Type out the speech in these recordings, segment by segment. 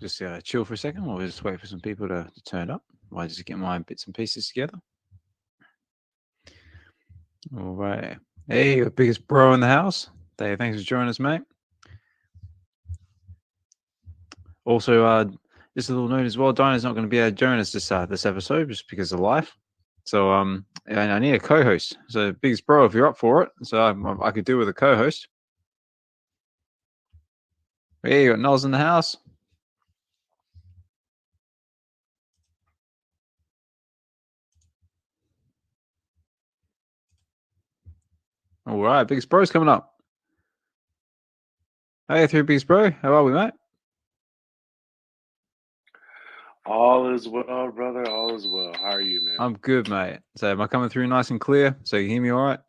just chill for a second. We'll just wait for some people to turn up. I'll just get my bits and pieces together. All right. Hey, the biggest bro in the house. Dave, thanks for joining us, mate. Also, just a little note as well. Dinah's not going to be able to join us this episode just because of life. So and I need a co-host. So biggest bro, if you're up for it, so I could do with a co-host. Hey, you got Nos in the house. All right, biggest bro's coming up. Hey, three biggest bro, how are we, mate? All is well, brother. All is well. How are you, man? I'm good, mate. So am I coming through nice and clear? So you hear me all right?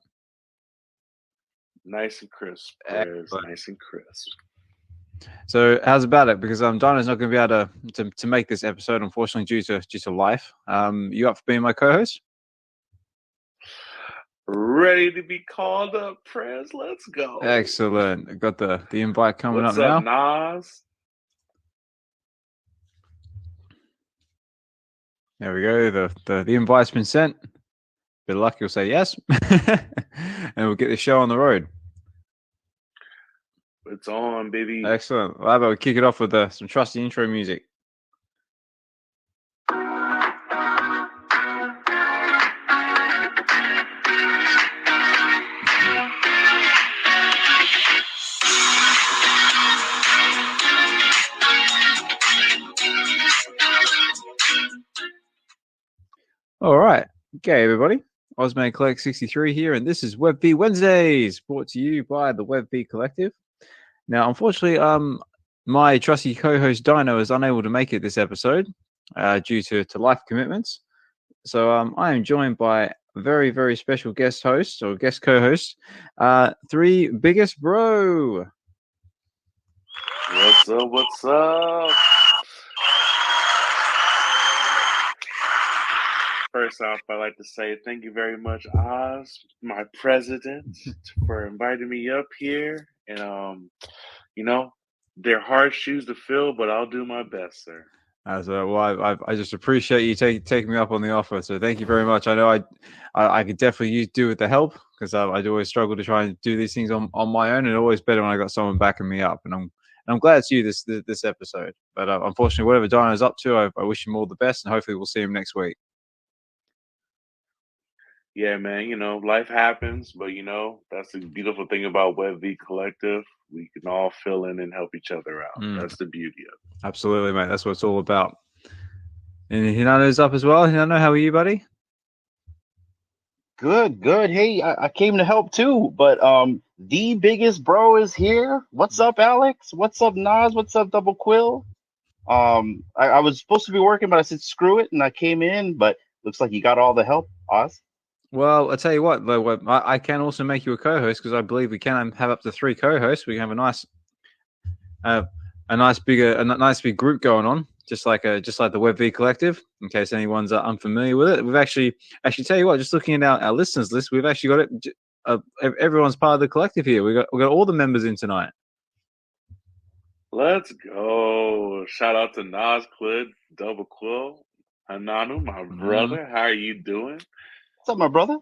Nice and crisp, Prez. Nice and crisp. So how's about it? Because Dinah's not going to be able to make this episode, unfortunately, due to life. You up for being my co-host? Ready to be called up, Prez. Let's go. Excellent. I got the invite coming What's up up, now. Nas? There we go. The invite's been sent. Bit of luck, you'll say yes, and we'll get the show on the road. It's on, baby. Excellent. Well, how about we kick it off with some trusty intro music? All right. Okay, everybody. Osman Collect 63 here, and this is VeVe Wednesdays, brought to you by the VeVe Collective. Now, unfortunately, my trusty co-host Dino is unable to make it this episode due to life commitments. So I am joined by a very, very special guest host or guest co-host, three biggest bro. What's up? What's up? First off, I'd like to say thank you very much, Oz, my president, for inviting me up here. And, they're hard shoes to fill, but I'll do my best, sir. I just appreciate you taking me up on the offer. So thank you very much. I know I could definitely do with the help because I do always struggle to try and do these things on my own. And always better when I got someone backing me up. And I'm glad it's you this episode. But unfortunately, whatever Dino's up to, I wish him all the best, and hopefully we'll see him next week. Yeah, man, life happens, but that's the beautiful thing about VeVe Collective. We can all fill in and help each other out. That's the beauty of it. Absolutely, mate. That's what it's all about. And Hinano's up as well. Hinano, how are you, buddy? Good. Hey, I came to help too, but the biggest bro is here. What's up, Alex? What's up, Nas? What's up, Double Quill? I was supposed to be working, but I said screw it, and I came in, but looks like you got all the help, Oz. Well, I'll tell you what, though, I can also make you a co-host because I believe we can have up to 3 co-hosts. We can have a nice big group going on, just like the VeVe Collective. In case anyone's unfamiliar with it, we've actually tell you what, just looking at our listeners list, we've actually got it. Everyone's part of the collective here. We got all the members in tonight. Let's go! Shout out to NosClint, Double Quill, Hinano, my brother. How are you doing? What's up, my brother?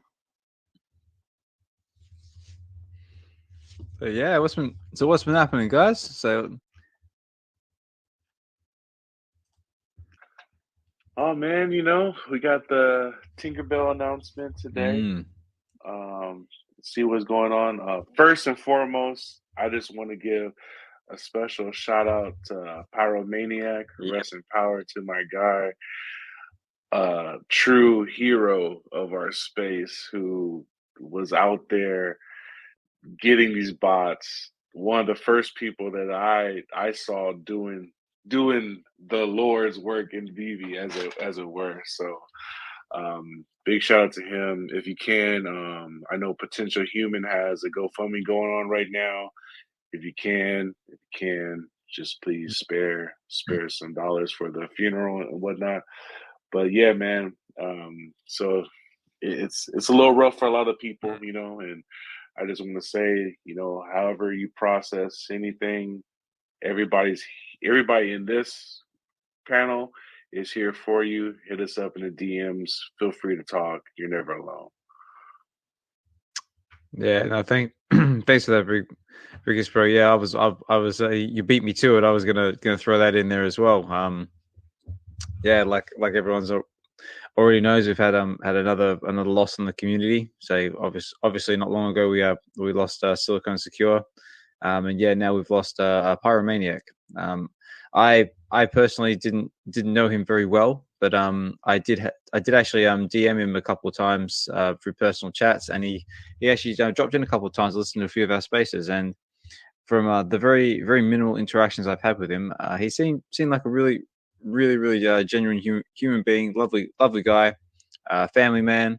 So yeah, what's been happening, guys? So, oh man, we got the Tinkerbell announcement today. See what's going on. First and foremost, I just want to give a special shout out to Pyromaniac. Rest in power to my guy. True hero of our space who was out there getting these bots. One of the first people that I saw doing the Lord's work in VeVe as it were. So big shout out to him. If you can, I know Potential Human has a GoFundMe going on right now. If you can, just please spare some dollars for the funeral and whatnot. But yeah, man. So it's a little rough for a lot of people, and I just want to say, however you process anything, everybody in this panel is here for you. Hit us up in the DMs. Feel free to talk. You're never alone. Yeah, no, thanks for that, biggest bro. Yeah, I was. You beat me to it. I was gonna throw that in there as well. Yeah, like everyone's already knows, we've had another loss in the community. So obviously not long ago we lost Silicon Secure, and yeah, now we've lost a Pyromaniac. I personally didn't know him very well, but I did actually DM him a couple of times through personal chats, and he actually dropped in a couple of times, listened to a few of our spaces, and from the very minimal interactions I've had with him, he seemed like a really genuine human being, lovely guy, family man,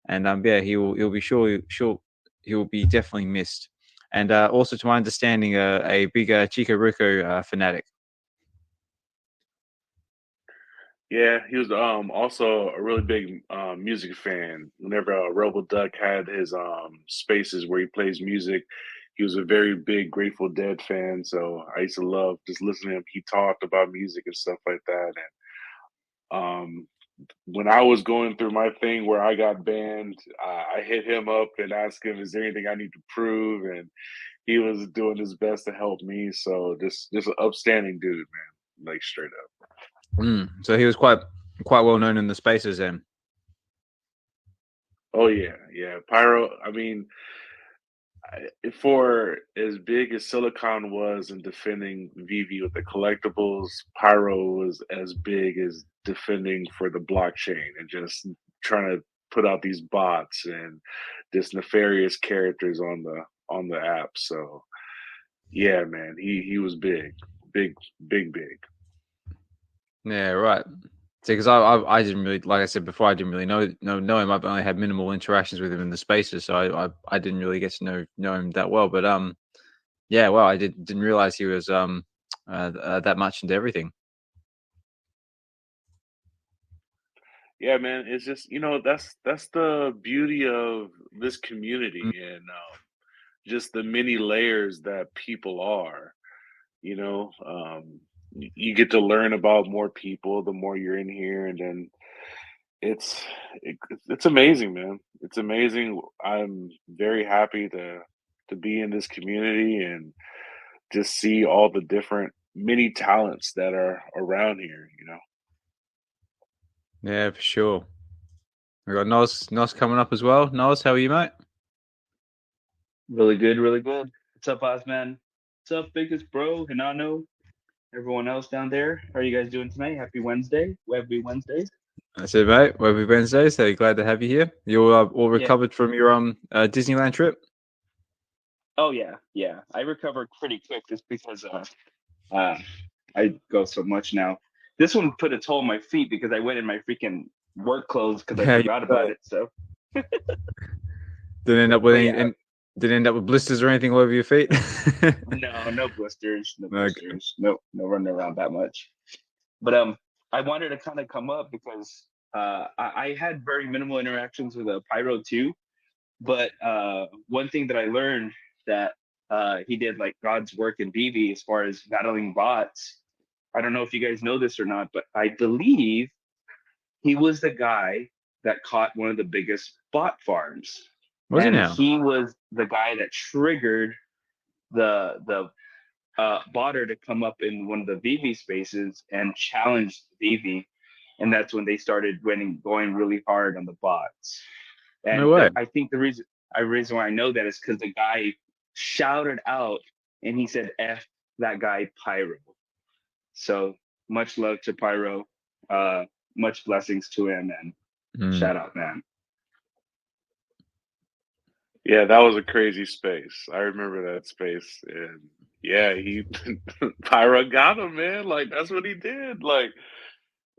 and yeah, he'll be he will be definitely missed, and also to my understanding, a big Chico Rico fanatic. Yeah, he was also a really big music fan. Whenever Rebel Duck had his spaces where he plays music, he was a very big Grateful Dead fan. So I used to love just listening to him. He talked about music and stuff like that. And when I was going through my thing where I got banned, I hit him up and asked him, "Is there anything I need to prove?" And he was doing his best to help me. So just an upstanding dude, man. Like straight up. So he was quite well known in the spaces then. Oh yeah. Pyro. I mean, for as big as Silicon was in defending VeVe with the collectibles, Pyro was as big as defending for the blockchain and just trying to put out these bots and this nefarious characters on the app. So yeah, man, he was big. Yeah, right. Because I didn't really, like I said before, I didn't really know him. I've only had minimal interactions with him in the spaces, so I didn't really get to know him that well. But yeah, well, I didn't realize he was that much into everything. Yeah, man, it's just that's the beauty of this community and just the many layers that people are. You know, you get to learn about more people the more you're in here, and then it's amazing, man. It's amazing. I'm very happy to be in this community and just see all the different many talents that are around here. Yeah, for sure. We got Nos coming up as well. Nos, how are you, mate? Really good, really good. What's up, Ozman? What's up, biggest bro, Hinano, everyone else down there? How are you guys doing tonight? Happy Wednesday, Webby Wednesdays. That's it, mate. Webby Wednesday. So glad to have you here. You all recovered from your Disneyland trip? Oh yeah. I recovered pretty quick just because I go so much now. This one put a toll on my feet because I went in my freaking work clothes because I forgot about it. So didn't end up with blisters or anything all over your feet? No blisters. No running around that much. But I wanted to kind of come up because I had very minimal interactions with Pyro too. But one thing that I learned that he did like God's work in VeVe as far as battling bots. I don't know if you guys know this or not, but I believe he was the guy that caught one of the biggest bot farms. Was he now? He was the guy that triggered the botter to come up in one of the VeVe spaces and challenged VeVe, and that's when they started going really hard on the bots. And no way. I think the reason why I know that is because the guy shouted out and he said, "F that guy Pyro." So much love to Pyro, much blessings to him, and shout out, man. Yeah, that was a crazy space. I remember that space, and yeah, Pyro got him, man. Like that's what he did. Like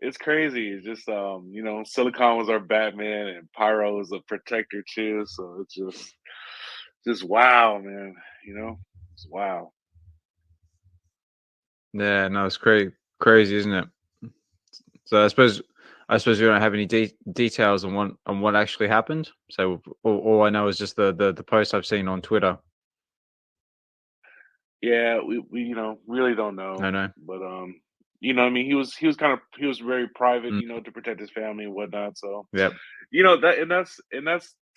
it's crazy. It's just Silicon was our Batman, and Pyro was a protector too. So it's just wow, man. It's wow. Yeah, no, it's crazy, isn't it? So I suppose we don't have any details on what actually happened. So all I know is just the post I've seen on Twitter. Yeah, we really don't know. I know, but you know, what I mean, he was very private, Mm. you know, to protect his family and whatnot. So, Yep. you know, that's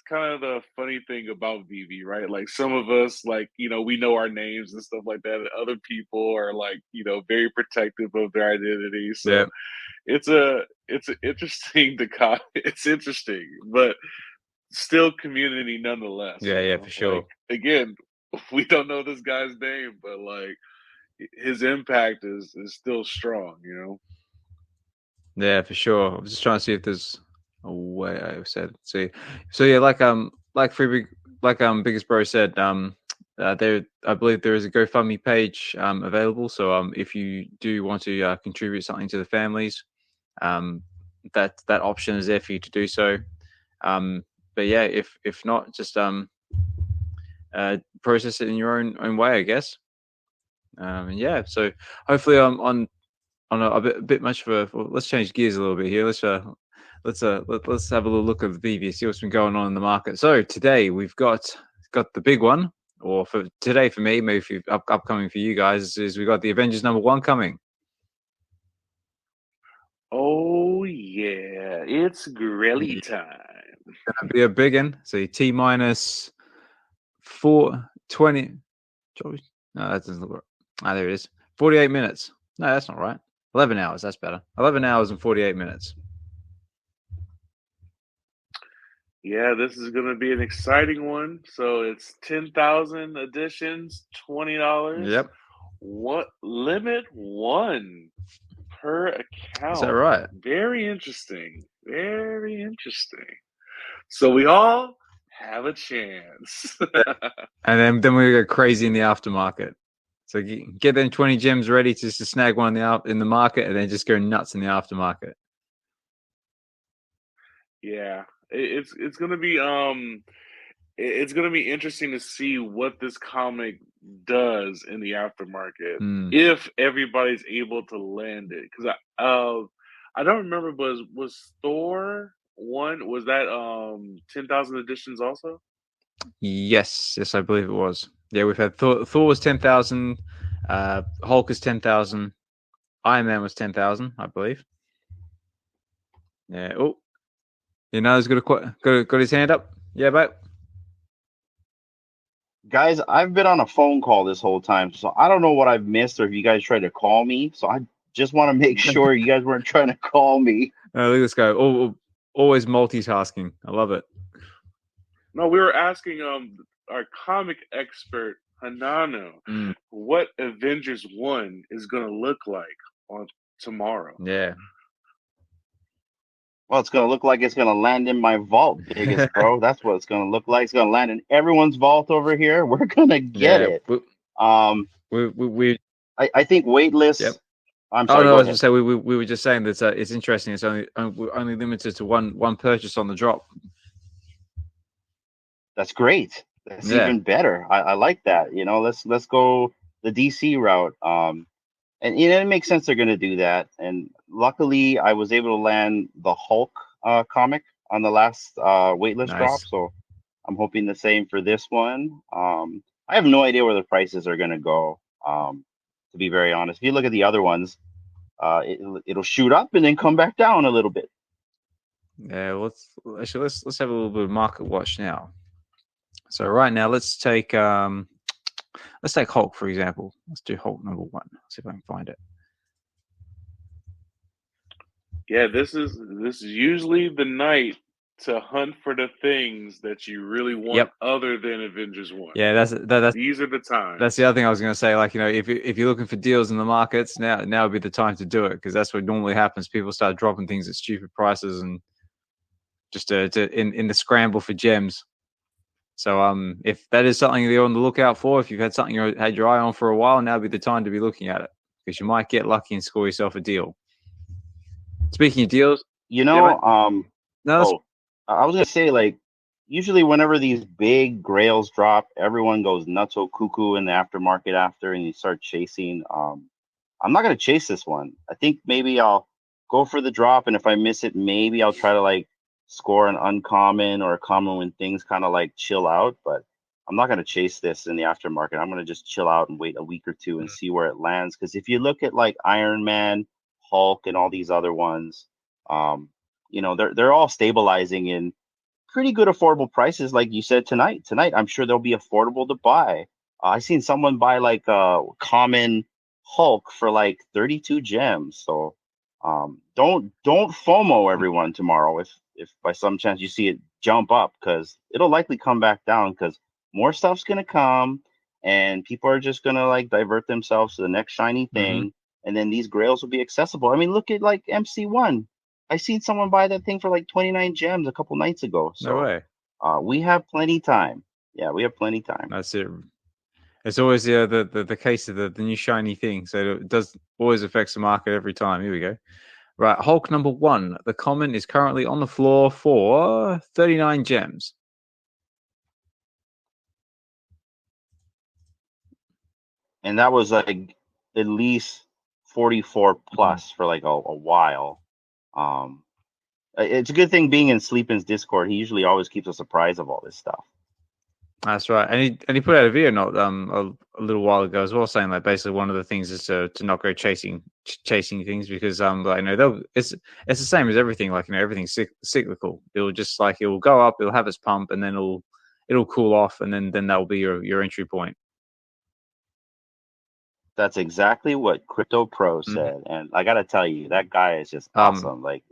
kind of the funny thing about VeVe, right? Like some of us, like, you know, we know our names and stuff like that. And other people are like, you know, very protective of their identity. So Yep. it's interesting it's interesting, but still community nonetheless. Yeah. You Yeah. know, For like sure. again, we don't know this guy's name, but like his impact is still strong. You know. Yeah. For sure. I was just trying to see if there's a way I said. See. So yeah, like Free Big, Biggest Bro said, there, I believe there is a GoFundMe page available. So if you do want to contribute something to the families, that option is there for you to do so. But yeah, if not, just process it in your own way, I guess. And yeah, so hopefully on a bit much of a. Well, let's change gears a little bit here. Let's have a little look at the VeVe, see what's been going on in the market. So today we've got the big one, or for today for me, maybe upcoming for you guys, is we got the Avengers #1 coming. Oh yeah, it's Grelly time. Gonna be a big one. So T minus 420. No, that doesn't look right. Ah, there it is. 48 minutes. No, that's not right. 11 hours. That's better. 11 hours and 48 minutes. Yeah, this is going to be an exciting one. So it's 10,000 editions, $20. Yep. What limit 1 per account? Is that right? Very interesting. Very interesting. So we all have a chance. And then we go crazy in the aftermarket. So get them 20 gems ready to snag one in the market, and then just go nuts in the aftermarket. Yeah, it's gonna be it's gonna be interesting to see what this comic does in the aftermarket if everybody's able to land it. Because I don't remember, was Thor one, was that 10,000 editions also? Yes, I believe it was. Yeah, we've had Thor was 10,000, Hulk is 10,000, Iron Man was 10,000, I believe. Yeah. Oh, he's got his hand up. Yeah, mate. Guys, I've been on a phone call this whole time, so I don't know what I've missed or if you guys tried to call me. So I just want to make sure you guys weren't trying to call me. Look at this guy. Always multitasking. I love it. No, we were asking our comic expert Hinano what Avengers 1 is gonna look like on tomorrow. Yeah. Well, it's gonna look like it's gonna land in my vault, biggest bro. That's what it's gonna look like. It's gonna land in everyone's vault over here. We're gonna get it. I think waitlist. Yep. I'm sorry. I was going to say we were just saying that it's interesting. It's only limited to one purchase on the drop. That's great. That's even better. I like that. You know, let's go the DC route. And it makes sense they're going to do that. And luckily, I was able to land the Hulk comic on the last waitlist drop. So I'm hoping the same for this one. I have no idea where the prices are going to go. To be very honest, if you look at the other ones, it'll shoot up and then come back down a little bit. Yeah, let's have a little bit of market watch now. So right now, let's take Hulk for example. Let's do Hulk #1. Let's see if I can find it. Yeah, this is usually the night to hunt for the things that you really want other than Avengers 1. Yeah, that's these are the times. That's the other thing I was going to say. Like, if you're looking for deals in the markets, now would be the time to do it, because that's what normally happens. People start dropping things at stupid prices and just in the scramble for gems. So if that is something you're on the lookout for, if you've had something you had your eye on for a while, now would be the time to be looking at it, because you might get lucky and score yourself a deal. Speaking of deals, I was gonna say, like, usually whenever these big grails drop, everyone goes nutso cuckoo in the aftermarket after, and you start chasing. I'm not gonna chase this one. I think maybe I'll go for the drop, and if I miss it, maybe I'll try to like score an uncommon or a common when things kind of like chill out. But I'm not gonna chase this in the aftermarket. I'm gonna just chill out and wait a week or two and see where it lands. Because if you look at like Iron Man, Hulk, and all these other ones, they're all stabilizing in pretty good affordable prices, like you said tonight. Tonight, I'm sure they'll be affordable to buy. I seen someone buy like a common Hulk for like 32 gems. So don't FOMO everyone tomorrow if by some chance you see it jump up, because it'll likely come back down because more stuff's gonna come and people are just gonna like divert themselves to the next shiny thing, and then these grails will be accessible. I mean, look at like MC1. I seen someone buy that thing for like 29 gems a couple nights ago. So No way. We have plenty time. Yeah, we have plenty time. That's it. It's always the case of the new shiny thing. So it does always affects the market every time. Here we go. Right, Hulk number 1. The common is currently on the floor for 39 gems. And that was like at least 44 plus for like a while. It's a good thing being in Sleepin's Discord. He usually always keeps a surprise of all this stuff. That's right, and he put out a video not a little while ago as well, saying like basically one of the things is to not go chasing things, because it's the same as everything, like everything's cyclical. It'll just like it'll go up, it'll have its pump, and then it'll cool off, and then that will be your entry point. That's exactly what Crypto Pro said, and I gotta tell you, that guy is just awesome. Like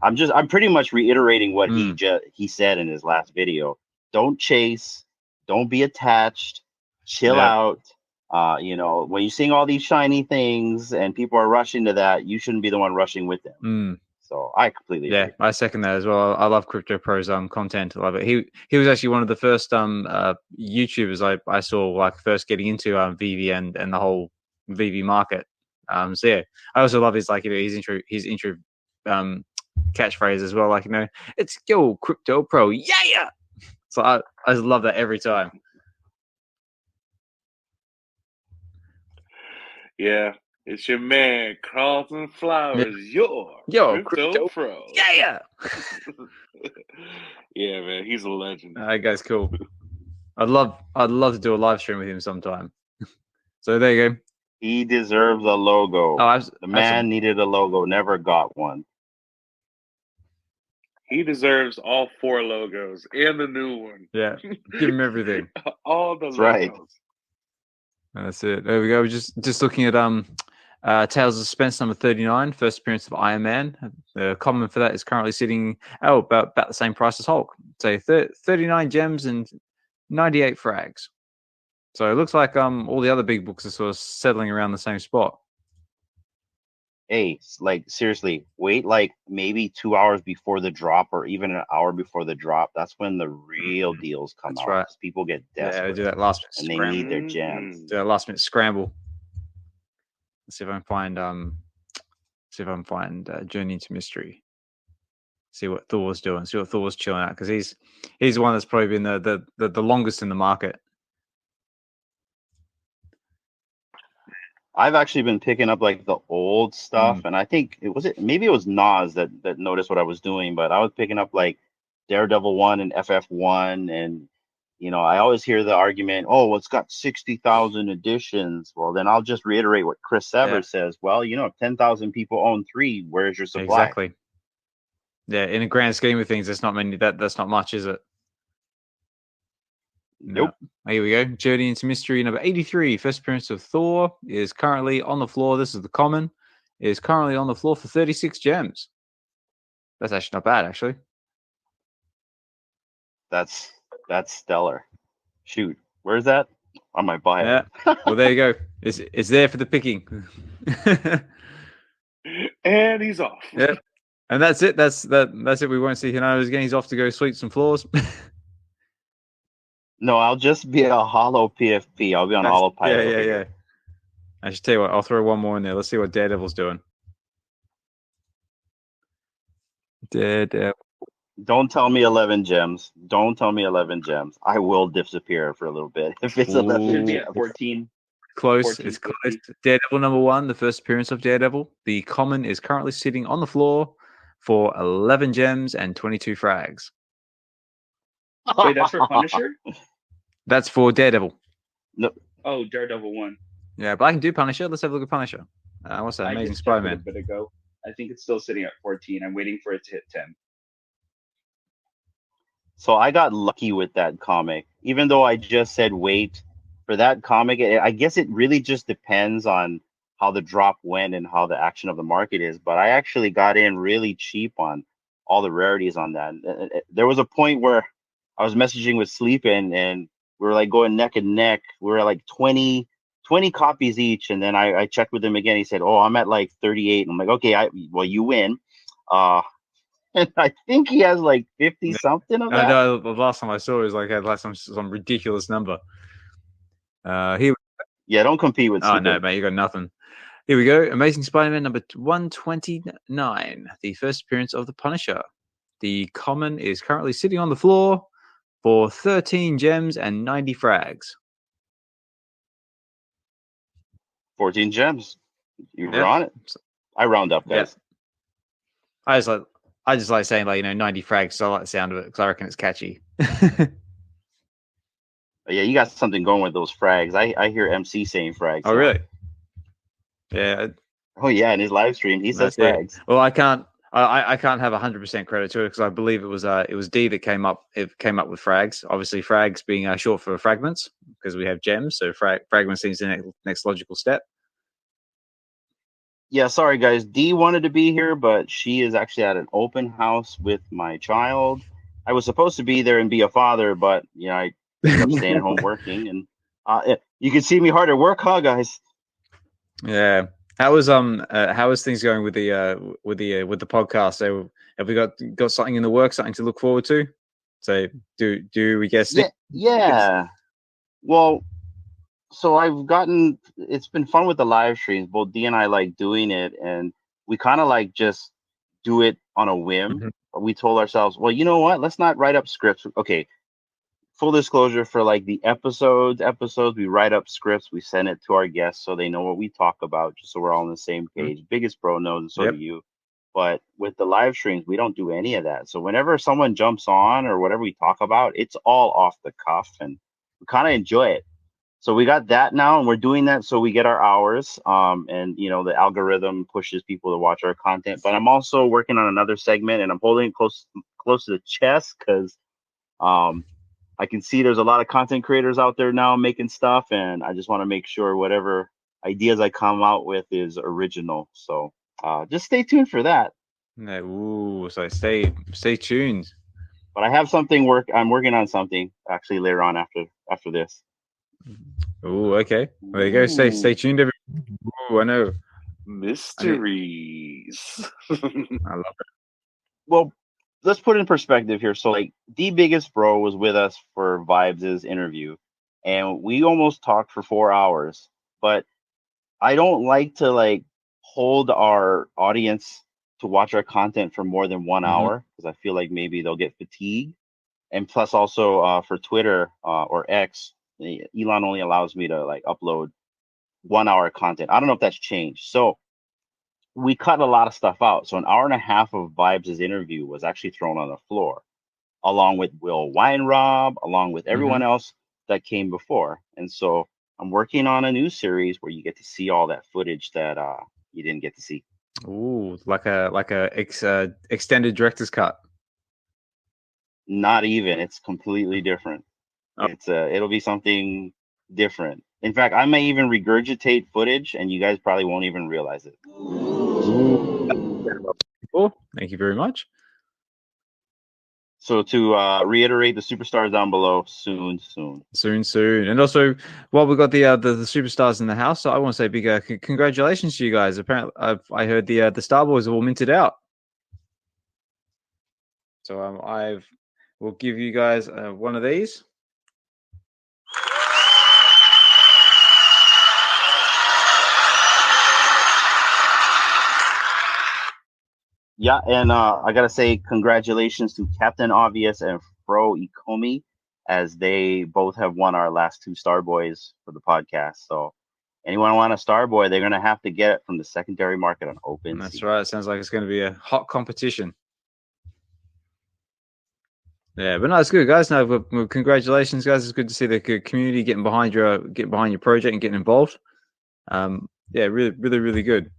I'm pretty much reiterating what he said in his last video. Don't chase. Don't be attached. Chill out. When you're seeing all these shiny things and people are rushing to that, you shouldn't be the one rushing with them. So I completely agree. I second that as well. I love Crypto Pro's content. I love it. He was actually one of the first YouTubers I saw, like first getting into VeVe and the whole VeVe market. So yeah, I also love his his intro catchphrase as well. Like it's go Crypto Pro, yeah. So I just love that every time. Yeah, it's your man Carlton Flowers. Yo, Crypto Pro. Yeah. Yeah, man, he's a legend. That guy's cool. I'd love to do a live stream with him sometime. So there you go. He deserves a logo. The man needed a logo, never got one. He deserves all 4 logos and the new one. Yeah, give him everything. All the logos. Right. That's it. There we go. We're just looking at Tales of Suspense number 39, first appearance of Iron Man. The common for that is currently sitting about the same price as Hulk. So 39 gems and 98 frags. So it looks like all the other big books are sort of settling around the same spot. Hey, like seriously, wait like maybe 2 hours before the drop, or even an hour before the drop. That's when the real deals come out. Right. People get desperate. Yeah, they do that last minute and scramble. They need their gems. Do that last minute scramble. Let's see if I can find Journey into Mystery. See what Thor's doing. See what Thor's chilling out, because he's the one that's probably been the longest in the market. I've actually been picking up like the old stuff, and I think it was Nas that noticed what I was doing, but I was picking up like Daredevil 1 and FF1, and I always hear the argument, oh, it's got 60,000 editions. Well, then I'll just reiterate what Chris Severs says. Well, if 10,000 people own 3, where's your supply? Exactly. Yeah, in a grand scheme of things, that's not many. That's not much, is it? Nope. No. Here we go. Journey into Mystery number 83. First appearance of Thor is currently on the floor. This is the common. It is currently on the floor for 36 gems. That's actually not bad, actually. That's stellar. Shoot, where's that? I might buy it. Yeah. Well, there you go. It's there for the picking. And he's off. Yeah. And that's it. That's it. We won't see Hinano again. He's off to go sweep some floors. No, I'll just be a hollow PFP. I'll be on autopilot. Yeah. I should tell you what. I'll throw one more in there. Let's see what Daredevil's doing. Daredevil. Don't tell me 11 gems. Don't tell me 11 gems. I will disappear for a little bit if it's 11 gems. 14. Close. 14, It's close. Daredevil number 1, the first appearance of Daredevil. The common is currently sitting on the floor for 11 gems and 22 frags. Wait, that's for Punisher? That's for Daredevil. No, Oh, Daredevil 1. Yeah, but I can do Punisher. Let's have a look at Punisher. What's that? Amazing Spider-Man. A bit ago. I think it's still sitting at 14. I'm waiting for it to hit 10. so I got lucky with that comic. Even though I just said wait for that comic, I guess it really just depends on how the drop went and how the action of the market is. But I actually got in really cheap on all the rarities on that. There was a point where I was messaging with Sleep and we were like going neck and neck. We were like 20 copies each. And then I checked with him again. He said, oh, I'm at like 38. And I'm like, okay, well, you win. And I think he has like 50 something of that. No, the last time I saw it was like had like some ridiculous number. Yeah, don't compete with. Oh no, mate, you got nothing. Here we go. Amazing Spider-Man number 129, the first appearance of the Punisher. The common is currently sitting on the floor for 13 gems and 90 frags. 14 gems. You're on it. I round up, guys. Yeah. I just like saying 90 frags. So I like the sound of it because I reckon it's catchy. Yeah, you got something going with those frags. I hear MC saying frags. Oh, really? Yeah. Oh, yeah. In his live stream, he says frags. Well, I can't have 100% credit to it because I believe it was D that came up with frags. Obviously, frags being short for fragments because we have gems. So fragments seems the next logical step. Yeah, sorry guys. D wanted to be here, but she is actually at an open house with my child. I was supposed to be there and be a father, but I ended up staying home working. And you can see me hard at work, huh, guys? Yeah. How is things going with the podcast? So have we got something in the works, something to look forward to? So do we guess? Yeah. Well, so it's been fun with the live streams. Both D and I like doing it, and we kind of like just do it on a whim. Mm-hmm. We told ourselves, well, you know what? Let's not write up scripts. Okay. Full disclosure, for like the episodes, we write up scripts. We send it to our guests so they know what we talk about, just so we're all on the same page. Mm-hmm. Biggest bro knows, and so do you. But with the live streams, we don't do any of that. So whenever someone jumps on or whatever we talk about, it's all off the cuff, and we kind of enjoy it. So we got that now, and we're doing that so we get our hours. And the algorithm pushes people to watch our content. But I'm also working on another segment, and I'm holding it close to the chest because I can see there's a lot of content creators out there now making stuff, and I just want to make sure whatever ideas I come out with is original. So just stay tuned for that. Ooh, so stay tuned. But I have something I'm working on something actually later on after this. Oh, okay. There you go. Stay tuned, everyone. Ooh, I know. Mysteries. I love it. Well, let's put it in perspective here. So, like, the biggest bro was with us for Vibes' interview, and we almost talked for 4 hours. But I don't like to hold our audience to watch our content for more than 1 hour because I feel like maybe they'll get fatigued. And plus, also for Twitter or X, Elon only allows me to upload 1 hour content. I don't know if that's changed. So we cut a lot of stuff out. So an hour and a half of Vibes' interview was actually thrown on the floor, along with Will Weinraub, along with everyone else that came before. And so I'm working on a new series where you get to see all that footage that you didn't get to see. Ooh, like a extended director's cut. Not even. It's completely different. Oh. It'll be something different. In fact, I may even regurgitate footage, and you guys probably won't even realize it. Cool. Thank you very much. So to reiterate, the superstars down below, soon. And also, while we got the superstars in the house, so I want to say big congratulations to you guys. Apparently, I heard the Starboys are all minted out. So I will give you guys one of these. Yeah, and I gotta say congratulations to Captain Obvious and Fro Ikomi, as they both have won our last 2 Starboys for the podcast. So anyone want a Starboy, they're gonna have to get it from the secondary market on OpenSea. That's right. It sounds like it's going to be a hot competition. Yeah, but no, it's good, guys. No, congratulations, guys. It's good to see the community getting behind your project and getting involved. Yeah, really good.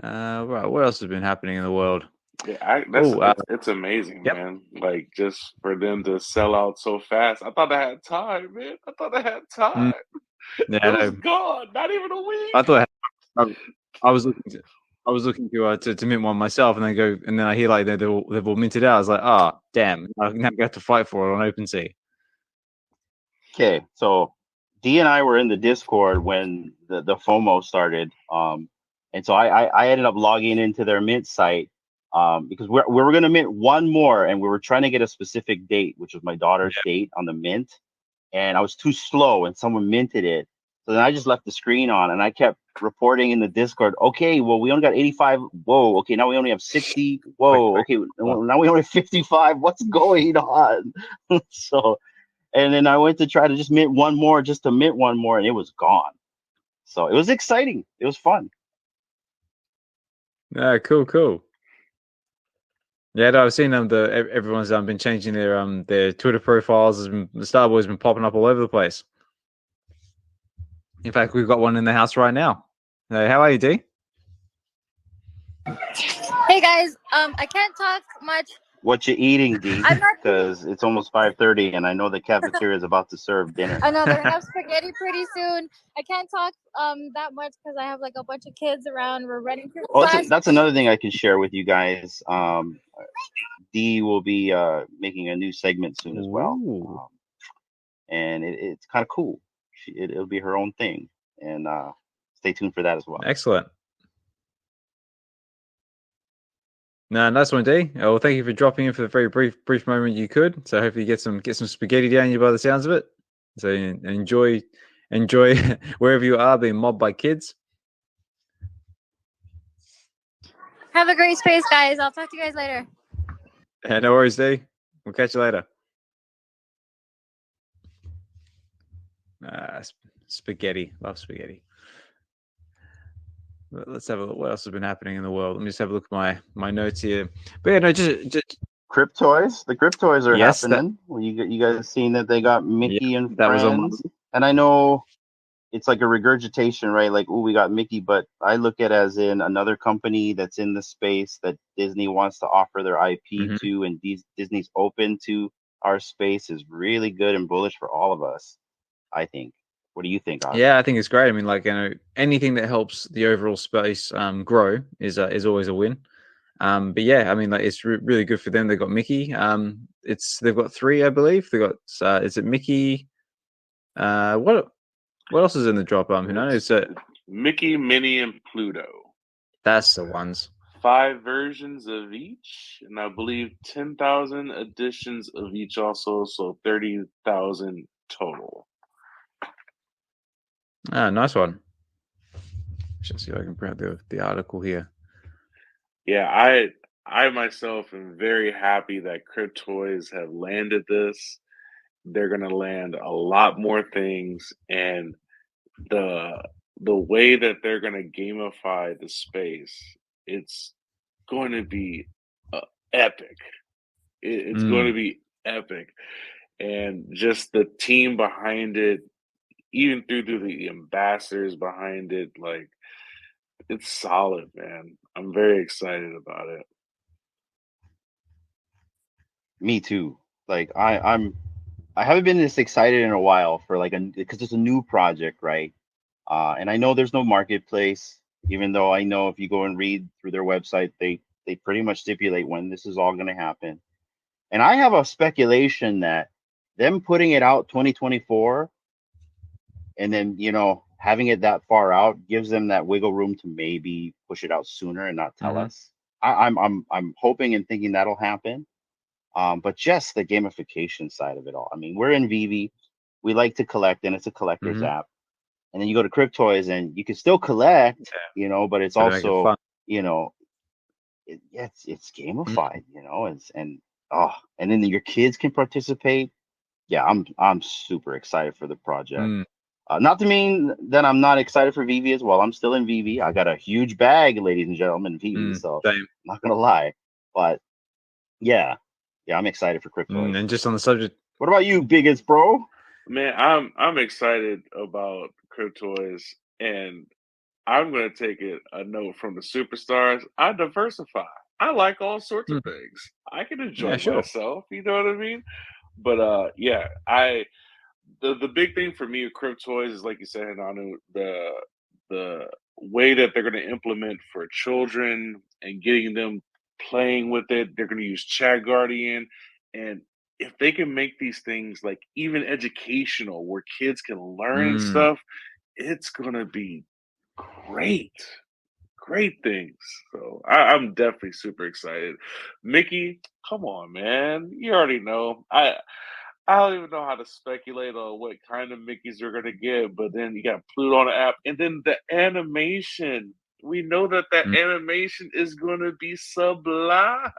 Right, what else has been happening in the world? Yeah, it's amazing, yep. man. Like just for them to sell out so fast. I thought I had time, man. I thought I had time. Yeah, it was gone. Not even a week. I thought I was looking to mint one myself, and then I hear like they've all minted out. I was like, damn! Now I have to fight for it on OpenSea. Okay, so D and I were in the Discord when the FOMO started, and so I ended up logging into their mint site because we were going to mint one more, and we were trying to get a specific date, which was my daughter's date on the mint, and I was too slow, and someone minted it. So then I just left the screen on, and I kept reporting in the Discord. Okay, well, we only got 85. Whoa. Okay, now we only have 60. Whoa. Okay, now we only have 55. What's going on? So, and then I went to try to just mint one more, and it was gone. So it was exciting. It was fun. Yeah, cool. Yeah, no, I've seen them. Everyone's been changing their Twitter profiles. The Starboys been popping up all over the place. In fact, we've got one in the house right now. How are you, D? Hey guys, I can't talk much. What you eating, D? Because it's almost 5:30, and I know the cafeteria is about to serve dinner. I know they're gonna have spaghetti pretty soon. I can't talk that much because I have like a bunch of kids around. We're running through class. That's another thing I can share with you guys. D will be making a new segment soon as well, and it's kind of cool. It'll be her own thing, and stay tuned for that as well. Excellent. No, nice one, D. Well, thank you for dropping in for the very brief moment you could. So hopefully you get some spaghetti down you by the sounds of it. So enjoy wherever you are being mobbed by kids. Have a great space, guys. I'll talk to you guys later. No worries, D. We'll catch you later. Spaghetti. Love spaghetti. Let's have a look. What else has been happening in the world? Let me just have a look at my notes here. But yeah, no, just Cryptoys. The Cryptoys are happening. Well, you guys seen that they got Mickey and that friends? And I know it's like a regurgitation, right? Like, we got Mickey, but I look at it as in another company that's in the space that Disney wants to offer their IP to, and Disney's open to our space is really good and bullish for all of us, I think. What do you think, Oscar? Yeah, I think it's great. I mean, like, anything that helps the overall space grow is always a win. But yeah, I mean, like, it's really good for them. They've got Mickey. They've got 3, I believe. They got is it Mickey? What else is in the drop? Hinano? It's Mickey, Minnie, and Pluto. That's the ones. 5 versions of each, and I believe 10,000 editions of each also, so 30,000 total. Nice one. Let's see if I can print the article here. Yeah, I myself am very happy that Cryptoys have landed this. They're gonna land a lot more things, and the way that they're gonna gamify the space, it's going to be epic. It's going to be epic, and just the team behind it, even through the ambassadors behind it, like, it's solid, man. I'm very excited about it. Me too. Like, I haven't been this excited in a while for because it's a new project, right? And I know there's no marketplace, even though I know if you go and read through their website, they pretty much stipulate when this is all going to happen. And I have a speculation that them putting it out 2024 and then, having it that far out gives them that wiggle room to maybe push it out sooner and not tell us. I'm hoping and thinking that'll happen. But just the gamification side of it all. I mean, we're in VeVe. We like to collect, and it's a collector's app. And then you go to Cryptoys, and you can still collect, but it's also, it's gamified, and then your kids can participate. Yeah, I'm super excited for the project. Not to mean that I'm not excited for VeVe as well. I'm still in VeVe. I got a huge bag, ladies and gentlemen, VeVe. So I'm not gonna lie. But yeah, I'm excited for Cryptoys. And just on the subject, What about you, biggest bro? Man, I'm excited about Cryptoys, and I'm going to take it a note from the superstars. I diversify. I like all sorts of things. I can enjoy sure. myself. You know what I mean? But the big thing for me with Cryptoys is, like you said, Hinano, the way that they're going to implement for children and getting them playing with it. They're going to use Chat Guardian, and if they can make these things like even educational, where kids can learn stuff, it's going to be great. Great things. So I'm definitely super excited. Mickey, come on, man. You already know. I don't even know how to speculate on what kind of Mickeys you're gonna get, but then you got Pluto on the app, and then the animation. We know that animation is gonna be sublime.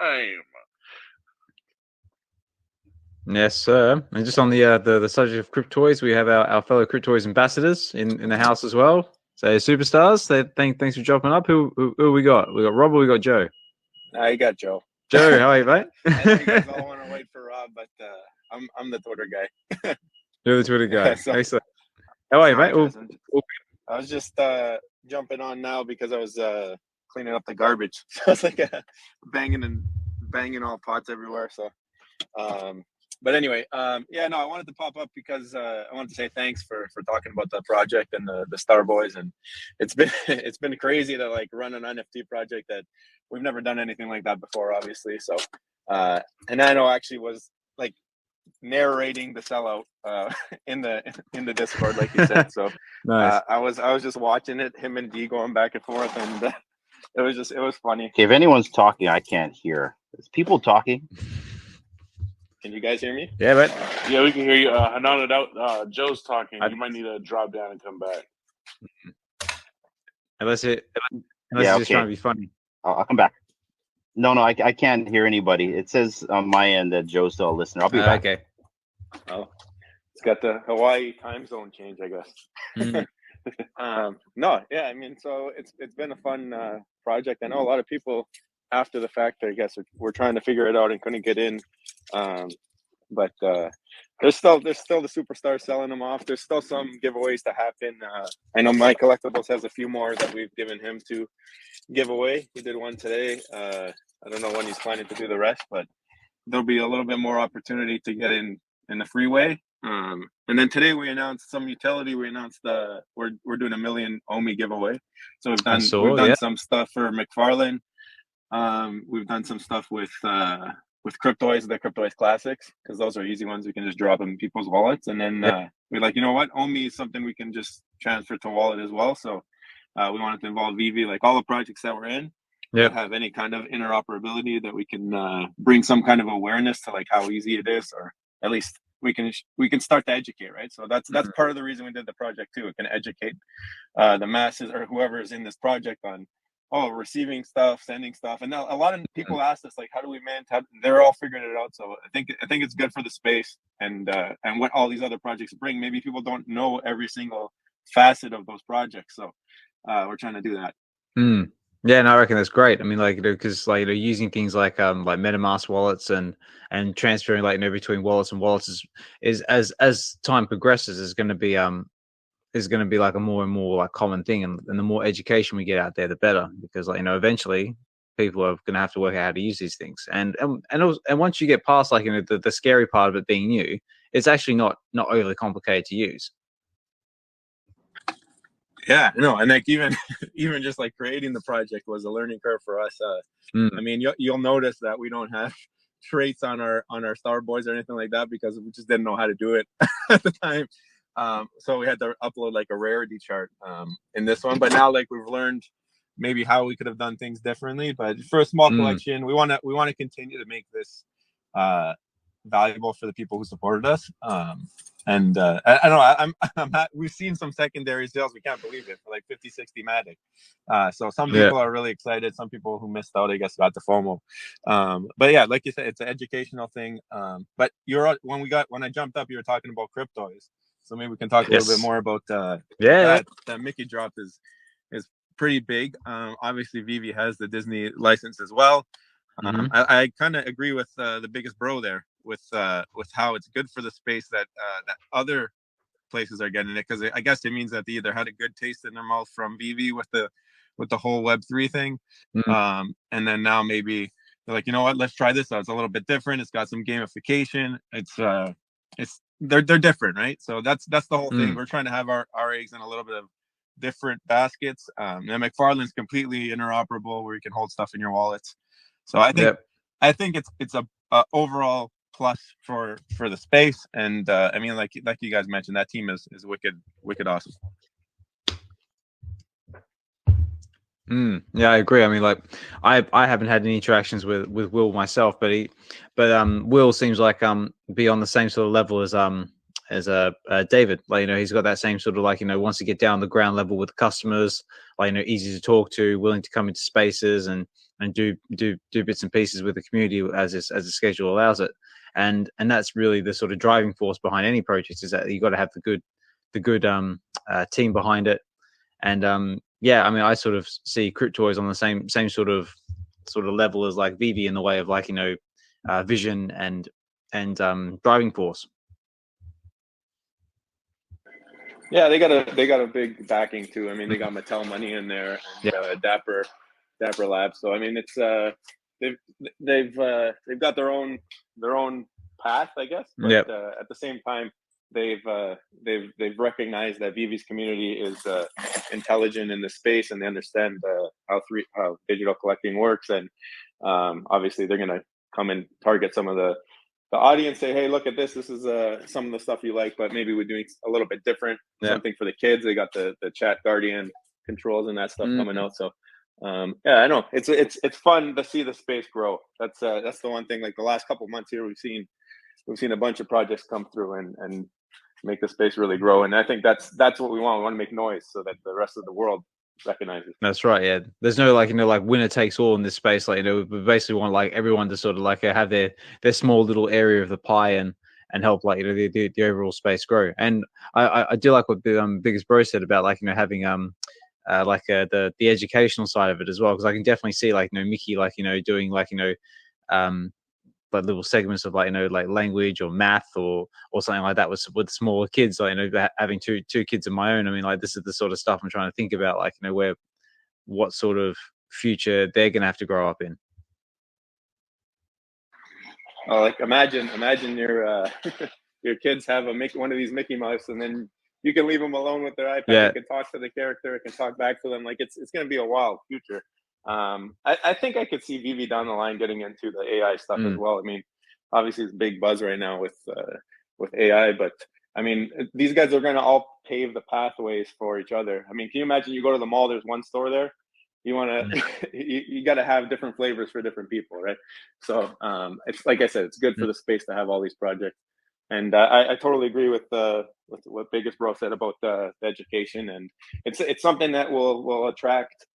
Yes, sir. And just on the subject of Cryptoys, we have our fellow Cryptoys ambassadors in the house as well. So superstars, thanks for dropping up. Who we got? We got Rob or we got Joe? You got Joe. Joe, how are you, mate? I know you guys all want to wait for Rob, but I'm the Twitter guy. You're the Twitter guy. So- Excellent. How are you, mate? I was just jumping on now because I was cleaning up the garbage. So I was like banging all pots everywhere. So, but anyway, I wanted to pop up because I wanted to say thanks for talking about the project and the Starboys, and it's been crazy to like run an NFT project that we've never done anything like that before, obviously. So, and I know actually was like narrating the sellout in the Discord, like you said. So Nice. I was just watching it, him and D going back and forth, and it was funny. Okay, if anyone's talking, I can't hear. Is people talking? Can you guys hear me? Yeah, mate. Yeah, we can hear you. Hanano, Joe's talking. You might need to drop down and come back. Unless Yeah, you're just okay. trying to be funny. I'll come back. No, I can't hear anybody. It says on my end that Joe's still a listener. I'll be back. Okay. Oh, it's got the Hawaii time zone change, I guess. No, yeah, I mean, so it's been a fun project. I know a lot of people after the fact, I guess, were trying to figure it out and couldn't get in. But there's still the superstars selling them off. There's still some giveaways to happen. I know My Collectibles has a few more that we've given him to give away. He did one today. I don't know when he's planning to do the rest, but there'll be a little bit more opportunity to get in the freeway. And then today we announced some utility. We announced we're doing a 1 million Omi giveaway. So we've done some stuff for McFarlane. We've done some stuff with Cryptoys, the Cryptoys Classics, because those are easy ones. We can just drop them in people's wallets. And then we're like, you know what? Omi is something we can just transfer to wallet as well. So we wanted to involve VeVe, like all the projects that we're in. That have any kind of interoperability that we can bring some kind of awareness to, like how easy it is, or at least we can start to educate, right? So that's part of the reason we did the project too. It can educate the masses or whoever is in this project on receiving stuff, sending stuff. And now a lot of people ask us, like, how do we manage? They're all figuring it out. So I think it's good for the space and what all these other projects bring. Maybe people don't know every single facet of those projects, so we're trying to do that. Yeah, and I reckon that's great. I mean, like, because like using things like MetaMask wallets and transferring between wallets and wallets is as time progresses is going to be like a more and more like common thing, and the more education we get out there, the better, because eventually people are going to have to work out how to use these things, and once you get past the scary part of it being new, it's actually not overly complicated to use. Yeah, no, and like even just like creating the project was a learning curve for us. I mean, you'll notice that we don't have traits on our Starboys or anything like that because we just didn't know how to do it at the time. So we had to upload like a rarity chart in this one. But now like we've learned maybe how we could have done things differently. But for a small collection, we want to continue to make this valuable for the people who supported us. And I don't know, we've seen some secondary sales. We can't believe it, for like 50, 60 Matic. So some people are really excited. Some people who missed out, I guess, got the FOMO. But yeah, like you said, it's an educational thing. But when I jumped up, you were talking about Cryptoys. So maybe we can talk a little bit more about that Mickey drop is pretty big. Obviously VeVe has the Disney license as well. I kind of agree with the biggest bro there with how it's good for the space that that other places are getting it, because I guess it means that they either had a good taste in their mouth from VeVe with the whole Web3 thing, and then now maybe they're like, you know what, let's try this out. It's a little bit different. It's got some gamification. It's they're different, right? So that's the whole thing. We're trying to have our eggs in a little bit of different baskets. And McFarlane's completely interoperable, where you can hold stuff in your wallets. So I think it's a overall plus for the space. And I mean, like you guys mentioned, that team is wicked awesome. Yeah, I agree. I mean, like I haven't had any interactions with Will myself, but Will seems like be on the same sort of level as David. Like, you know, he's got that same sort of, like, you know, wants to get down the ground level with customers, like, you know, easy to talk to, willing to come into spaces and do bits and pieces with the community as the schedule allows it. And that's really the sort of driving force behind any project, is that you got to have the good team behind it. And yeah, I mean, I sort of see Cryptoys on the same sort of level as like VeVe in the way of, like, you know, vision and driving force. Yeah, they got a big backing too. I mean, they got Mattel money in there, and Dapper Labs. So I mean, it's they've got their own path, I guess. But at the same time, they've recognized that VeVe's community is intelligent in the space, and they understand how digital collecting works. And obviously, they're gonna come and target some of the audience, say, hey, look at this. This is some of the stuff you like, but maybe we're doing a little bit different. Something for the kids. They got the Chat Guardian controls and that stuff coming out. So yeah, I know it's fun to see the space grow. That's the one thing. Like the last couple of months here, we've seen a bunch of projects come through and make the space really grow. And I think that's what we want. We want to make noise so that the rest of the world recognizes. That's right. Yeah, there's no, like, you know, like winner takes all in this space. Like, you know, we basically want, like, everyone to sort of, like, have their small little area of the pie and help, like, you know, the overall space grow. And I do like what the biggest bro said about, like, you know, having like the educational side of it as well, because I can definitely see, like, you know, Mickey, like, you know, doing, like, you know, like little segments of, like, you know, like language or math or something like that with smaller kids. Like, you know, having two kids of my own, I mean, like, this is the sort of stuff I'm trying to think about, like, you know, what sort of future they're gonna have to grow up in. Oh, like imagine your your kids have one of these Mickey Mouse, and then you can leave them alone with their iPad. Yeah. You can talk to the character, it can talk back to them. Like it's going to be a wild future. I think I could see VeVe down the line getting into the AI stuff as well. I mean, obviously it's a big buzz right now with AI, but I mean, these guys are going to all pave the pathways for each other. I mean, can you imagine you go to the mall, there's one store there. You want to, you got to have different flavors for different people, right? So it's like I said, it's good for the space to have all these projects. And I totally agree with what Biggest Bro said about the education, and it's something that will attract.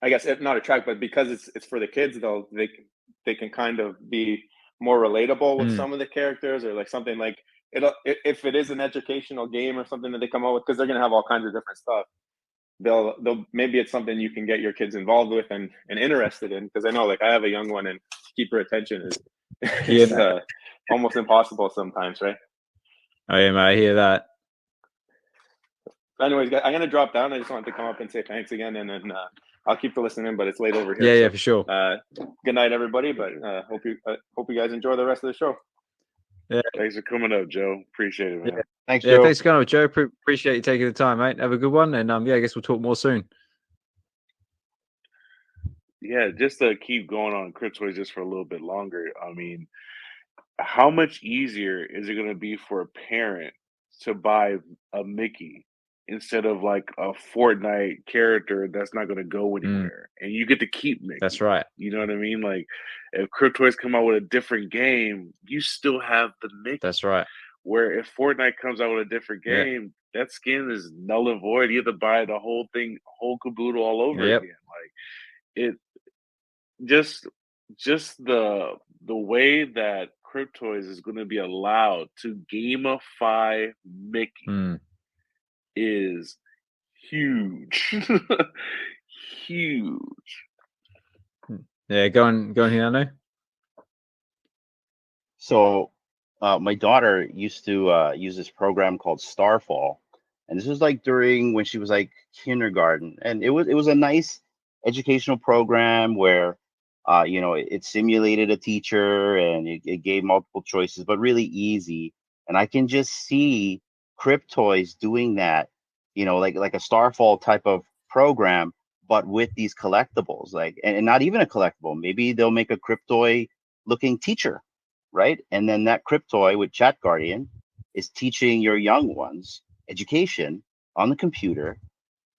I guess not attract, but because it's for the kids, though, they can kind of be more relatable with some of the characters, or like something like if it is an educational game or something that they come out with, because they're gonna have all kinds of different stuff. They'll maybe it's something you can get your kids involved with and interested in, because I know, like, I have a young one, and to keep her attention is almost impossible sometimes, right? Oh yeah, man, I hear that. Anyways, I'm gonna drop down. I just wanted to come up and say thanks again, and then I'll keep the listening, but it's late over here. Yeah, for sure. Good night, everybody. But hope you guys enjoy the rest of the show. Yeah, thanks for coming up, Joe. Appreciate it, man. Yeah. Thanks, yeah, Joe. thanks for coming up, Joe. Appreciate you taking the time, mate. Have a good one, and yeah, I guess we'll talk more soon. Yeah, just to keep going on Cryptoys just for a little bit longer. I mean, how much easier is it going to be for a parent to buy a Mickey instead of like a Fortnite character that's not going to go anywhere, and you get to keep Mickey? That's right. You know what I mean? Like, if Cryptoys come out with a different game, you still have the Mickey. That's right. Where if Fortnite comes out with a different game, that skin is null and void. You have to buy the whole thing, whole caboodle all over again. Like, it just the way that Cryptoys is going to be allowed to gamify Mickey is huge. Huge. Yeah, go on, Hinano. So, my daughter used to use this program called Starfall, and this was like during when she was like kindergarten, and it was a nice educational program where, it simulated a teacher and it gave multiple choices, but really easy. And I can just see Cryptoys doing that, like a Starfall type of program, but with these collectibles, like, and not even a collectible. Maybe they'll make a Cryptoy looking teacher, right? And then that Cryptoy with Chat Guardian is teaching your young ones education on the computer.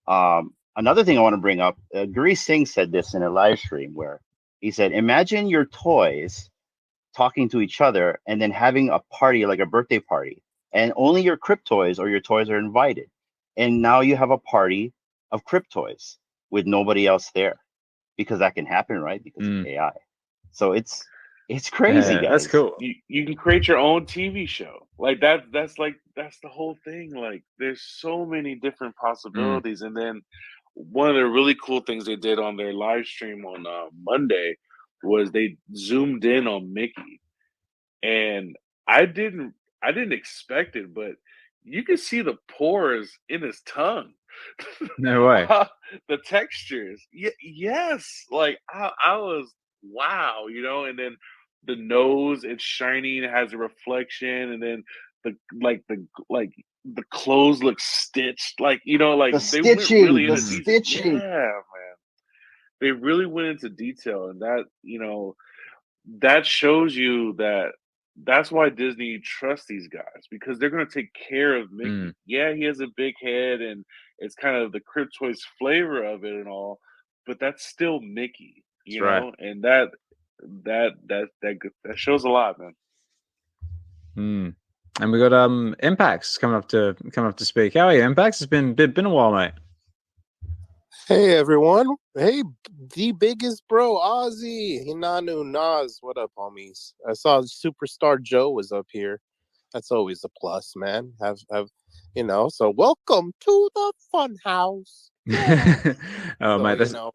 Another thing I want to bring up, Guri Singh said this in a live stream where he said, imagine your toys talking to each other and then having a party, like a birthday party, and only your Cryptoys or your toys are invited. And now you have a party of Cryptoys with nobody else there, because that can happen, right? Because of AI. So it's crazy, guys. That's cool. You can create your own TV show. Like that's the whole thing. Like there's so many different possibilities. And then one of the really cool things they did on their live stream on Monday was they zoomed in on Mickey, and I didn't expect it, but you can see the pores in his tongue. No way. The textures. Yes. Like I was, wow, and then the nose, it's shining, it has a reflection, and then the clothes look stitched, like like the they stitching, went really the into stitching. Yeah, man. They really went into detail, and that that shows you that's why Disney trusts these guys, because they're going to take care of Mickey. Yeah, he has a big head, and it's kind of the Cryptoys flavor of it and all, but that's still Mickey, you know, right. and that shows a lot, man. And we got Mpacks coming up to speak. How are you, Mpacks? It's been a while, mate. Hey everyone. Hey, the biggest bro, Ozzy, Hinano, Nas. What up, homies? I saw Superstar Joe was up here. That's always a plus, man. Have so welcome to the fun house. Yeah. Oh, so, mate,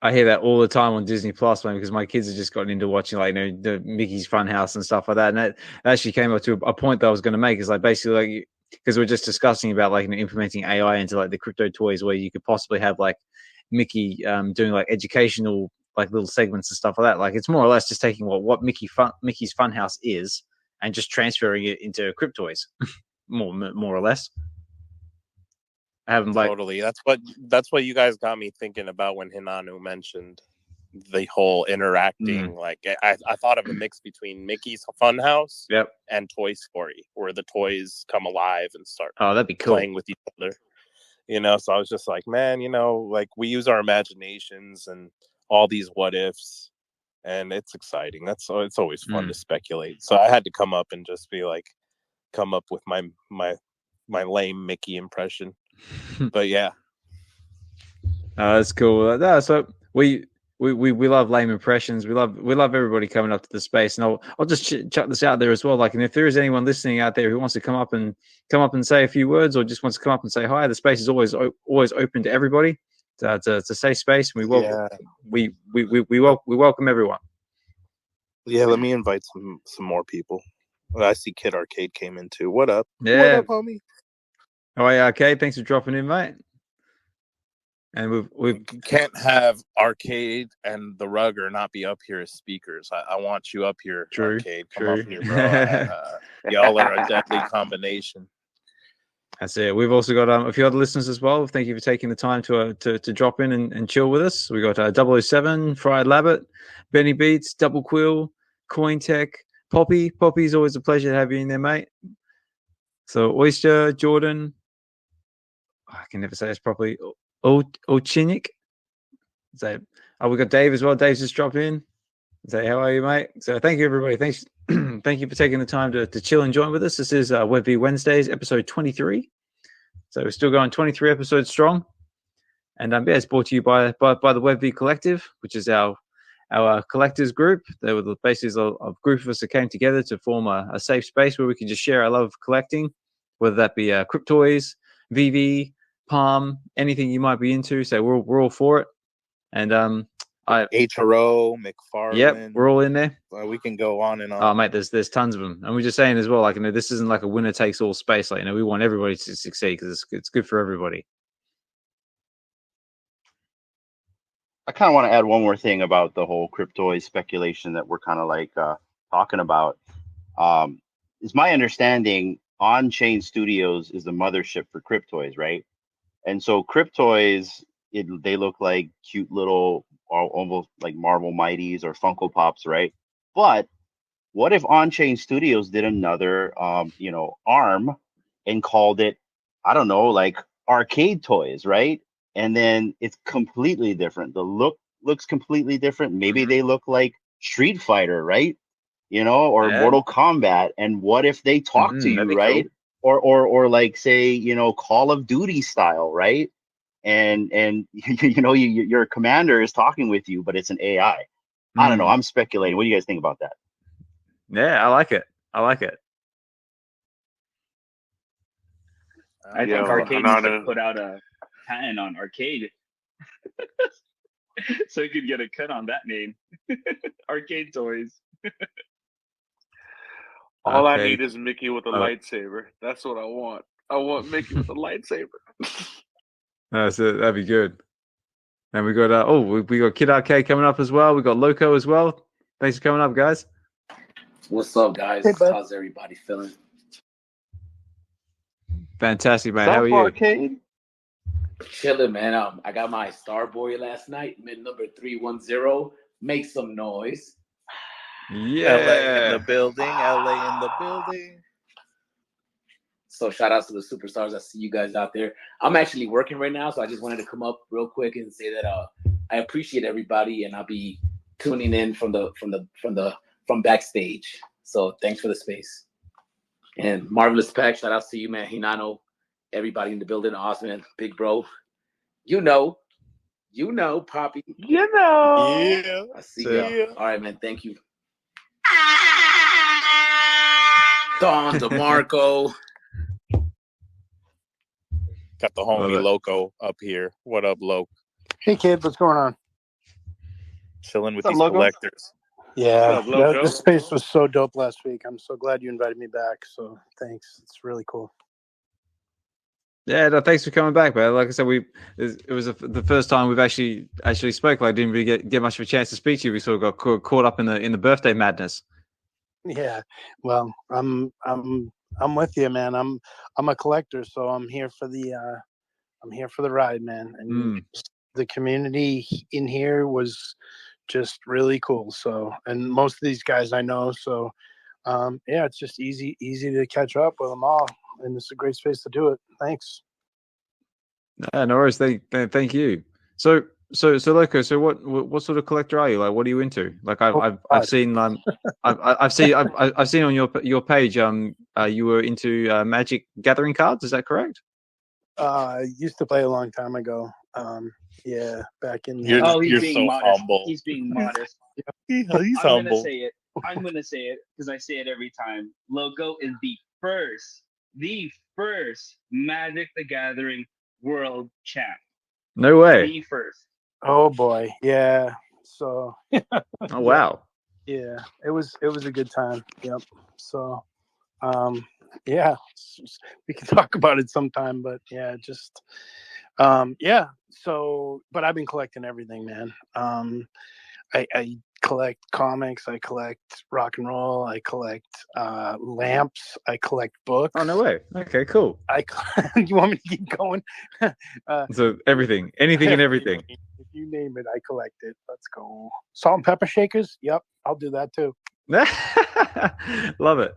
I hear that all the time on Disney Plus, man, because my kids have just gotten into watching, like, the Mickey's Funhouse and stuff like that. And that actually came up to a point that I was going to make, is like basically like, because we're just discussing about like implementing AI into like the crypto toys, where you could possibly have like Mickey doing like educational like little segments and stuff like that. Like it's more or less just taking what Mickey's Funhouse is and just transferring it into Cryptoys, more or less. I haven't totally. That's what you guys got me thinking about when Hinano mentioned the whole interacting. Like I thought of a mix between Mickey's Funhouse and Toy Story, where the toys come alive and start that'd be cool, playing with each other. So I was just like, man, like we use our imaginations and all these what ifs, and it's exciting. It's always fun to speculate. So I had to come up and just be like, come up with my lame Mickey impression. But yeah, that's cool. So we love lame impressions. We love everybody coming up to the space, and I'll just chuck this out there as well. Like, and if there is anyone listening out there who wants to come up and say a few words, or just wants to come up and say hi, the space is always open to everybody. It's a safe space, and we welcome everyone. Yeah, let me invite some more people. I see Kid Arcade came in too. What up? Yeah. What up, homie? Oh yeah, Arcade. Thanks for dropping in, mate. And we can't have Arcade and the Rugger not be up here as speakers. I want you up here, Arcade. Come up here, bro. Y'all are a deadly combination. That's it. We've also got a few other listeners as well. Thank you for taking the time to drop in and chill with us. We got 007, Fried Labbit, Benny Beats, Double Quill, Coin Tech, Poppy. Poppy's always a pleasure to have you in there, mate. So Oyster, Jordan. I can never say this properly. Ochinik. So we got Dave as well. Dave's just dropped in. Say how are you, mate? So thank you, everybody. Thanks. Thank you for taking the time to chill and join with us. This is VeVe Wednesdays, episode 23. So we're still going 23 episodes strong. And it's brought to you by the VeVe Collective, which is our collectors group. They were basically a group of us that came together to form a safe space where we can just share our love of collecting, whether that be Cryptoys, VeVe, Palm, anything you might be into. So we're all for it. And HRO, McFarlane. Yep, we're all in there. We can go on and on. Oh, mate, there's tons of them, and we're just saying as well, like, this isn't like a winner takes all space. Like, we want everybody to succeed because it's good for everybody. I kind of want to add one more thing about the whole Cryptoys speculation that we're kind of like talking about. It's my understanding On-Chain Studios is the mothership for Cryptoys, right? And so Cryptoys, they look like cute little, almost like Marvel Mighties or Funko Pops, right? But what if On-Chain Studios did another, arm and called it, I don't know, like Arcade Toys, right? And then it's completely different. The look looks completely different. Maybe they look like Street Fighter, right? Or Mortal Kombat. And what if they talk to you, right? Cool. Or like, say, Call of Duty style, right? And your commander is talking with you, but it's an AI. I don't know. I'm speculating. What do you guys think about that? Yeah, I like it. I think Arcade needs to put out a patent on Arcade so you could get a cut on that name. Arcade Toys. All I need is Mickey with a lightsaber. That's what I want. I want Mickey with a lightsaber. That'd be good. And we got we got Kid Arcade coming up as well. We got Loco as well. Thanks for coming up, guys. What's up, guys? Hey, how's everybody feeling? Fantastic, man. How are you? Arcade? Chilling, man. I got my Starboy last night, mid number 310. Make some noise. Yeah. LA in the building. So shout out to the superstars. I see you guys out there. I'm actually working right now, so I just wanted to come up real quick and say that I appreciate everybody, and I'll be tuning in from backstage. So thanks for the space. And Marvelous Pack, shout out to you, man. Hinano, everybody in the building, Osman, big bro. You know, Poppy. Yeah. I see you. All right, man. Thank you. Don DeMarco. Got the homie Loco up here. What up, Loco? Hey, kid. What's going on? Chilling with these collectors. Yeah, this space was so dope last week. I'm so glad you invited me back. So thanks. It's really cool. Yeah, no, thanks for coming back, man. Like I said, it was the first time we've actually spoke. Like, I didn't really get much of a chance to speak to you. We sort of got caught up in the birthday madness. Yeah, well, I'm with you, man. I'm a collector, so I'm here for the ride, man. And the community in here was just really cool. So, and most of these guys I know. So, it's just easy to catch up with them all. And it's a great space to do it. Thanks. No worries. Thank you. So Loco. So what sort of collector are you? Like, what are you into? Like, I've seen I've seen on your page. You were into Magic Gathering cards. Is that correct? I used to play a long time ago. Back in. You're so modest. humble. He's being modest. He's I'm humble. I'm gonna say it because I say it every time. Loco is the first Magic the Gathering world champ. No way. The first. Oh boy, yeah. So. Oh wow. Yeah, it was a good time. Yep. So, we can talk about it sometime. But just, So, but I've been collecting everything, man. I collect comics, I collect rock and roll, I collect lamps, I collect books. Oh, no way. Okay, cool. You want me to keep going? So everything, anything and everything. If you name it, I collect it. Let's go. Salt and pepper shakers? Yep, I'll do that too. Love it.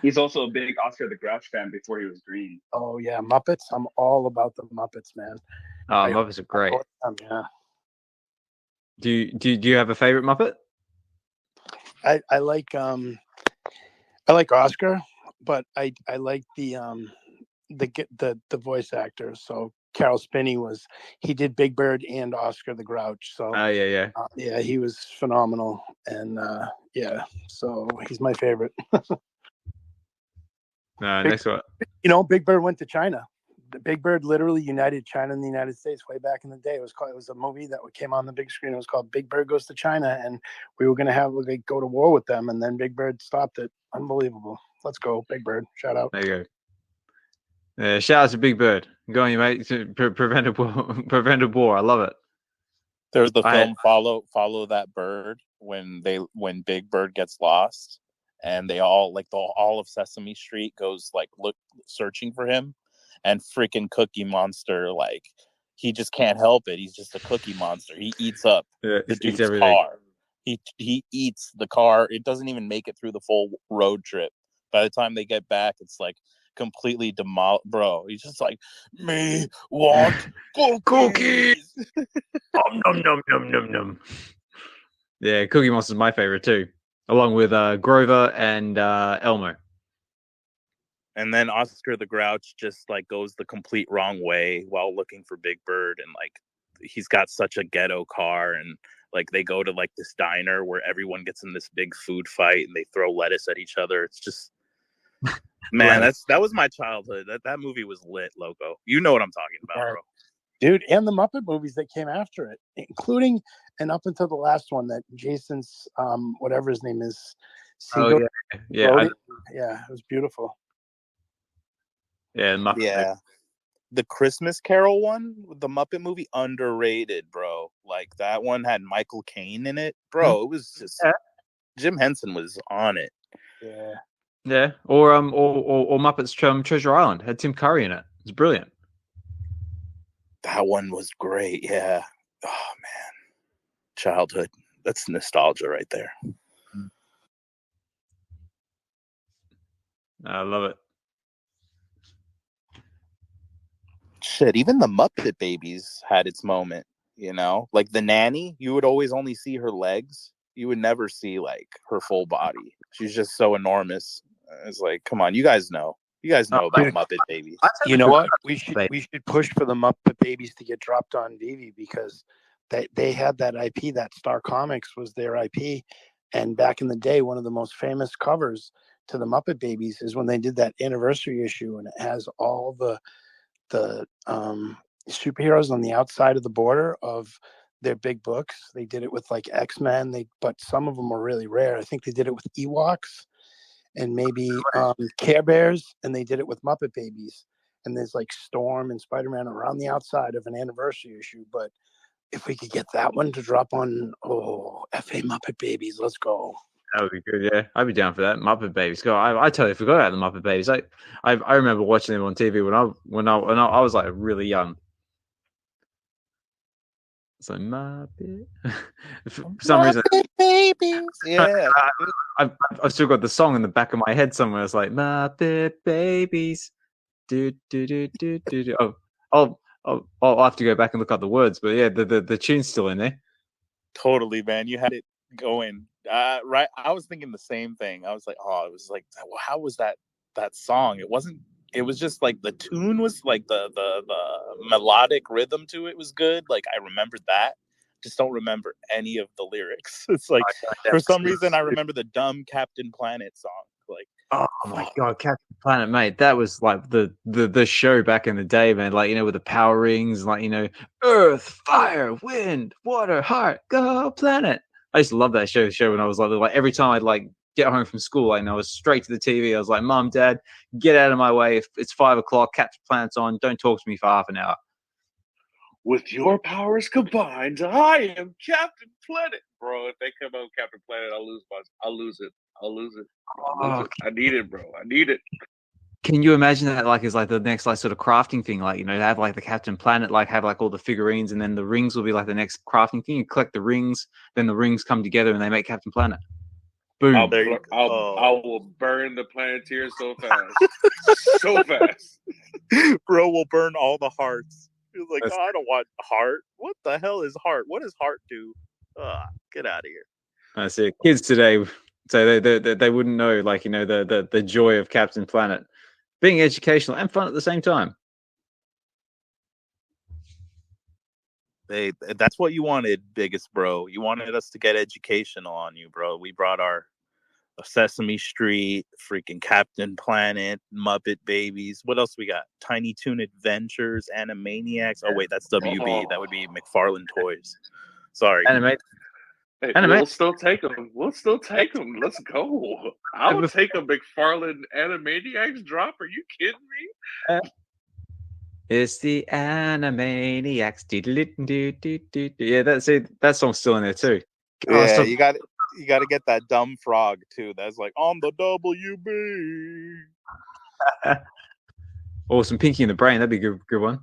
He's also a big Oscar the Grouch fan before he was green. Oh yeah, Muppets. I'm all about the Muppets, man. Oh, Muppets are great. Yeah. Do you have a favorite Muppet? I like Oscar, but I like the voice actor. So Carol Spinney he did Big Bird and Oscar the Grouch. So he was phenomenal, and so he's my favorite. Next one. Big Bird went to China. the Big Bird literally united China and the United States way back in the day. It was a movie that came on the big screen. It was called Big Bird Goes to China, and we were going to go to war with them, and then Big Bird stopped it. Unbelievable. Let's go, Big Bird. Shout out. There you go. Shout out to Big Bird. Go on, you mate. To prevent a war. I love it. There's the film Follow That Bird when Big Bird gets lost, and they all all of Sesame Street goes searching for him, and freaking Cookie Monster he just can't help it. He's just a cookie monster. He eats up the dude's car. He eats the car. It doesn't even make it through the full road trip. By the time they get back, it's completely demolished. Bro, he's just me want cookies. Nom nom nom nom nom. Yeah, Cookie Monster's my favorite too, along with Grover and Elmo. And then Oscar the Grouch just goes the complete wrong way while looking for Big Bird, and he's got such a ghetto car, and they go to this diner where everyone gets in this big food fight and they throw lettuce at each other. It's just man, that was my childhood. That movie was lit, Loco. You know what I'm talking about, bro. Dude, and the Muppet movies that came after it, including and up until the last one that Jason's whatever his name is. Segel, yeah, it was beautiful. Yeah, Muppet. The Christmas Carol one, the Muppet movie, underrated, bro. That one had Michael Caine in it, bro. It was just Jim Henson was on it. Yeah, or Muppets Treasure Island had Tim Curry in it. It's brilliant. That one was great. Yeah. Oh man, childhood. That's nostalgia right there. I love it. Shit, even the Muppet Babies had its moment, the nanny, you would always only see her legs. You would never see her full body. She's just so enormous. It's come on, you guys know about Muppet Babies. You know what? We should push for the Muppet Babies to get dropped on VeVe because they had that IP. That Star Comics was their IP, and back in the day, one of the most famous covers to the Muppet Babies is when they did that anniversary issue, and it has all the superheroes on the outside of the border of their big books. They did it with X-Men, but some of them were really rare. I think they did it with Ewoks and maybe Care Bears, and they did it with Muppet Babies. And there's Storm and Spider-Man around the outside of an anniversary issue. But if we could get that one to drop on, F.A. Muppet Babies, let's go. That would be good, yeah. I'd be down for that. Muppet Babies. God, I totally forgot about the Muppet Babies. I remember watching them on TV when I was really young. It's Muppet. For some reason, Babies. Yeah. I've still got the song in the back of my head somewhere. It's Muppet Babies. Do do do do do do. I'll have to go back and look up the words, but yeah, the tune's still in there. Totally, man. You had it going. Right, I was thinking the same thing. I was how was that song? It was just the tune was the melodic rhythm to it was good. I remembered that, just don't remember any of the lyrics. It's for some reason I remember the dumb Captain Planet song. Oh my god, Captain Planet, mate, that was the show back in the day, man. With the power rings, Earth, Fire, Wind, Water, Heart, Go Planet. I used to love that show when I was every time I'd get home from school, I was straight to the TV. I was like, Mom, Dad, get out of my way. If it's 5 o'clock, Captain Planet's on. Don't talk to me for half an hour. With your powers combined, I am Captain Planet. Bro, if they come out Captain Planet, I'll lose it. I need it, bro. I need it. Can you imagine that is the next sort of crafting thing? To have the Captain Planet, have all the figurines, and then the rings will be the next crafting thing. You collect the rings, then the rings come together and they make Captain Planet. Boom. I will burn the Planeteer so fast. Bro will burn all the hearts. He's I don't want heart. What the hell is heart? What does heart do? Get out of here. I see. Kids today, so they wouldn't know the joy of Captain Planet. Being educational and fun at the same time. That's what you wanted, biggest bro. You wanted us to get educational on you, bro. We brought our Sesame Street, freaking Captain Planet, Muppet Babies. What else we got? Tiny Toon Adventures, Animaniacs. Oh wait, that's WB. That would be McFarlane Toys. Sorry. Animate. Hey, we'll still take them. Let's go. I would take a McFarlane Animaniacs drop. Are you kidding me? It's the Animaniacs. Yeah, that song's still in there too. Yeah, you got to get that dumb frog too. That's like on the WB. Or some Pinky in the Brain. That'd be a good one.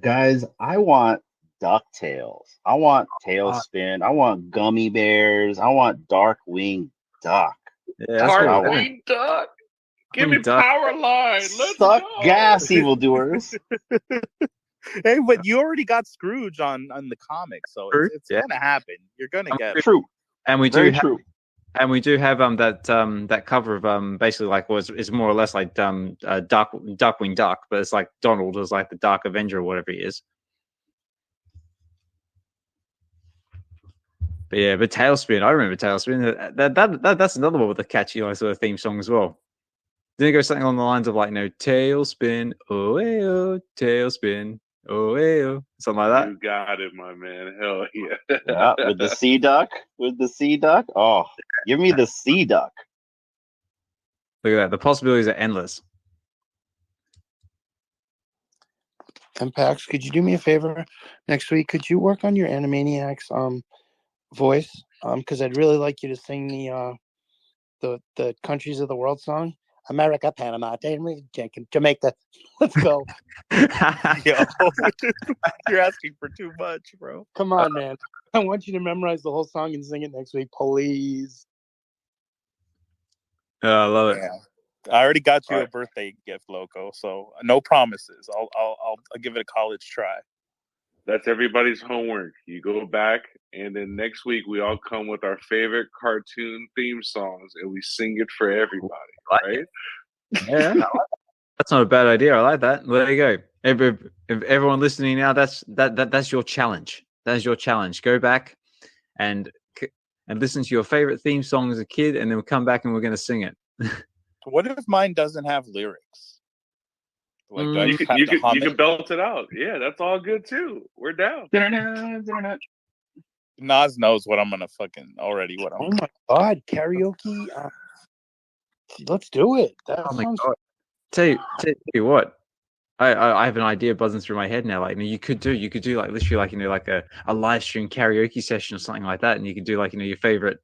Guys, I want DuckTales. I want Tailspin. I want Gummy Bears. I want Darkwing Duck. Yeah, Darkwing Duck. Give me Powerline. Let's Suck go. gas, evildoers. Hey, but you already got Scrooge on the comics, so it's gonna happen. You're gonna get true. And we Very do true. And we do have that cover of basically like it's more or less like Darkwing Duck, but it's like Donald is like the Dark Avenger or whatever he is. But yeah, but Tailspin, I remember Tailspin. That's another one with a catchy sort of theme song as well. Didn't it go something along the lines of like, Tailspin, oh, Tailspin, oh, something like that? You got it, my man. Hell yeah. Yeah, with the sea duck. Oh, give me the sea duck. Look at that. The possibilities are endless. Mpacks, could you do me a favor next week? Could you work on your Animaniacs voice? Because I'd really like you to sing the countries of the world song. America, Panama, Jamaica. Let's go. Yo, you're asking for too much, bro. Come on, man. I want you to memorize the whole song and sing it next week, please. I love it. Yeah. I already got you a birthday gift, Loco. So no promises. I'll give it a college try. That's everybody's homework. You go back, and then next week we all come with our favorite cartoon theme songs, and we sing it for everybody. Right? Yeah, that's not a bad idea. I like that. There you go. If everyone listening now, that's your challenge. That is your challenge. Go back and listen to your favorite theme song as a kid, and then we'll come back and we're going to sing it. What if mine doesn't have lyrics? Like, you can belt it out. Yeah, that's all good too. We're down. Nas knows what I'm gonna already. Oh my god, karaoke! Let's do it. Oh my god! Tell you what, I have an idea buzzing through my head now. Like, you could do like literally like like a live stream karaoke session or something like that, and you could do like your favorite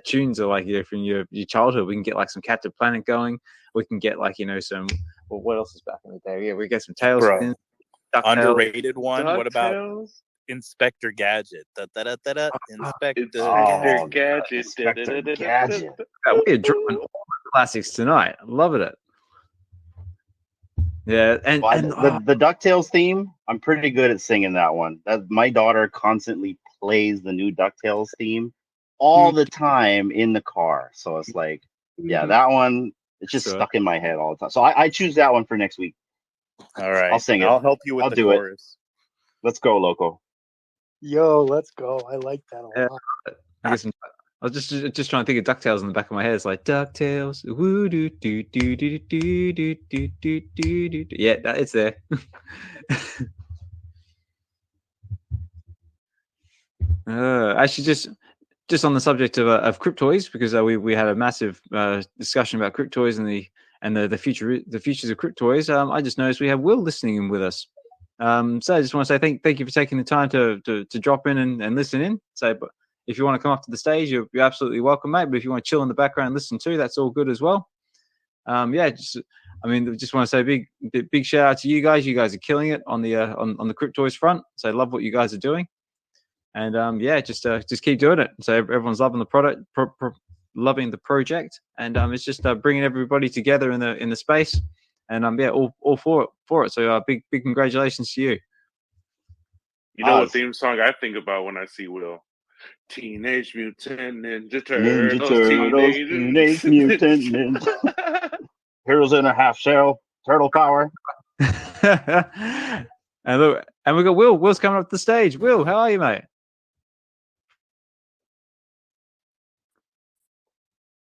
tunes or like from your childhood. We can get like some Captain Planet going. We can get like some. Well, what else is back in the day? Yeah, we get some Tailspin. Underrated one. What about Inspector Gadget? Inspector Gadget. We're dropping all the classics tonight. Loving it. Yeah, and the DuckTales theme, I'm pretty good at singing that one. My daughter constantly plays the new DuckTales theme all the time in the car. So it's like, yeah, that one. It's just stuck in my head all the time. So I choose that one for next week. All right. I'll sing it. I'll help you with the chorus. Let's go, Loco. Yo, let's go. I like that a lot. I was just trying to think of DuckTales in the back of my head. It's like DuckTales. Woo doo doo doo doo doo doo doo doo doo. Yeah, it's there. Actually, just on the subject of Cryptoys, because we had a massive discussion about Cryptoys and the futures of Cryptoys. I just noticed we have Will listening in with us. So I just want to say thank you for taking the time to drop in and listen in. So, but if you want to come up to the stage, you're absolutely welcome, mate. But if you want to chill in the background and listen too, that's all good as well. Just want to say big shout out to you guys. You guys are killing it on the Cryptoys front. So I love what you guys are doing. And just keep doing it. So everyone's loving the product, loving the project, and it's just bringing everybody together in the space. And all for it. So big congratulations to you. You know what theme song I think about when I see Will? Teenage Mutant Ninja Turtles. Teenage Mutant Ninja. Heroes in a half shell. Turtle power. And look, and we got Will. Will's coming up to the stage. Will, how are you, mate?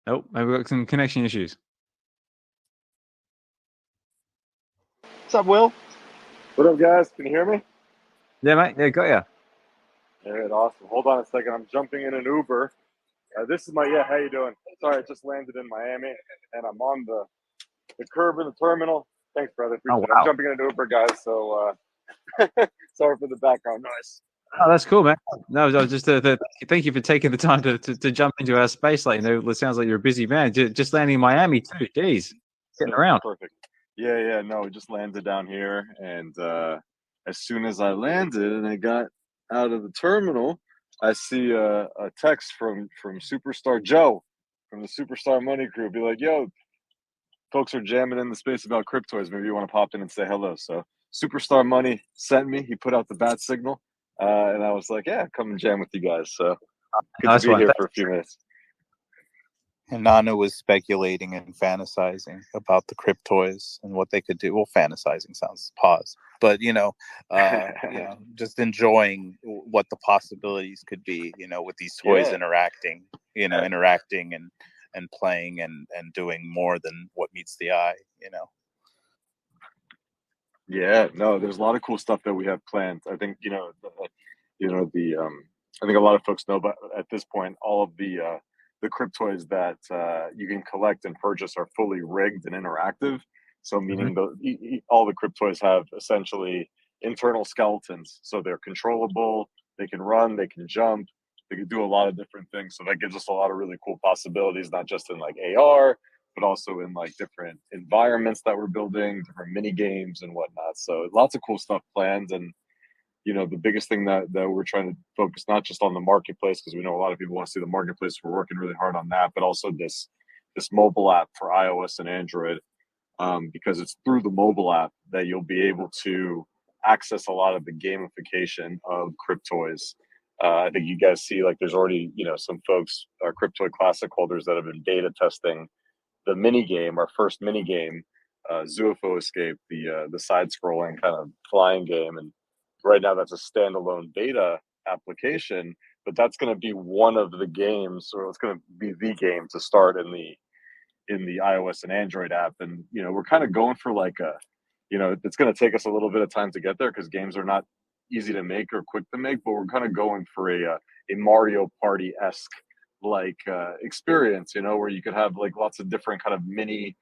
Nope, maybe we've got some connection issues. What's up, Will? What up, guys? Can you hear me? Yeah, mate. Yeah, got ya. All right, awesome. Hold on a second. I'm jumping in an Uber. This is my, how you doing? Sorry, I just landed in Miami, and I'm on the curb in the terminal. Thanks, brother. Appreciate it. I'm jumping in an Uber, guys, so sorry for the background noise. Oh, that's cool, man. No, I was just thank you for taking the time to jump into our space. Like, it sounds like you're a busy man. Just landing in Miami too. Jeez, getting around. Perfect. Yeah. No, we just landed down here, and as soon as I landed and I got out of the terminal, I see a text from Superstar Joe from the Superstar Money Crew. Be like, yo, folks are jamming in the space about Cryptoys. Maybe you want to pop in and say hello. So Superstar Money sent me. He put out the bat signal. And I was like, yeah, come and jam with you guys. So good to be here for a few minutes. Hinano was speculating and fantasizing about the Cryptoys and what they could do. Well, fantasizing sounds pause, but just enjoying what the possibilities could be. With these toys interacting and playing and doing more than what meets the eye. Yeah, no, there's a lot of cool stuff that we have planned. I think I think a lot of folks know, but at this point, all of the Cryptoys that you can collect and purchase are fully rigged and interactive. So meaning all the Cryptoys have essentially internal skeletons. So they're controllable, they can run, they can jump, they can do a lot of different things. So that gives us a lot of really cool possibilities, not just in like AR, but also in like different environments that we're building, different mini games and whatnot. So lots of cool stuff planned. And the biggest thing that we're trying to focus not just on the marketplace, because we know a lot of people want to see the marketplace. We're working really hard on that, but also this mobile app for iOS and Android, because it's through the mobile app that you'll be able to access a lot of the gamification of Cryptoys. I think you guys see like there's already some folks, our Cryptoy Classic holders, that have been beta testing the mini game, our first mini game, Zoofo Escape, the side-scrolling kind of flying game, and right now that's a standalone beta application, but that's going to be one of the games, or it's going to be the game to start in the iOS and Android app. And we're kind of going for like it's going to take us a little bit of time to get there because games are not easy to make or quick to make, but we're kind of going for a Mario Party-esque like experience, where you could have like lots of different kind of mini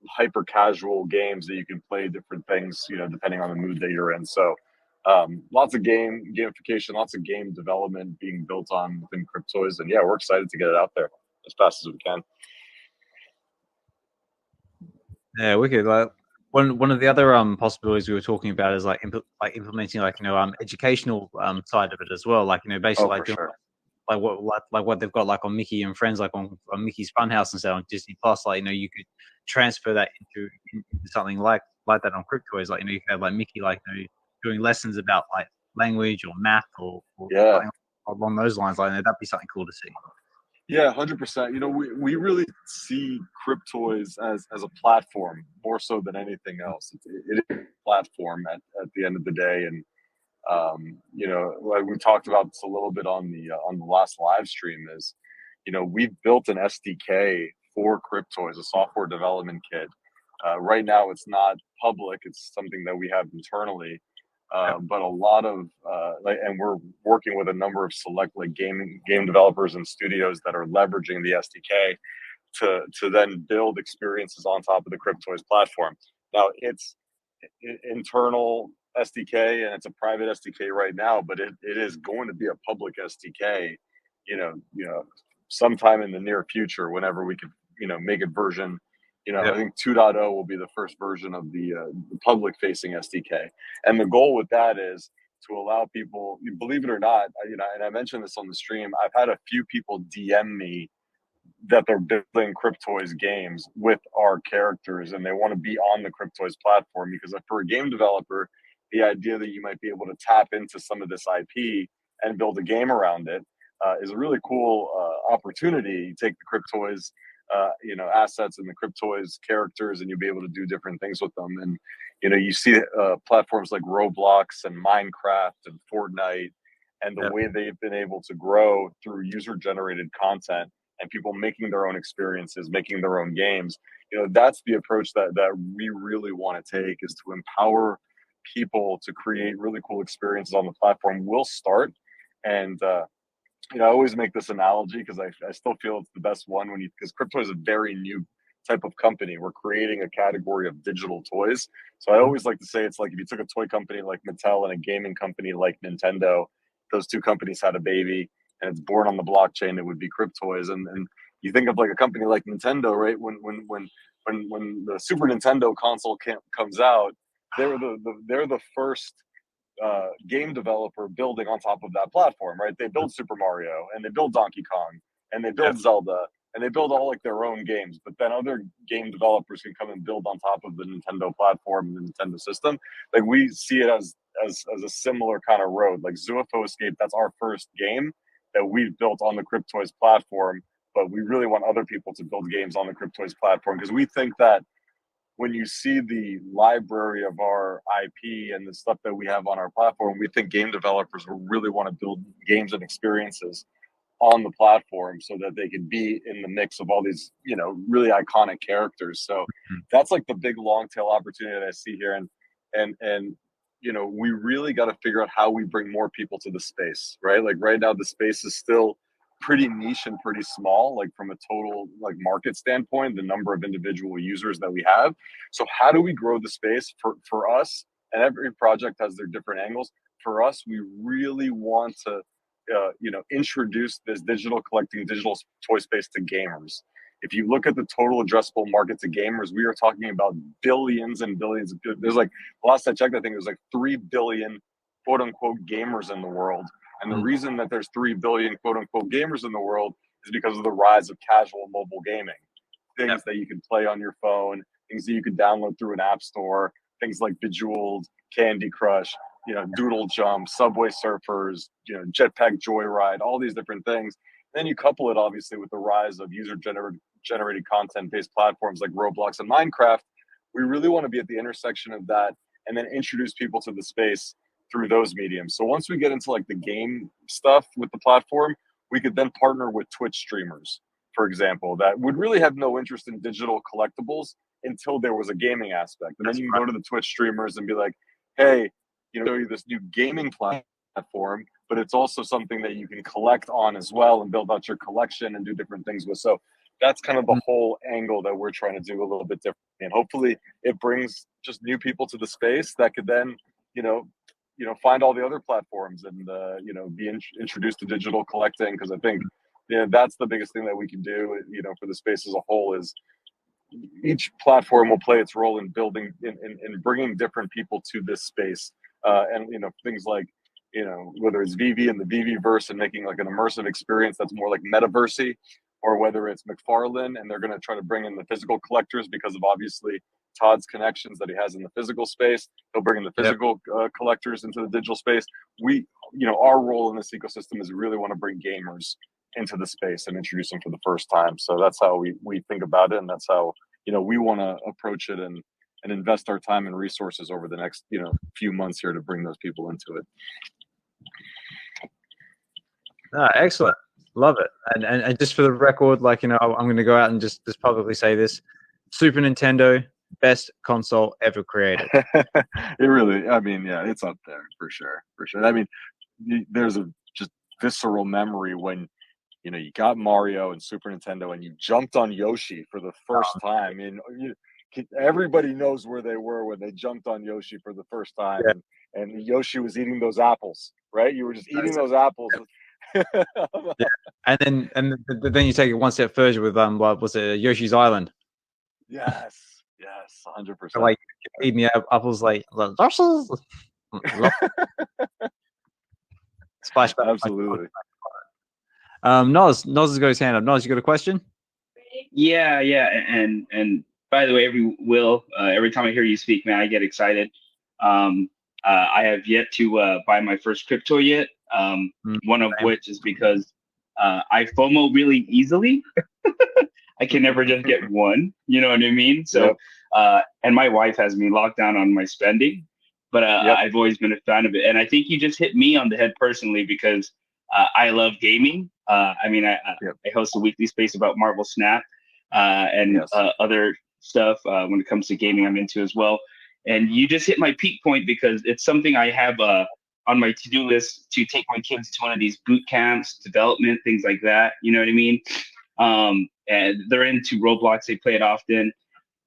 hyper casual games that you can play different things, depending on the mood that you're in. So lots of gamification, lots of game development being built on within Cryptoys, and we're excited to get it out there as fast as we can. Yeah, wicked. Like one of the other possibilities we were talking about is like implementing educational side of it as well. Like basically what they've got like on Mickey and Friends, like on Mickey's Funhouse and so on Disney Plus. Like you could transfer that into something like that on Cryptoys. Like you could have like Mickey doing lessons about like language or math or along those lines. Like that'd be something cool to see. Yeah, 100%. We really see Cryptoys as a platform more so than anything else. It is a platform at the end of the day, and like we talked about this a little bit on the last live stream, is we've built an SDK for Cryptoys, a software development kit. Right now, it's not public; it's something that we have internally. But a lot of and we're working with a number of select like game developers and studios that are leveraging the SDK to then build experiences on top of the Cryptoys platform. Now it's internal SDK and it's a private SDK right now, but it is going to be a public SDK, sometime in the near future, whenever we can, make it version. I think 2.0 will be the first version of the public-facing SDK, and the goal with that is to allow people, believe it or not, and I mentioned this on the stream. I've had a few people DM me that they're building Cryptoys games with our characters, and they want to be on the Cryptoys platform because for a game developer, the idea that you might be able to tap into some of this IP and build a game around it is a really cool opportunity. You take the Cryptoys assets and the Cryptoys characters, and you'll be able to do different things with them. And you see platforms like Roblox and Minecraft and Fortnite, and the way they've been able to grow through user-generated content and people making their own experiences, making their own games. That's the approach that we really want to take, is to empower people to create really cool experiences on the platform. We'll start, and I always make this analogy because I still feel it's the best one because Crypto is a very new type of company. We're creating a category of digital toys. So I always like to say it's like if you took a toy company like Mattel and a gaming company like Nintendo, those two companies had a baby and it's born on the blockchain, it would be Cryptoys. And you think of like a company like Nintendo, right? When the Super Nintendo console comes out, they're the first game developer building on top of that platform, right? They build Super Mario and they build Donkey Kong and they build Zelda and they build all like their own games, but then other game developers can come and build on top of the Nintendo platform and the Nintendo system. Like we see it as a similar kind of road. Like Zoopho Escape, that's our first game that we've built on the Cryptoys platform, but we really want other people to build games on the Cryptoys platform because we think that when you see the library of our IP and the stuff that we have on our platform, we think game developers will really want to build games and experiences on the platform so that they can be in the mix of all these, really iconic characters. So that's like the big long tail opportunity that I see here. And we really got to figure out how we bring more people to the space, right? Like right now, the space is still pretty niche and pretty small, like from a total like market standpoint, the number of individual users that we have. So how do we grow the space for us? And every project has their different angles. For us, we really want to introduce this digital collecting, digital toy space to gamers. If you look at the total addressable market to gamers, we are talking about billions and billions. There's like, last I checked, I think it was like 3 billion quote unquote gamers in the world. And the reason that there's 3 billion quote unquote gamers in the world is because of the rise of casual mobile gaming. Things that you can play on your phone, things that you can download through an app store, things like Bejeweled, Candy Crush, Doodle Jump, Subway Surfers, Jetpack Joyride, all these different things. Then you couple it obviously with the rise of user-generated content-based platforms like Roblox and Minecraft. We really want to be at the intersection of that and then introduce people to the space through those mediums. So once we get into like the game stuff with the platform, we could then partner with Twitch streamers, for example, that would really have no interest in digital collectibles until there was a gaming aspect. And then you can go to the Twitch streamers and be like, hey, show you this new gaming platform, but it's also something that you can collect on as well and build out your collection and do different things with. So that's kind of the whole angle that we're trying to do a little bit different. And hopefully it brings just new people to the space that could then, find all the other platforms and, be introduced to digital collecting. Because I think, that's the biggest thing that we can do, for the space as a whole is each platform will play its role in building, in bringing different people to this space. And, things like, whether it's VeVe and the VeVe verse and making like an immersive experience that's more like metaversy, or whether it's McFarlane and they're going to try to bring in the physical collectors because of obviously Todd's connections that he has in the physical space. He'll bring in the physical collectors into the digital space. We, our role in this ecosystem is we really want to bring gamers into the space and introduce them for the first time. So that's how we think about it. And that's how, we want to approach it and invest our time and resources over the next, few months here to bring those people into it. Excellent. Love it. And just for the record, I'm going to go out and just publicly say this: Super Nintendo, best console ever created. It really, it's up there for sure. I mean, there's a just visceral memory when, you got Mario and Super Nintendo and you jumped on Yoshi for the first time. Everybody knows where they were when they jumped on Yoshi for the first time. Yeah. And Yoshi was eating those apples, right? You were just eating those apples. Yeah. And then you take it one step further with what was it, Yoshi's Island? Yes, 100%. Like eating the apples, like splash back. Absolutely. Nos has got his hand up. Nos, you got a question? Yeah, and by the way, every time I hear you speak, man, I get excited. I have yet to buy my first crypto yet. One of which is because I FOMO really easily. I can never just get one. You know what I mean? So, and my wife has me locked down on my spending, but I've always been a fan of it. And I think you just hit me on the head personally because I love gaming. I mean, I host a weekly space about Marvel Snap and other stuff when it comes to gaming I'm into as well. And you just hit my peak point because it's something I have on my to-do list to take my kids to one of these boot camps, development, things like that. You know what I mean? And they're into Roblox. They play it often.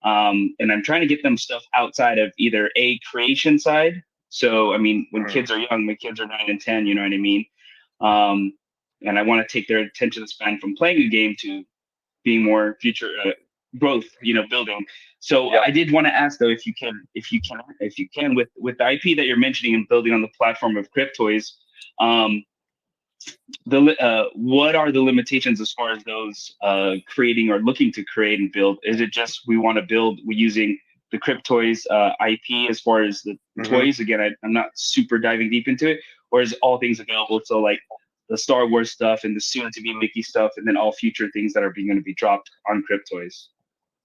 And I'm trying to get them stuff outside of either a creation side. So, I mean, when kids are young, my kids are 9 and 10, you know what I mean? And I want to take their attention span from playing a game to being more future growth, you know, building. So I did want to ask though, if you can, with the IP that you're mentioning and building on the platform of Cryptoys, what are the limitations as far as those creating or looking to create and build? Is it just we want to build using the Cryptoys IP as far as the toys? Again, I'm not super diving deep into it, or is all things available? So like the Star Wars stuff and the soon-to-be Mickey stuff, and then all future things that are going to be dropped on Cryptoys.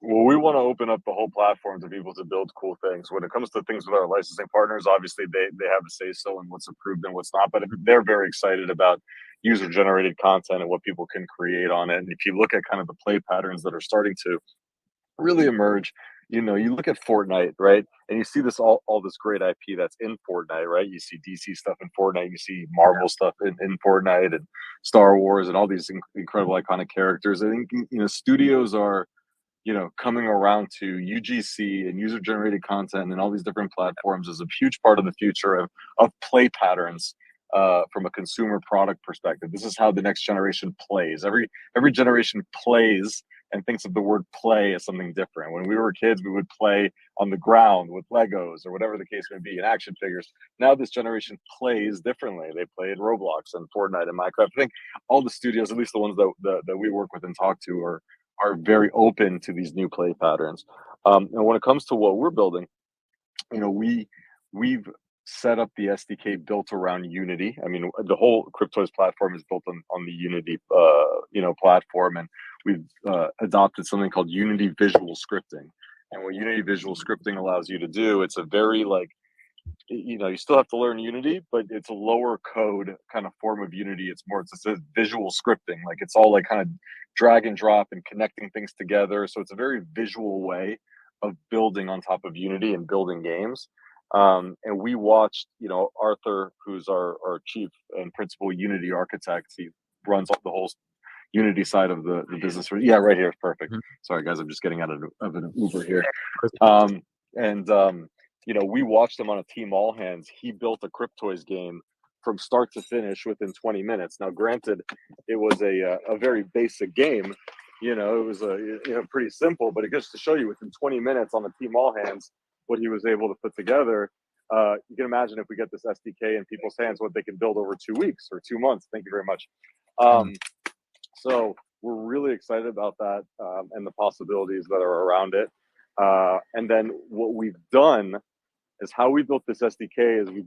Well, we want to open up the whole platform to people to build cool things. When it comes to things with our licensing partners, obviously they have a say-so in what's approved and what's not, but they're very excited about user-generated content and what people can create on it. And if you look at kind of the play patterns that are starting to really emerge, you know, you look at Fortnite, right? And you see this all this great IP that's in Fortnite, right? You see DC stuff in Fortnite, you see Marvel stuff in Fortnite, and Star Wars and all these incredible iconic characters. I think, you know, studios are, you know, coming around to UGC and user-generated content and all these different platforms is a huge part of the future of play patterns from a consumer product perspective. This is how the next generation plays. Every generation plays and thinks of the word play as something different. When we were kids, we would play on the ground with Legos or whatever the case may be, and action figures. Now this generation plays differently. They play in Roblox and Fortnite and Minecraft. I think all the studios, at least the ones that we work with and talk to, are very open to these new play patterns. And when it comes to what we're building, you know, we've set up the SDK built around Unity. I mean, the whole Cryptoys platform is built on the Unity, you know, platform, and we've adopted something called Unity Visual Scripting. And what Unity Visual Scripting allows you to do, it's a very, like, you know, you still have to learn Unity, but it's a lower code kind of form of Unity. It's a visual scripting. Like, it's all like kind of drag and drop and connecting things together. So it's a very visual way of building on top of Unity and building games. And we watched, you know, Arthur, who's our chief and principal Unity architect. He runs the whole Unity side of the business. Yeah, right here is perfect. Sorry, guys, I'm just getting out of an Uber here. You know, we watched him on a team all hands. He built a Cryptoys game from start to finish within 20 minutes. Now, granted, it was a very basic game. You know, it was pretty simple, but it goes to show you within 20 minutes on the team all hands what he was able to put together. You can imagine if we get this SDK in people's hands, what they can build over 2 weeks or 2 months. Thank you very much. So we're really excited about that and the possibilities that are around it. And then what we've done is how we built this SDK is we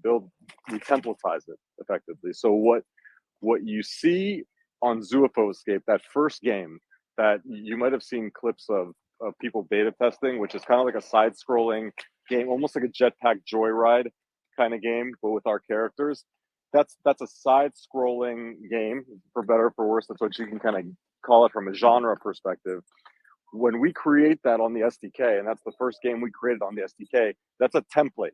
templatize it effectively. So what you see on Zooposcape, that first game that you might have seen clips of people beta testing, which is kind of like a side-scrolling game, almost like a jetpack joyride kind of game, but with our characters. That's a side-scrolling game, for better or for worse. That's what you can kind of call it from a genre perspective. When we create that on the SDK, and that's the first game we created on the SDK, that's a template.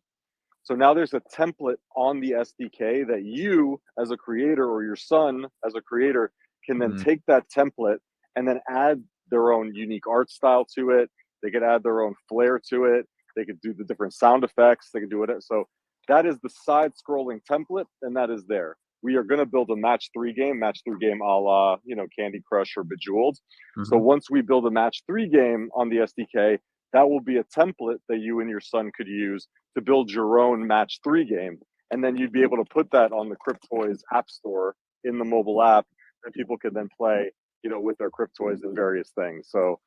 So now there's a template on the SDK that you, as a creator, or your son, as a creator, can then take that template and then add their own unique art style to it. They could add their own flair to it. They could do the different sound effects. They could do it. So that is the side-scrolling template, and that is there. We are going to build a match 3 game a la, you know, Candy Crush or Bejeweled. So once we build a match 3 game on the SDK, that will be a template that you and your son could use to build your own match 3 game. And then you'd be able to put that on the Cryptoys app store in the mobile app, and people can then play, you know, with their Cryptoys and various things. So,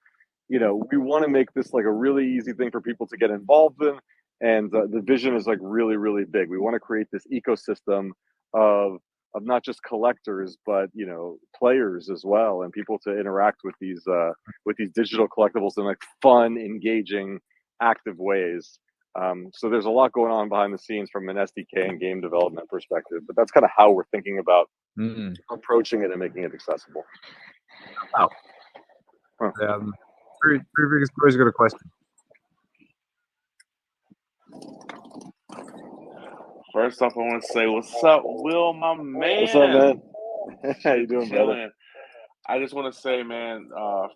you know, we want to make this like a really easy thing for people to get involved in. And the vision is like really, really big. We want to create this ecosystem of not just collectors, but, you know, players as well, and people to interact with these digital collectibles in like fun, engaging, active ways. So there's a lot going on behind the scenes from an SDK and game development perspective, but that's kind of how we're thinking about approaching it and making it accessible. Wow. Biggest Bro's got a question. First off, I want to say, what's up, Will, my man? What's up, man? How you doing, Chilling. brother? I just want to say, man,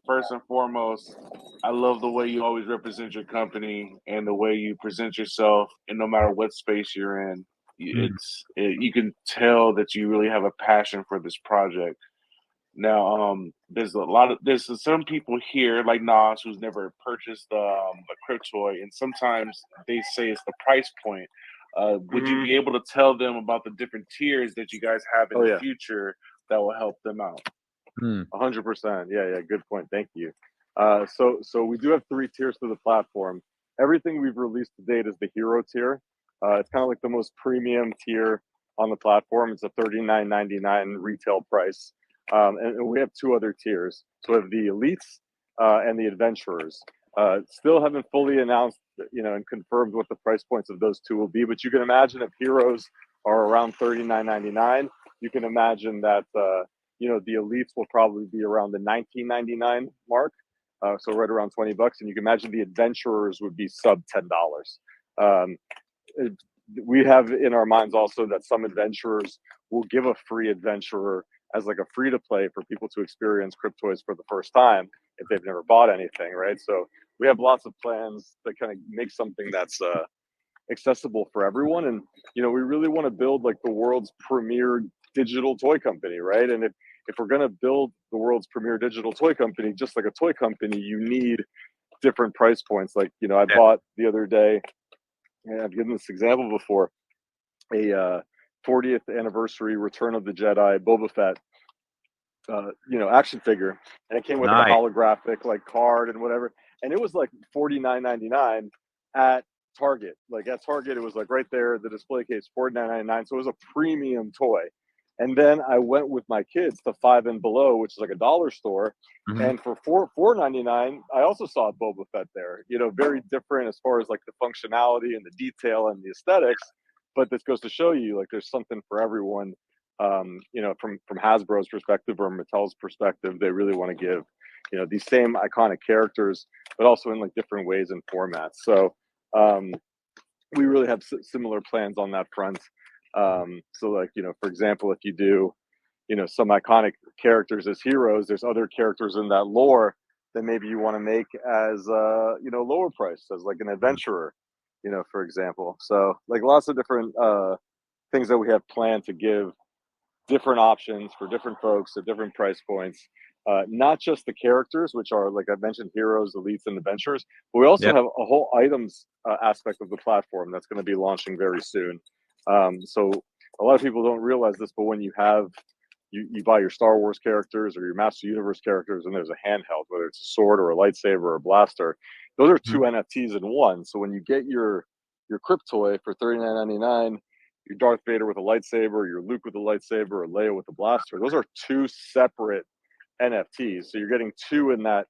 first and foremost, I love the way you always represent your company and the way you present yourself, and no matter what space you're in, you can tell that you really have a passion for this project. Now, there's some people here like Nos who's never purchased a Cryptoy, and sometimes they say it's the price point. Would you be able to tell them about the different tiers that you guys have in the future that will help them out? 100%. Yeah. Good point. Thank you. So we do have 3 tiers to the platform. Everything we've released to date is the hero tier. It's kind of like the most premium tier on the platform. It's a $39.99 retail price. And we have 2 other tiers. So we have the elites and the adventurers. Still haven't fully announced, and confirmed what the price points of those 2 will be. But you can imagine if heroes are around $39.99, you can imagine that the elites will probably be around the $19.99 mark. So right around $20, and you can imagine the adventurers would be sub $10. We have in our minds also that some adventurers will give a free adventurer as like a free to play for people to experience Cryptoys for the first time if they've never bought anything, right? So we have lots of plans that kind of make something that's accessible for everyone. And, we really want to build like the world's premier digital toy company, right? And if we're going to build the world's premier digital toy company, just like a toy company, you need different price points. Like, I bought the other day, and I've given this example before, a 40th anniversary Return of the Jedi Boba Fett, action figure, and it came with like a holographic like card and whatever, and it was like $49.99 at Target. Like at Target, it was like right there, the display case, $49.99. So it was a premium toy. And then I went with my kids to 5 and Below, which is like a dollar store, and for $4.99, I also saw Boba Fett there. Very different as far as like the functionality and the detail and the aesthetics. But this goes to show you, like, there's something for everyone. From Hasbro's perspective or Mattel's perspective, they really want to give, these same iconic characters, but also in like different ways and formats. So we really have similar plans on that front. So like, for example, if you do, some iconic characters as heroes, there's other characters in that lore that maybe you want to make as, lower price, as like an adventurer, for example. So like lots of different things that we have planned to give different options for different folks at different price points. Not just the characters, which are, like I mentioned, heroes, elites, and adventurers, but we also have a whole items aspect of the platform that's going to be launching very soon. So a lot of people don't realize this, but when you buy your Star Wars characters or your Master Universe characters, and there's a handheld, whether it's a sword or a lightsaber or a blaster, those are 2 NFTs in one. So when you get your Cryptoy for $39.99, your Darth Vader with a lightsaber, your Luke with a lightsaber, or Leia with a blaster, those are 2 separate NFTs. So you're getting 2 in that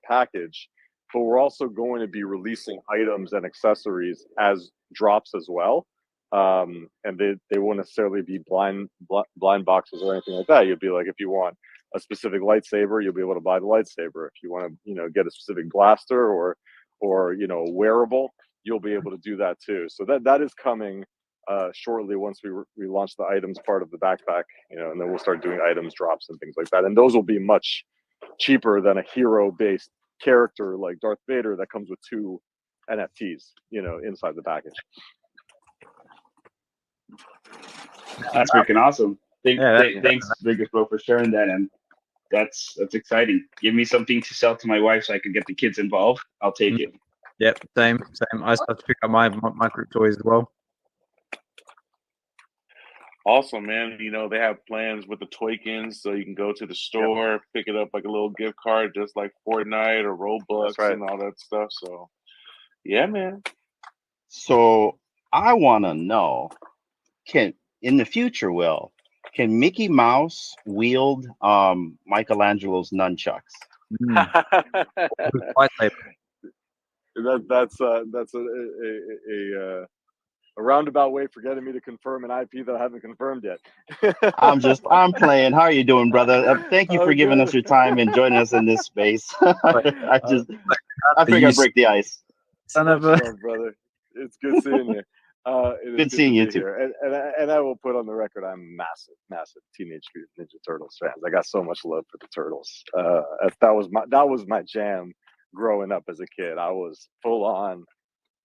package. But we're also going to be releasing items and accessories as drops as well. And they won't necessarily be blind boxes or anything like that. You'll be like, if you want a specific lightsaber, you'll be able to buy the lightsaber. If you want to, get a specific blaster or a wearable, you'll be able to do that too. So that is coming shortly once we launch the items part of the backpack, and then we'll start doing items drops and things like that. And those will be much cheaper than a hero-based character like Darth Vader that comes with 2 NFTs, inside the package. That's freaking awesome. Thanks, Biggest Bro, for sharing that, and that's exciting. Give me something to sell to my wife so I can get the kids involved. I'll take it. Yep, same. I still have to pick up my Cryptoys as well. Awesome, man. They have plans with the Toykins, so you can go to the store, pick it up like a little gift card, just like Fortnite or Roblox and all that stuff. So, yeah, man. So I want to know, in the future, can Mickey Mouse wield Michelangelo's nunchucks? That's a roundabout way for getting me to confirm an IP that I haven't confirmed yet. I'm playing. How are you doing, brother? Thank you for giving us your time and joining us in this space. I figured I'd break the ice. Son of Much a. love, brother. It's good seeing you. It is Good seeing you be too. here. And I will put on the record, I'm massive Teenage Mutant Ninja Turtles fans. I got so much love for the Turtles. That was my jam growing up as a kid. I was full on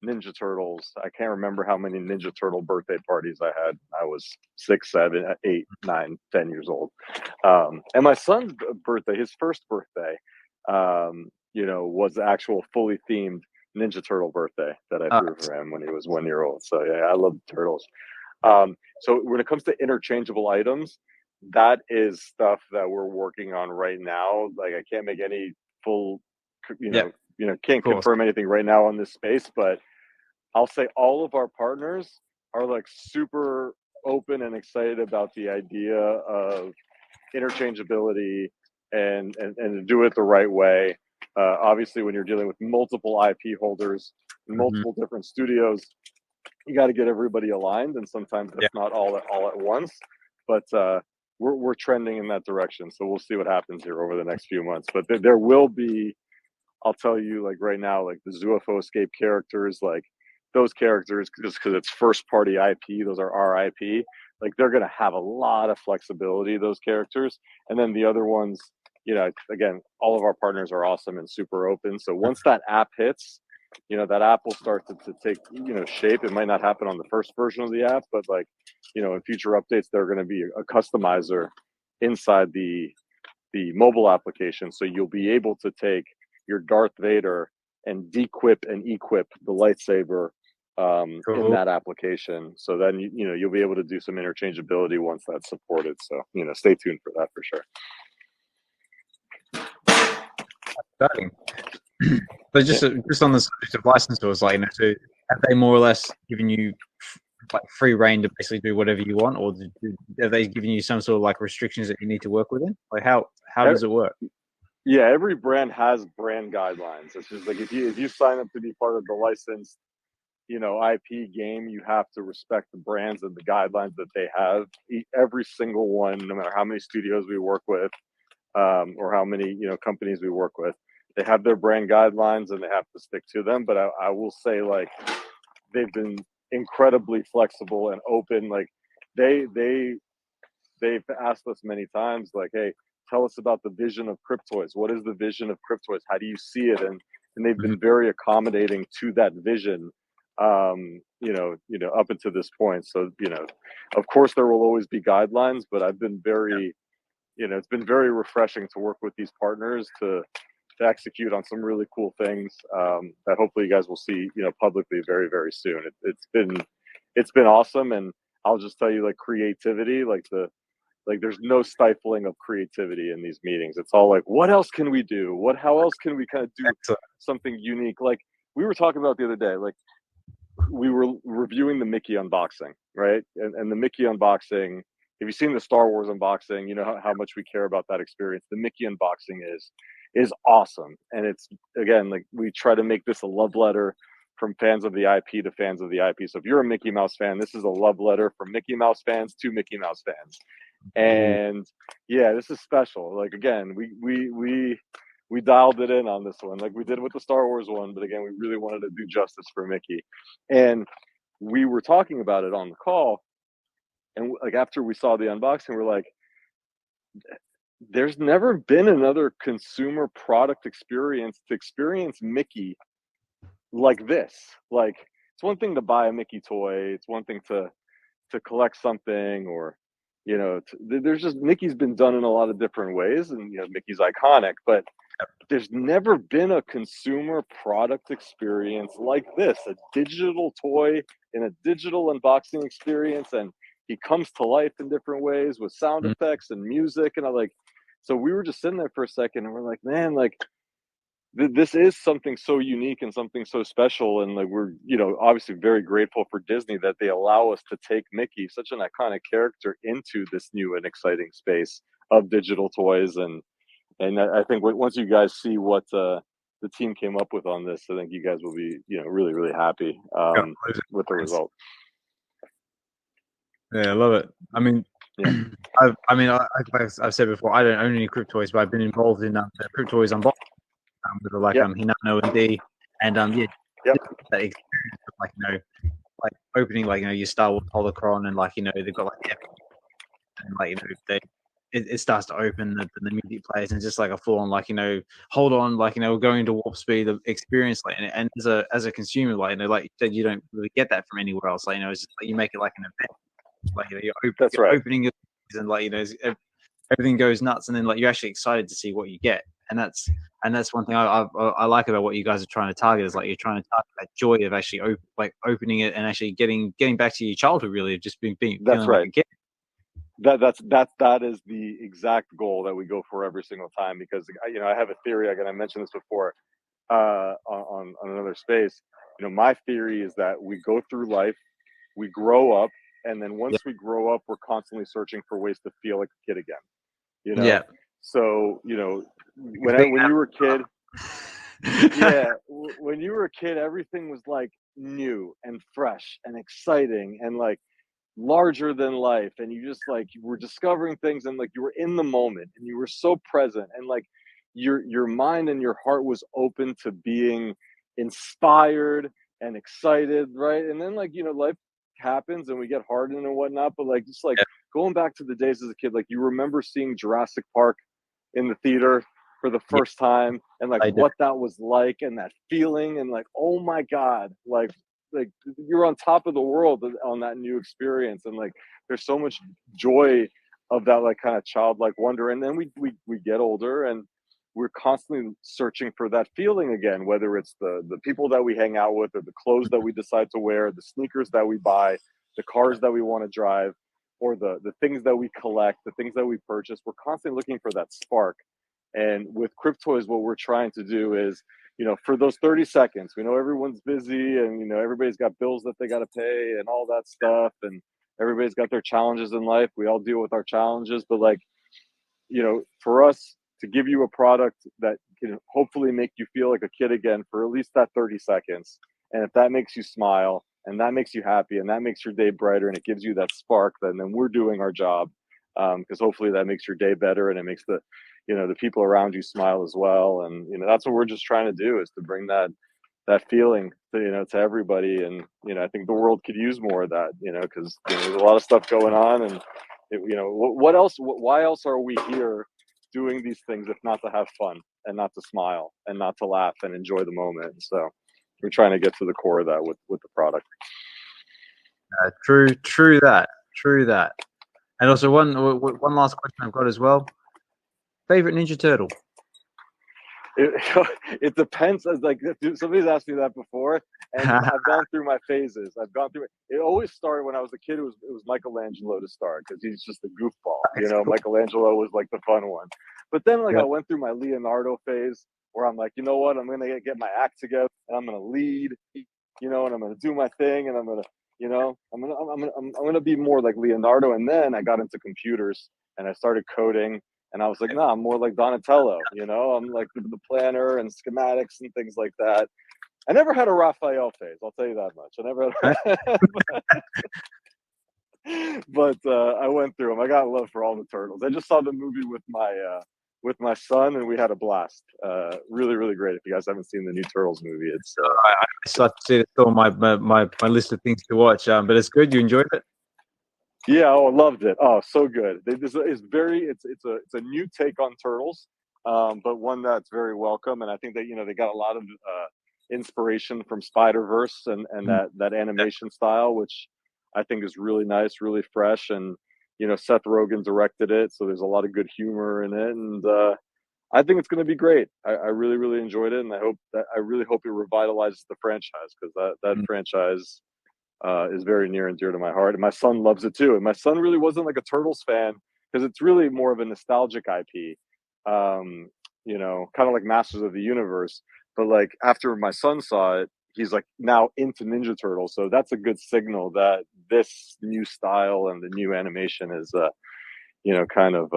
Ninja Turtles. I can't remember how many Ninja Turtle birthday parties I had. I was 6, 7, 8, 9, 10 years old. And my son's birthday, his first birthday, was the actual fully themed Ninja Turtle birthday that I threw for him when he was 1 year old. So yeah, I love the Turtles. So when it comes to interchangeable items, that is stuff that we're working on right now. Like I can't make any full, can't confirm anything right now on this space, but I'll say all of our partners are like super open and excited about the idea of interchangeability and to do it the right way. Obviously, when you're dealing with multiple IP holders, multiple different studios, you got to get everybody aligned, and sometimes it's not all at once. But we're trending in that direction, so we'll see what happens here over the next few months. But there will be, I'll tell you, like right now, like the Zuafo Escape characters, like those characters, just because it's first party IP, those are R.I.P. Like they're going to have a lot of flexibility, those characters. And then the other ones, again, all of our partners are awesome and super open. So once that app hits, that app will start to take, shape. It might not happen on the first version of the app, but like, in future updates, they're going to be a customizer inside the mobile application. So you'll be able to take your Darth Vader and dequip and equip the lightsaber in that application. So then you'll be able to do some interchangeability once that's supported. So stay tuned for that for sure. Exciting. But just on the subject of license stores, like so have they more or less given you like free reign to basically do whatever you want, or are they giving you some sort of like restrictions that you need to work within? Like how does it work? Yeah, every brand has brand guidelines. It's just like if you sign up to be part of the licensed, IP game, you have to respect the brands and the guidelines that they have. Every single one, no matter how many studios we work with, or how many companies we work with, they have their brand guidelines and they have to stick to them. But I will say, like, they've been incredibly flexible and open. Like they've asked us many times, like, hey, tell us about the vision of Cryptoys. What is the vision of Cryptoys? How do you see it? And they've been very accommodating to that vision, up until this point. So, of course there will always be guidelines, but I've been very, it's been very refreshing to work with these partners to execute on some really cool things that hopefully you guys will see, publicly very, very soon. It's been awesome. And I'll just tell you, like, creativity, like there's no stifling of creativity in these meetings. It's all like, what else can we do? How else can we kind of do something unique? Like we were talking about the other day, like we were reviewing the Mickey unboxing, right? And the Mickey unboxing, if you've seen the Star Wars unboxing, you know how much we care about that experience. The Mickey unboxing is awesome. And it's, again, like we try to make this a love letter from fans of the IP to fans of the IP. So if you're a Mickey Mouse fan, this is a love letter from Mickey Mouse fans to Mickey Mouse fans. And yeah, this is special. Like, again, we dialed it in on this one, like we did with the Star Wars one, but again, we really wanted to do justice for Mickey. And we were talking about it on the call, and like after we saw the unboxing, we're like, there's never been another consumer product experience to experience Mickey like this. Like, it's one thing to buy a Mickey toy, it's one thing to collect something, or there's just, Mickey's been done in a lot of different ways, and Mickey's iconic, but there's never been a consumer product experience like this, a digital toy in a digital unboxing experience, and he comes to life in different ways with sound effects and music. And so we were just sitting there for a second and we're like, man, like this is something so unique and something so special. And like, we're, obviously very grateful for Disney that they allow us to take Mickey, such an iconic character, into this new and exciting space of digital toys. And I think once you guys see what the team came up with on this. I think you guys will be, really, really happy with the result. Yeah, I love it. I mean, yeah. I've said before, I don't own any Cryptoys, but I've been involved in the Cryptoys unboxing with Hinano and D, and that experience of like opening your Star Wars holocron, and they've got and it starts to open, the music plays, and it's just like a full on hold on, going to warp speed of experience, and as a consumer, like you said, you don't really get that from anywhere else. It's just you make it like an event, you're opening it, and everything goes nuts, and then you're actually excited to see what you get, and that's one thing I like about what you guys are trying to target, is you're trying to target that joy of actually opening it and actually getting back to your childhood, really, of just being that's right. like a kid. That is the exact goal that we go for every single time, because I have a theory. Again, I mentioned this before on another space. My theory is that we go through life, we grow up, and then once we grow up, we're constantly searching for ways to feel like a kid again. Yeah. So when you were a kid, when you were a kid, everything was new and fresh and exciting and larger than life, and you just you were discovering things, and you were in the moment, and you were so present, and your mind and your heart was open to being inspired and excited, right? And then life happens and we get hardened and whatnot, but going back to the days as a kid, you remember seeing Jurassic Park in the theater for the first time, and what that was like, and that feeling, and oh my god, you're on top of the world on that new experience, and there's so much joy of that kind of childlike wonder. And then we get older, and we're constantly searching for that feeling again, whether it's the people that we hang out with, or the clothes that we decide to wear, the sneakers that we buy, the cars that we want to drive, or the things that we collect, the things that we purchase. We're constantly looking for that spark. And with Cryptoys, what we're trying to do is, for those 30 seconds, we know everyone's busy, and, everybody's got bills that they got to pay and all that stuff. And everybody's got their challenges in life. We all deal with our challenges, but for us to give you a product that can hopefully make you feel like a kid again for at least that 30 seconds. And if that makes you smile, and that makes you happy, and that makes your day brighter, and it gives you that spark, then we're doing our job. Because hopefully that makes your day better, and it makes the people around you smile as well. And that's what we're just trying to do, is to bring that feeling to everybody. And I think the world could use more of that, because there's a lot of stuff going on, and what else? Why else are we here doing these things if not to have fun, and not to smile, and not to laugh and enjoy the moment? So we're trying to get to the core of that with the product. True that. And also one last question I've got as well. Favorite Ninja Turtle? It depends. Somebody's asked me that before, and I've gone through my phases. It always started when I was a kid. It was Michelangelo to start, because he's just a goofball. Michelangelo was the fun one. But then I went through my Leonardo phase, where I'm you know what? I'm gonna get my act together, and I'm gonna lead, and I'm gonna do my thing, and I'm gonna I'm gonna be more like Leonardo. And then I got into computers, and I started coding. And I was nah, I'm more like Donatello, I'm the planner and schematics and things like that. I never had a Raphael phase, I'll tell you that much. I never had but I went through them. I got love for all the turtles. I just saw the movie with my son, and we had a blast. Really, really great. If you guys haven't seen the new Turtles movie, it's I still see it on my list of things to watch. But it's good. You enjoyed it? Yeah, I loved it. Oh, so good. It's a new take on Turtles, but one that's very welcome. And I think that they got a lot of inspiration from Spider-Verse and that animation style, which I think is really nice, really fresh. And Seth Rogen directed it, so there's a lot of good humor in it. And I think it's going to be great. I really, really enjoyed it, and I really hope it revitalizes the franchise, because that franchise is very near and dear to my heart, and my son loves it too. And my son really wasn't a Turtles fan, because it's really more of a nostalgic IP, kind of like Masters of the Universe. But after my son saw it, he's now into Ninja Turtles. So that's a good signal that this new style and the new animation kind of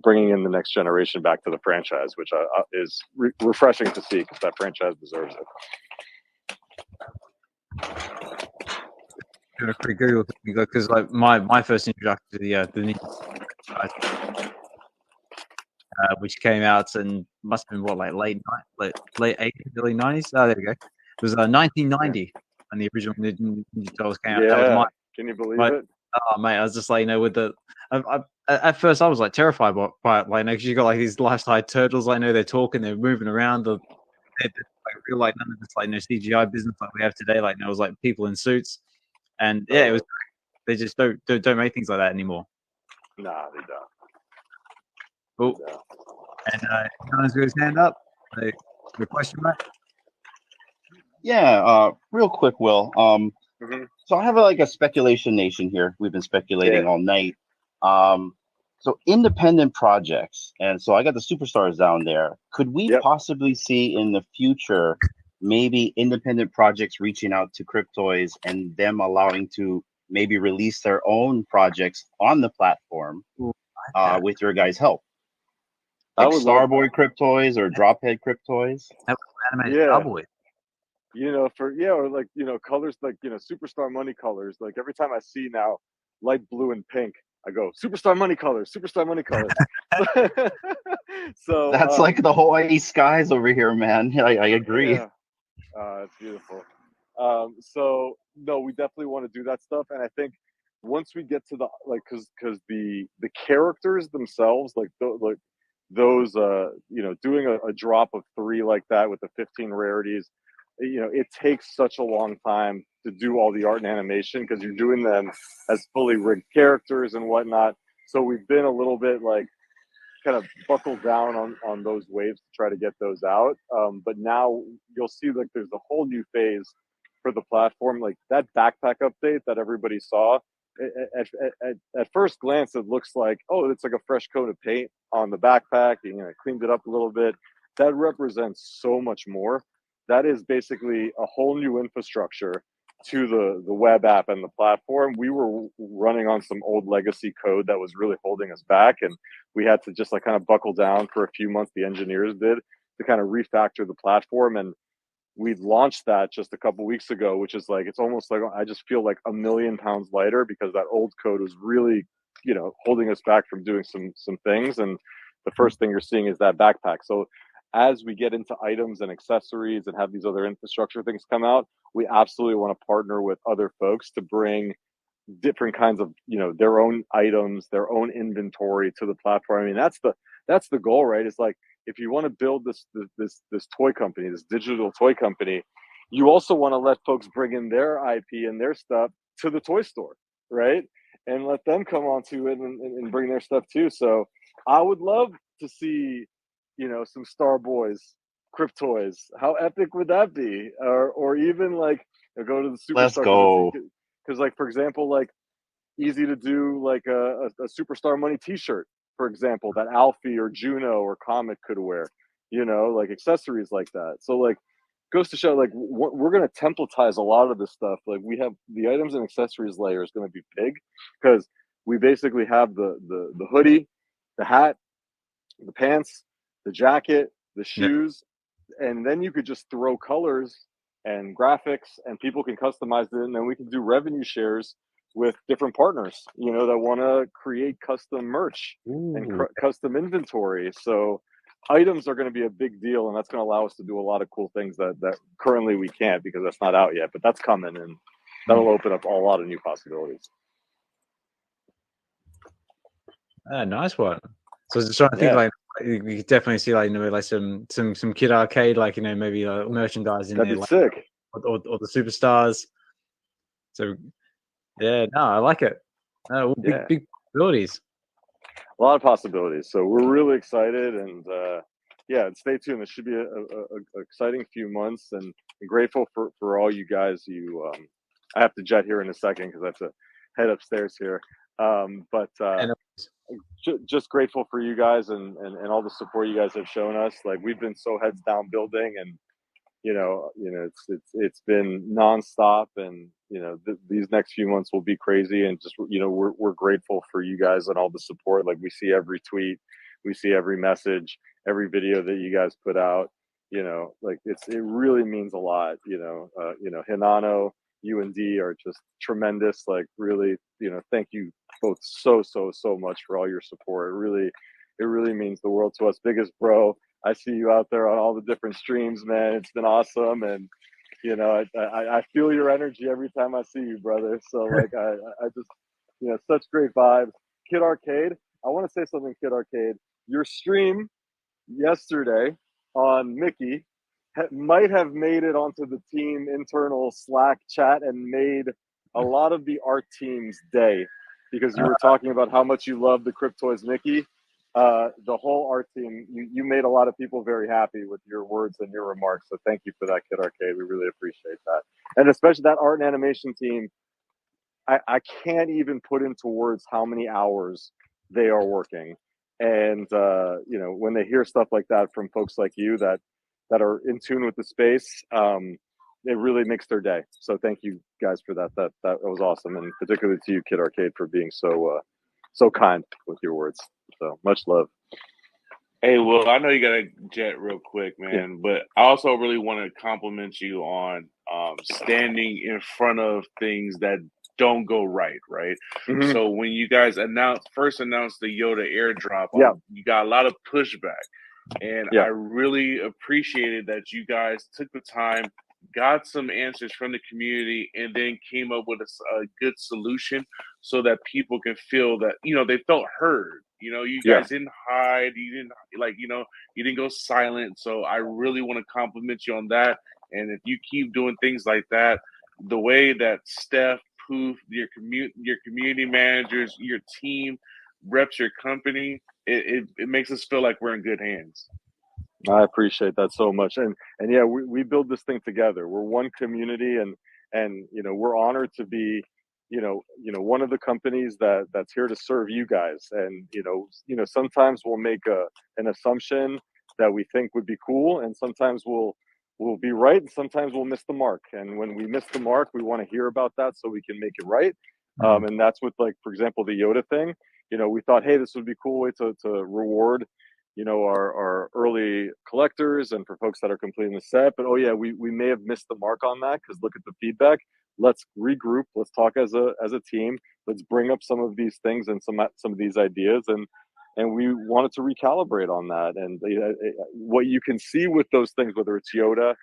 bringing in the next generation back to the franchise, which is refreshing to see because that franchise deserves it. Pretty Google because like my first introduction to the new which came out and must have been what, like late 80s, early 90s. Oh, there we go. It was 1990 when the original Ninja Turtles came out. Yeah, That was can you believe it? Oh mate, I was just like, with the at first I was like terrified by it, like, because you got like these life-size turtles. I know they're talking, they're moving around, they're like real, like none of this like no CGI business like we have today. Like there was like people in suits, and yeah, it was. They just don't make things like that anymore. Nah, they don't. Cool. No. And Hinano's got his hand up. The question, mate? Yeah, real quick, Will. So I have a speculation nation here. We've been speculating all night. So independent projects, and so I got the superstars down there. Could we possibly see in the future maybe independent projects reaching out to Cryptoys and them allowing to maybe release their own projects on the platform with your guys' help? Like Starboy Cryptoys or Drophead Cryptoys? Starboy. Or like, colors like, Superstar Money colors. Like every time I see now light blue and pink, I go, Superstar Money colors, Superstar Money colors. So that's like the Hawaii skies over here, man. I agree. Yeah. It's beautiful. So no, we definitely want to do that stuff. And I think once we get to the, like, cause the characters themselves, like those, doing a drop of 3 like that with the 15 rarities, it takes such a long time to do all the art and animation because you're doing them as fully rigged characters and whatnot. So we've been a little bit like kind of buckled down on those waves to try to get those out. But now you'll see like there's a whole new phase for the platform. Like that backpack update that everybody saw, at first glance, it looks like, oh, it's like a fresh coat of paint on the backpack, and cleaned it up a little bit. That represents so much more. That is basically a whole new infrastructure to the web app and the platform. We were running on some old legacy code that was really holding us back, and we had to just like kind of buckle down for a few months. The engineers did to kind of refactor the platform, and we launched that just a couple weeks ago, which is like, it's almost like I just feel like 1,000,000 pounds lighter because that old code was really, holding us back from doing some things. And the first thing you're seeing is that backpack. So as we get into items and accessories and have these other infrastructure things come out, we absolutely want to partner with other folks to bring different kinds of, their own items, their own inventory to the platform. I mean, that's the goal, right? It's like, if you want to build this toy company, this digital toy company, you also want to let folks bring in their IP and their stuff to the toy store, right? And let them come onto it and bring their stuff too. So I would love to see, some Starboys, Cryptoys. How epic would that be? Or even like go to the Superstar. Let's go. Because like, for example, like easy to do like a Superstar Money t-shirt, for example, that Alfie or Juno or Comet could wear, like accessories like that. So like goes to show like we're going to templatize a lot of this stuff. Like we have the items and accessories layer is going to be big because we basically have the hoodie, the hat, the pants, the jacket, the shoes, and then you could just throw colors and graphics and people can customize it. And then we can do revenue shares with different partners, that want to create custom merch and custom inventory. So items are going to be a big deal, and that's going to allow us to do a lot of cool things that currently we can't because that's not out yet, but that's coming, and that'll open up a lot of new possibilities. Nice one. So I was just trying to think like you could definitely see like like some kid arcade, like maybe merchandise in That'd there, be sick. Or the superstars. So yeah, no, I like it. Big possibilities. A lot of possibilities. So we're really excited, and stay tuned. This should be a exciting few months, and I'm grateful for all you guys. I have to jet here in a second because I have to head upstairs here. Just grateful for you guys and all the support you guys have shown us. Like we've been so heads down building, and it's been nonstop, and these next few months will be crazy, and just we're grateful for you guys and all the support. Like, we see every tweet, we see every message, every video that you guys put out. Like, it really means a lot. Hinano, you and D are just tremendous. Like, really, thank you both so much for all your support. It really means the world to us. Biggest bro, I see you out there on all the different streams, man. It's been awesome, and I feel your energy every time I see you, brother. So, like, I just, such great vibes. Kid Arcade, I want to say something, Kid Arcade. Your stream yesterday on Mickey might have made it onto the team internal Slack chat and made a lot of the art team's day, because you were talking about how much you love the Cryptoys Mickey. The whole art team, you made a lot of people very happy with your words and your remarks. So thank you for that, Kid Arcade. We really appreciate that. And especially that art and animation team. I can't even put into words how many hours they are working. And, when they hear stuff like that from folks like you that are in tune with the space, it really makes their day. So thank you guys for that. That was awesome. And particularly to you, Kid Arcade, for being so kind with your words. So much love. Hey, Will, I know you got to jet real quick, man, but I also really want to compliment you on standing in front of things that don't go right? Mm-hmm. So when you guys first announced the Yoda airdrop, you got a lot of pushback. And I really appreciated that you guys took the time, got some answers from the community, and then came up with a good solution so that people can feel that, they felt heard. You guys didn't hide. You didn't you didn't go silent. So I really want to compliment you on that. And if you keep doing things like that, the way that Steph, Poof, your community managers, your team reps your company, it makes us feel like we're in good hands. I appreciate that so much. And yeah, we build this thing together. We're one community, and we're honored to be one of the companies that's here to serve you guys. And sometimes we'll make an assumption that we think would be cool, and sometimes we'll be right, and sometimes we'll miss the mark. And when we miss the mark, we want to hear about that so we can make it right. And that's with, like, for example, the Yoda thing. We thought, hey, this would be a cool way to reward our early collectors and for folks that are completing the set. But we may have missed the mark on that, because look at the feedback. Let's regroup. Let's talk as a team. Let's bring up some of these things and some of these ideas, and we wanted to recalibrate on that. And what you can see with those things, whether it's Yoda,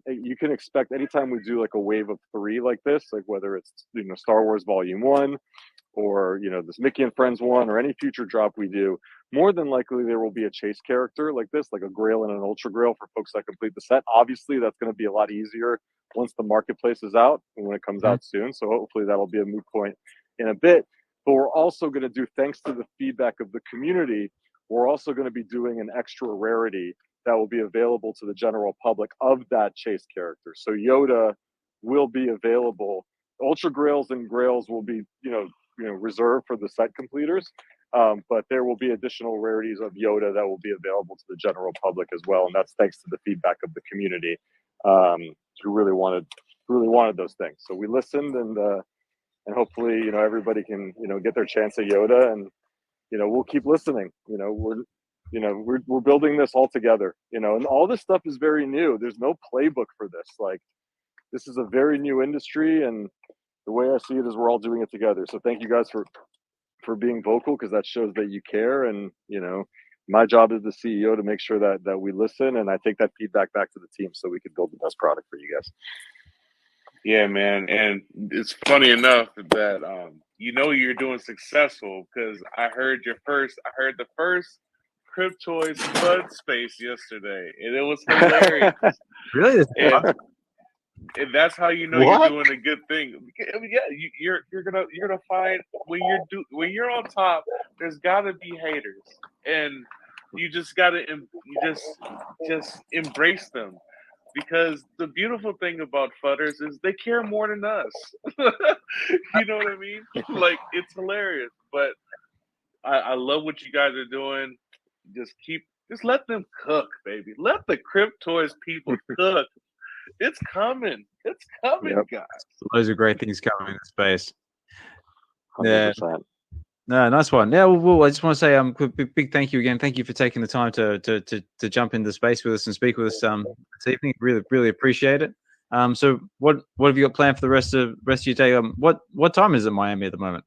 you can expect anytime we do like a wave of 3 like this, like whether it's Star Wars Volume 1 or this Mickey and Friends one, or any future drop we do, more than likely there will be a chase character like this, like a Grail and an Ultra Grail for folks that complete the set. Obviously, that's going to be a lot easier once the marketplace is out and when it comes out soon. So hopefully that'll be a moot point in a bit. But we're also going to do, thanks to the feedback of the community, we're also going to be doing an extra rarity that will be available to the general public of that chase character. So Yoda will be available. Ultra Grails and Grails will be, reserved for the set completers. But there will be additional rarities of Yoda that will be available to the general public as well. And that's thanks to the feedback of the community, who really wanted those things. So we listened, and hopefully, everybody can, get their chance at Yoda, and, we'll keep listening. We're building this all together, and all this stuff is very new. There's no playbook for this. Like, this is a very new industry, and the way I see it is we're all doing it together. So thank you guys for being vocal, because that shows that you care. And, my job as the CEO to make sure that we listen, and I take that feedback back to the team so we can build the best product for you guys. Yeah, man. And it's funny enough that, you're doing successful, because I heard the first Cryptoys Bud Space yesterday, and it was hilarious. Really? And that's how you're doing a good thing. Yeah, you're gonna find when you're on top, there's gotta be haters, and you just gotta just embrace them, because the beautiful thing about Fudders is they care more than us. You know what I mean? Like, it's hilarious. But I love what you guys are doing. Just let them cook, baby. Let the Cryptoys people cook. It's coming. It's coming, guys. Loads of great things coming in space. 100%. Yeah. No, nice one. Yeah, well, I just want to say big thank you again. Thank you for taking the time to jump into space with us and speak with us this evening. Really appreciate it. So what have you got planned for the rest of your day? What time is it in Miami at the moment?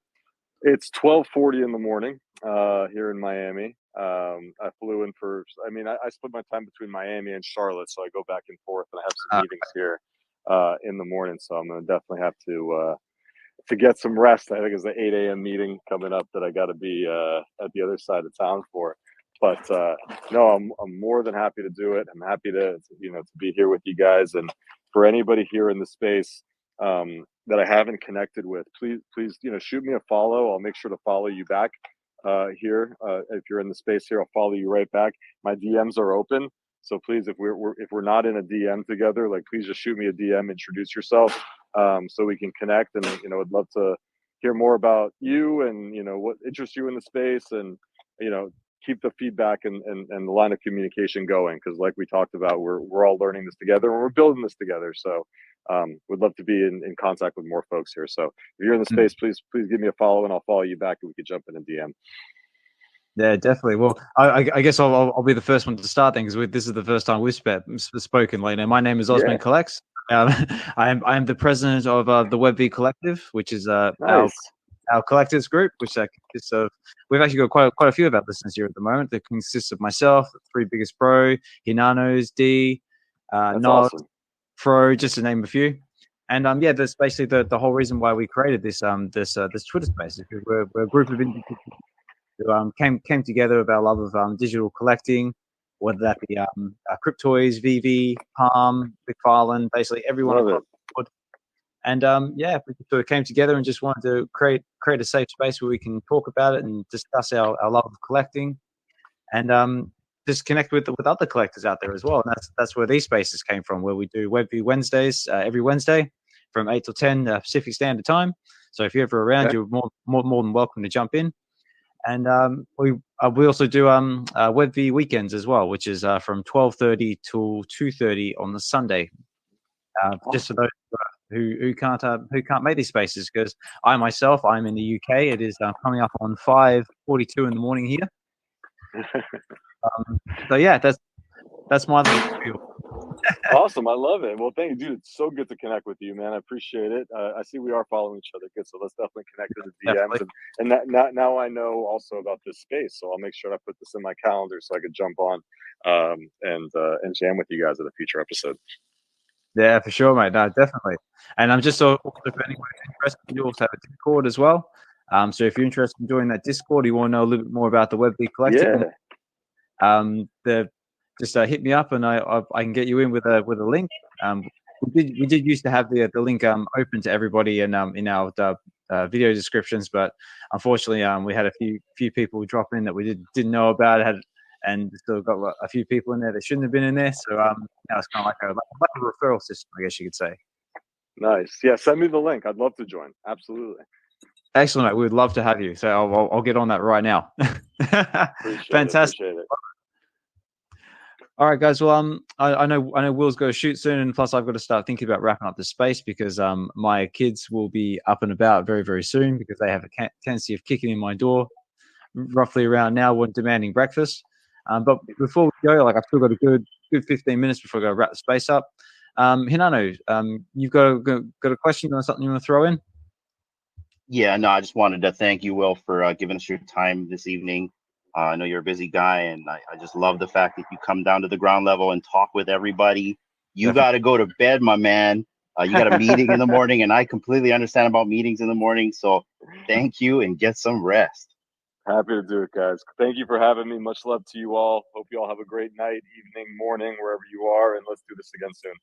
It's 12:40 in the morning here in Miami. I flew in I split my time between Miami and Charlotte, so I go back and forth, and I have some meetings here in the morning. So I'm going to definitely have to get some rest. I think it's the 8 a.m. meeting coming up that I got to be at the other side of town for. But no, I'm more than happy to do it. I'm happy to be here with you guys. And for anybody here in the space that I haven't connected with, please shoot me a follow. I'll make sure to follow you back here. If you're in the space here, I'll follow you right back. My DMs are open. So please, if we're not in a DM together, please just shoot me a DM, introduce yourself, so we can connect. And I'd love to hear more about you and what interests you in the space, and keep the feedback and the line of communication going, because like we talked about, we're all learning this together and we're building this together. So would love to be in contact with more folks here. So if you're in the space, please give me a follow, and I'll follow you back, and we could jump in a DM. Yeah, definitely. Well, I guess I'll be the first one to start then, because this is the first time we've spoken. My name is Osman Collects. I am the president of the VeVe Collective, which is Nice. our collectives group, which consists of, we've actually got quite a few of our listeners here at the moment. That consists of myself, the three biggest pro, Hinano's, D, Nos, Awesome. Pro, just to name a few. And that's basically the whole reason why we created this Twitter space. Because we're a group of individuals who came together with our love of digital collecting, whether that be Cryptoys, VeVe, Palm, McFarlane, basically everyone across the board. And we sort of came together and just wanted to create a safe space where we can talk about it and discuss our love of collecting, and just connect with other collectors out there as well. And that's where these spaces came from, where we do VeVe Wednesdays every Wednesday from 8 till 10 Pacific Standard Time. So if you're ever around, you're more than welcome to jump in. And we also do VeVe weekends as well, which is from 12:30 till 2:30 on the Sunday. Just for those who can't make these spaces, because I'm in the UK. It is coming up on 5:42 in the morning here. So yeah, that's my little spiel. Awesome. I love it. Well, thank you, dude. It's so good to connect with you, man. I appreciate it. I see we are following each other good, so let's definitely connect in the DMs. And now I know also about this space, so I'll make sure to put this in my calendar so I could jump on and jam with you guys at a future episode. Yeah, for sure, mate. No, definitely. And I'm just also, if anyone is interested, you also have a Discord as well. So if you're interested in joining that Discord, you want to know a little bit more about the VeVe Collective, just hit me up, and I can get you in with a link. We did used to have the link open to everybody in our video descriptions, but unfortunately we had a few people drop in that we didn't know about, and still got a few people in there that shouldn't have been in there. So now it's kind of like a referral system, I guess you could say. Nice. Yeah, send me the link. I'd love to join. Absolutely. Excellent, mate. We would love to have you. So I'll get on that right now. Fantastic. Appreciate it. All right, guys. Well, I know Will's got to shoot soon, and plus I've got to start thinking about wrapping up the space, because my kids will be up and about very, very soon, because they have a tendency of kicking in my door roughly around now when demanding breakfast. But before we go, I've still got a good 15 minutes before I go wrap the space up. Hinano, you've got a question or something you want to throw in? Yeah, no, I just wanted to thank you, Will, for giving us your time this evening. I know you're a busy guy, and I just love the fact that you come down to the ground level and talk with everybody. You got to go to bed, my man. You got a meeting in the morning, and I completely understand about meetings in the morning. So thank you, and get some rest. Happy to do it, guys. Thank you for having me. Much love to you all. Hope you all have a great night, evening, morning, wherever you are, and let's do this again soon.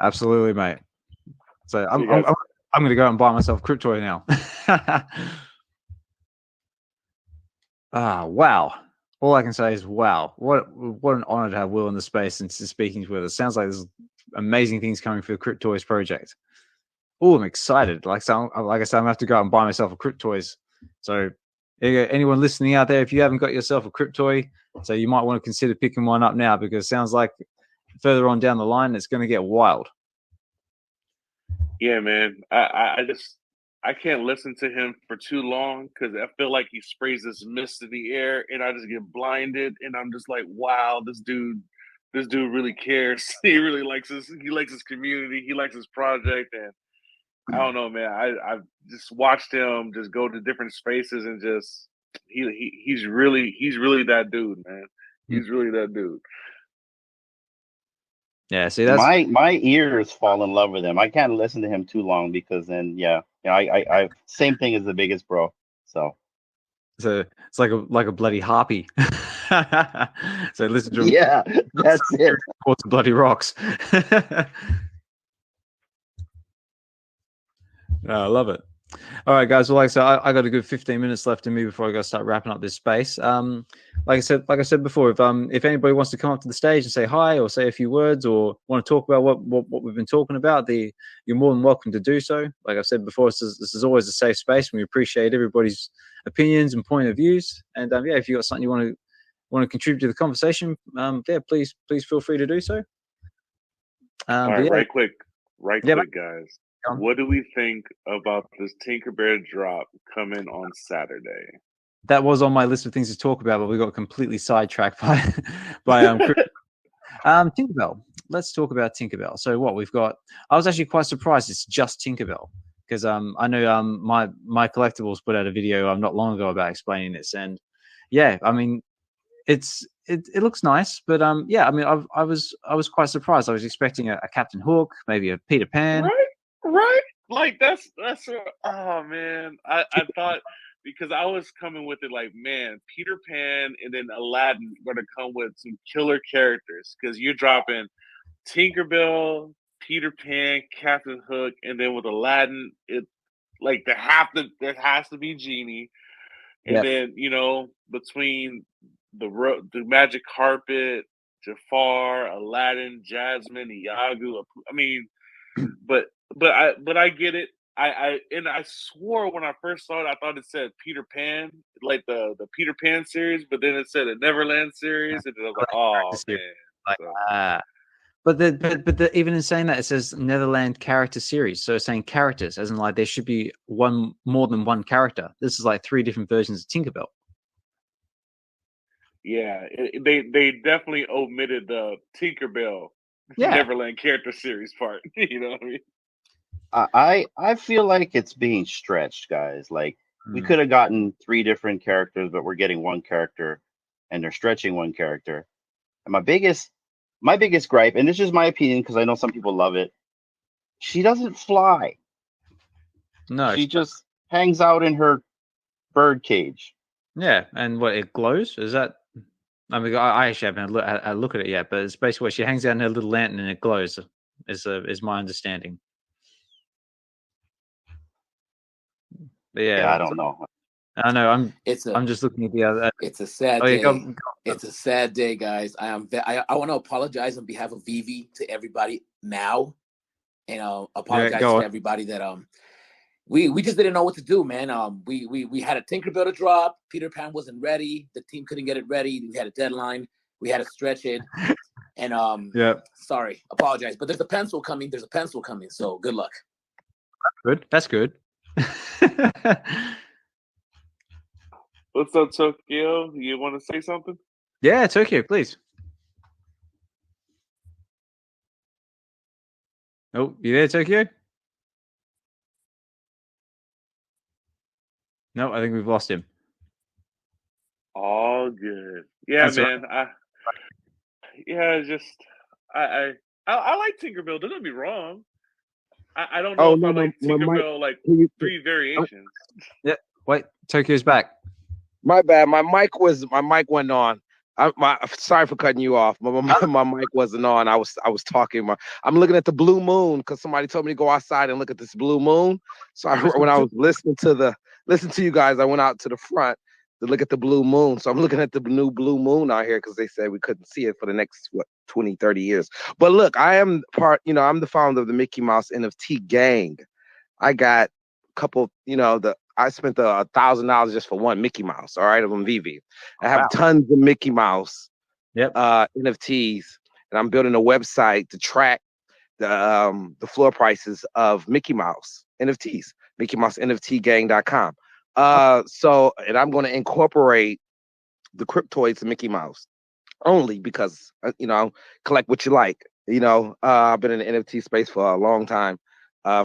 Absolutely, mate. So I'm going to go out and buy myself a Cryptoy now. Wow. All I can say is wow. What an honor to have Will in the space and speaking with us. Sounds like there's amazing things coming for the Cryptoys project. Oh, I'm excited. Like I said, I'm going to have to go out and buy myself a Cryptoys. So anyone listening out there, if you haven't got yourself a Cryptoy, so you might want to consider picking one up now, because it sounds like further on down the line, it's going to get wild. Yeah, man. I can't listen to him for too long because I feel like he sprays this mist in the air and I just get blinded and I'm just like, wow, this dude really cares. He really likes his community, he likes his project, and I don't know, man. I've just watched him just go to different spaces and just he's really that dude, man. He's really that dude. Yeah, see, that's my ears fall in love with him. I can't listen to him too long because then, I same thing as the biggest bro. So it's like a bloody harpy. So listen to him. Yeah, that's it. Reports bloody rocks. I love it. All right, guys. Well, like I said, I got a good 15 minutes left in me before I got to start wrapping up this space. Like I said before, if anybody wants to come up to the stage and say hi or say a few words or want to talk about what we've been talking about, you're more than welcome to do so. Like I've said before, this is always a safe space, and we appreciate everybody's opinions and point of views. And if you got something you want to contribute to the conversation, please feel free to do so. All right, right quick, guys. What do we think about this Tinkerbell drop coming on Saturday? That was on my list of things to talk about, but we got completely sidetracked by Tinkerbell. Let's talk about Tinkerbell. So what we've got, I was actually quite surprised it's just Tinkerbell because I know my collectibles put out a video not long ago about explaining this, and I mean it looks nice, but I mean I was quite surprised. I was expecting a Captain Hook, maybe a Peter Pan. Right? Like that's oh man. I thought, because I was coming with it like, man, Peter Pan and then Aladdin are gonna come with some killer characters because you're dropping Tinkerbell, Peter Pan, Captain Hook, and then with Aladdin, it like there has to be Genie, and then between the magic carpet, Jafar, Aladdin, Jasmine, Iago. I mean, but I get it. I swore when I first saw it, I thought it said Peter Pan, like the Peter Pan series, but then it said a Neverland series, and I was like, oh man. But even in saying that, it says Netherland character series, so it's saying characters, as in like there should be more than one character. This is like 3 different versions of Tinkerbell. Yeah, they definitely omitted the Tinkerbell Neverland character series part. You know what I mean? I feel like it's being stretched, guys. Like we could have gotten 3 different characters, but we're getting one character, and they're stretching one character. And my biggest gripe, and this is my opinion because I know some people love it, she doesn't fly. No, she just hangs out in her bird cage. Yeah, and what, it glows? Is that? I mean, I actually haven't had a look at it yet, but it's basically where she hangs out in her little lantern and it glows. Is my understanding. But yeah, I don't know. I know. I'm just looking at the other. It's a sad day. Go. It's a sad day, guys. I want to apologize on behalf of VeVe to everybody now, and apologize to everybody that we just didn't know what to do, man. We had a Tinkerbell to drop. Peter Pan wasn't ready. The team couldn't get it ready. We had a deadline. We had to stretch it, and sorry, apologize. But there's a pencil coming. So good luck. Good. That's good. What's up, Tokyo? You want to say something? Yeah, Tokyo, please. Oh, you there, Tokyo? No, I think we've lost him. All good. Yeah, that's man. Right. I like Tinkerbell. Don't get me wrong. I don't know if I like Tinkerbell like 3 variations. Yeah. Wait, Tokyo's back. My bad. My mic went on. Sorry for cutting you off. My mic wasn't on. I was talking. I'm looking at the blue moon because somebody told me to go outside and look at this blue moon. So when I was listening to you guys, I went out to the front to look at the blue moon. So I'm looking at the new blue moon out here because they said we couldn't see it for the next 20, 30 years. But look, I am I'm the founder of the Mickey Mouse NFT gang. I got a couple, I spent $1,000 just for one Mickey Mouse, all right, on VeVe. I have tons of Mickey Mouse NFTs, and I'm building a website to track the floor prices of Mickey Mouse NFTs, MickeyMouseNFTgang.com. So, and I'm going to incorporate the Cryptoys and Mickey Mouse only because, collect what you like. I've been in the NFT space for a long time,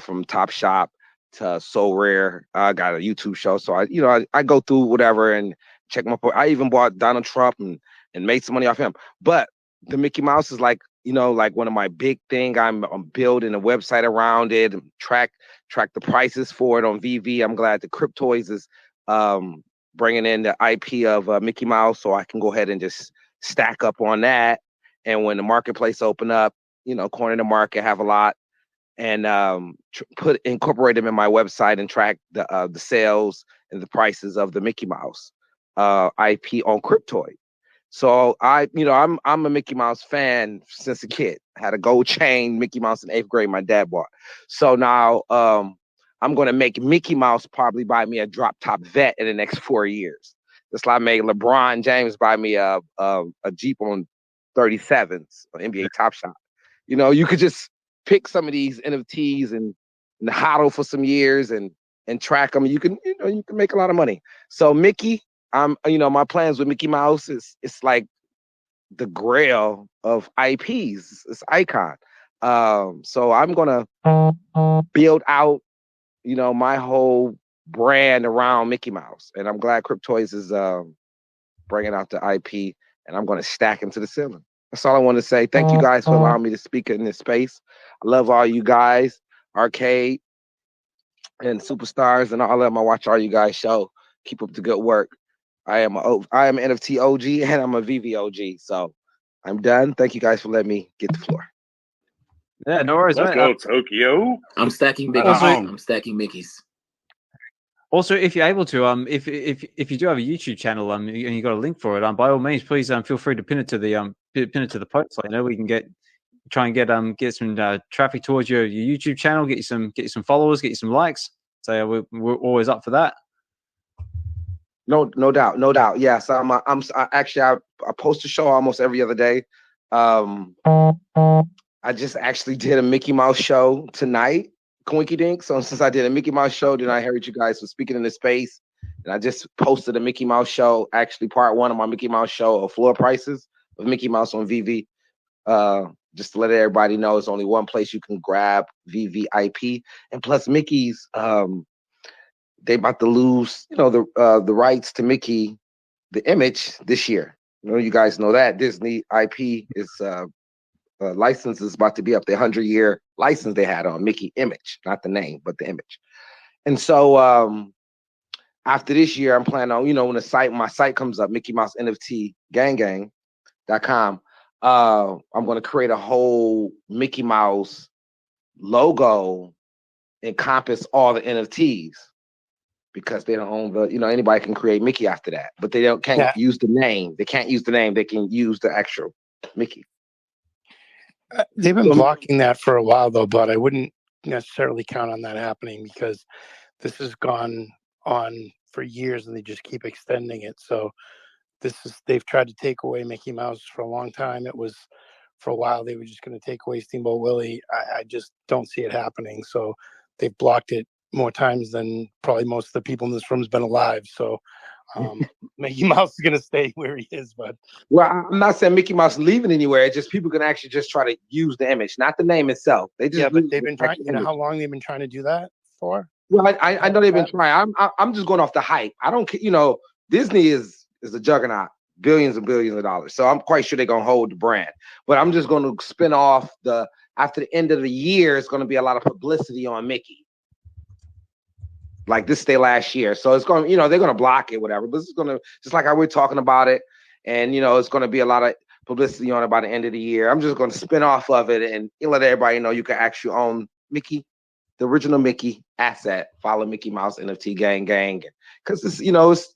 from Top Shop to So Rare. I got a YouTube show. So I go through whatever and check I even bought Donald Trump and made some money off him. But the Mickey Mouse is like one of my big thing. I'm building a website around it and track the prices for it on VeVe. I'm glad the Cryptoys is bringing in the IP of Mickey Mouse, so I can go ahead and just stack up on that. And when the marketplace open up, corner the market, have a lot, and incorporate them in my website and track the sales and the prices of the Mickey Mouse IP on Cryptoy. So I'm a Mickey Mouse fan since a kid. I had a gold chain Mickey Mouse in 8th grade my dad bought. So now I'm going to make Mickey Mouse probably buy me a drop top vet in the next 4 years. Just like I made LeBron James buy me a Jeep on 37s on NBA Top Shot. You could just pick some of these NFTs and hodl for some years and track them. You can make a lot of money. So Mickey, my plans with Mickey Mouse it's like the grail of IPs. It's icon. So I'm gonna build out, my whole brand around Mickey Mouse, and I'm glad Cryptoys is bringing out the IP, and I'm gonna stack him to the ceiling. That's all I want to say. Thank you guys for allowing me to speak in this space. I love all you guys, Arcade and Superstars, and all of them. I watch all you guys show. Keep up the good work. I am NFT OG and I'm a VeVe OG. So I'm done. Thank you guys for letting me get the floor. Yeah, no worries. Let's go, Tokyo. I'm stacking Mickey's. I'm stacking Mickey's. Also, if you're able to, if you do have a YouTube channel, and you got a link for it, by all means, please feel free to pin it to the post. I know we can try and get some traffic towards your YouTube channel, get you some followers, get you some likes. So we're always up for that. No doubt. Yes, I post a show almost every other day. I just actually did a Mickey Mouse show tonight, Coinky Dink. So since I did a Mickey Mouse show, then I heard you guys were speaking in this space, and I just posted a Mickey Mouse show, actually part 1 of my Mickey Mouse show of floor prices of Mickey Mouse on VeVe. Just to let everybody know, it's only one place you can grab VeVe IP, and plus Mickey's. They about to lose, the rights to Mickey, the image this year. You guys know that Disney IP is license is about to be up. The 100-year license they had on Mickey image, not the name, but the image. And so after this year, I'm planning on, when my site comes up, Mickey Mouse NFT gang.com, I'm going to create a whole Mickey Mouse logo, encompass all the NFTs. Because they don't own the, anybody can create Mickey after that, but they can't use the name. They can't use the name. They can use the actual Mickey. They've been blocking that for a while though, but I wouldn't necessarily count on that happening because this has gone on for years and they just keep extending it. So they've tried to take away Mickey Mouse for a long time. It was for a while they were just going to take away Steamboat Willie. I just don't see it happening. So they've blocked it more times than probably most of the people in this room has been alive. So Mickey Mouse is going to stay where he is. But I'm not saying Mickey Mouse leaving anywhere. It's just people can actually just try to use the image, not the name itself. They just but they've been trying. How long they've been trying to do that for? Well, I know they've been trying. I'm just going off the hype. I don't. Disney is a juggernaut, billions and billions of dollars. So I'm quite sure they're gonna hold the brand. But I'm just going to spin off after the end of the year. It's going to be a lot of publicity on Mickey. Like this day last year. So it's going, they're going to block it, whatever. But it's going to, just like how we're talking about it. And, it's going to be a lot of publicity on it by the end of the year. I'm just going to spin off of it and let everybody know you can actually own Mickey, the original Mickey asset. Follow Mickey Mouse NFT gang. Because it's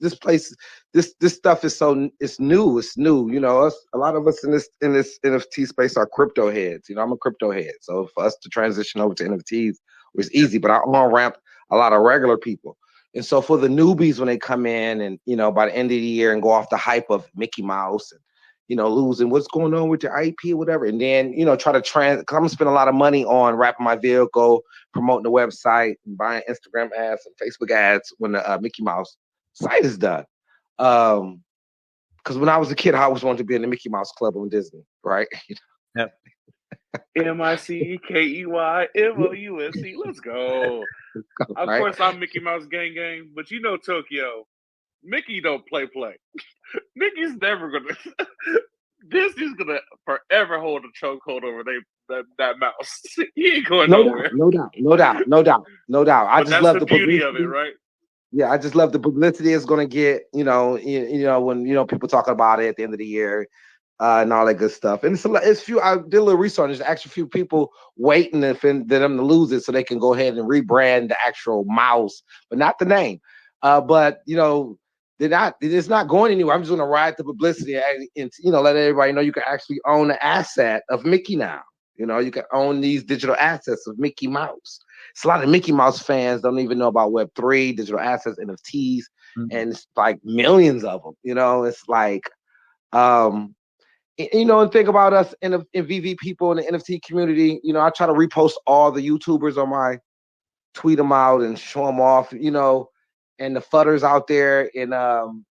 this place, this stuff is it's new. It's new. A lot of us in this NFT space are crypto heads. I'm a crypto head. So for us to transition over to NFTs was easy, but I on-ramp a lot of regular people. And so for the newbies, when they come in and, by the end of the year and go off the hype of Mickey Mouse and, losing. What's going on with your IP or whatever? And then, try to because I'm going to spend a lot of money on wrapping my vehicle, promoting the website, and buying Instagram ads and Facebook ads when the Mickey Mouse site is done. Because when I was a kid, I always wanted to be in the Mickey Mouse Club on Disney, right? Yep. MICKEYMOUSC. Let's go. Of course, I'm Mickey Mouse gang, but Tokyo, Mickey don't play. Mickey's never gonna. Disney's gonna forever hold a chokehold over that mouse. He ain't going nowhere. No doubt. I just love the beauty of it, right? Yeah, I just love the publicity it's going to get. When people talking about it at the end of the year. And all that good stuff. And it's few. I did a little research. There's actually a few people waiting for them to lose it so they can go ahead and rebrand the actual mouse, but not the name. But they're not. It's not going anywhere. I'm just going to ride the publicity and let everybody know you can actually own the asset of Mickey now. You can own these digital assets of Mickey Mouse. It's a lot of Mickey Mouse fans don't even know about Web3, digital assets, NFTs, and it's like millions of them. It's like. And think about us in VeVe people in the NFT community. I try to repost all the YouTubers on my tweet them out and show them off, and the fudders out there. And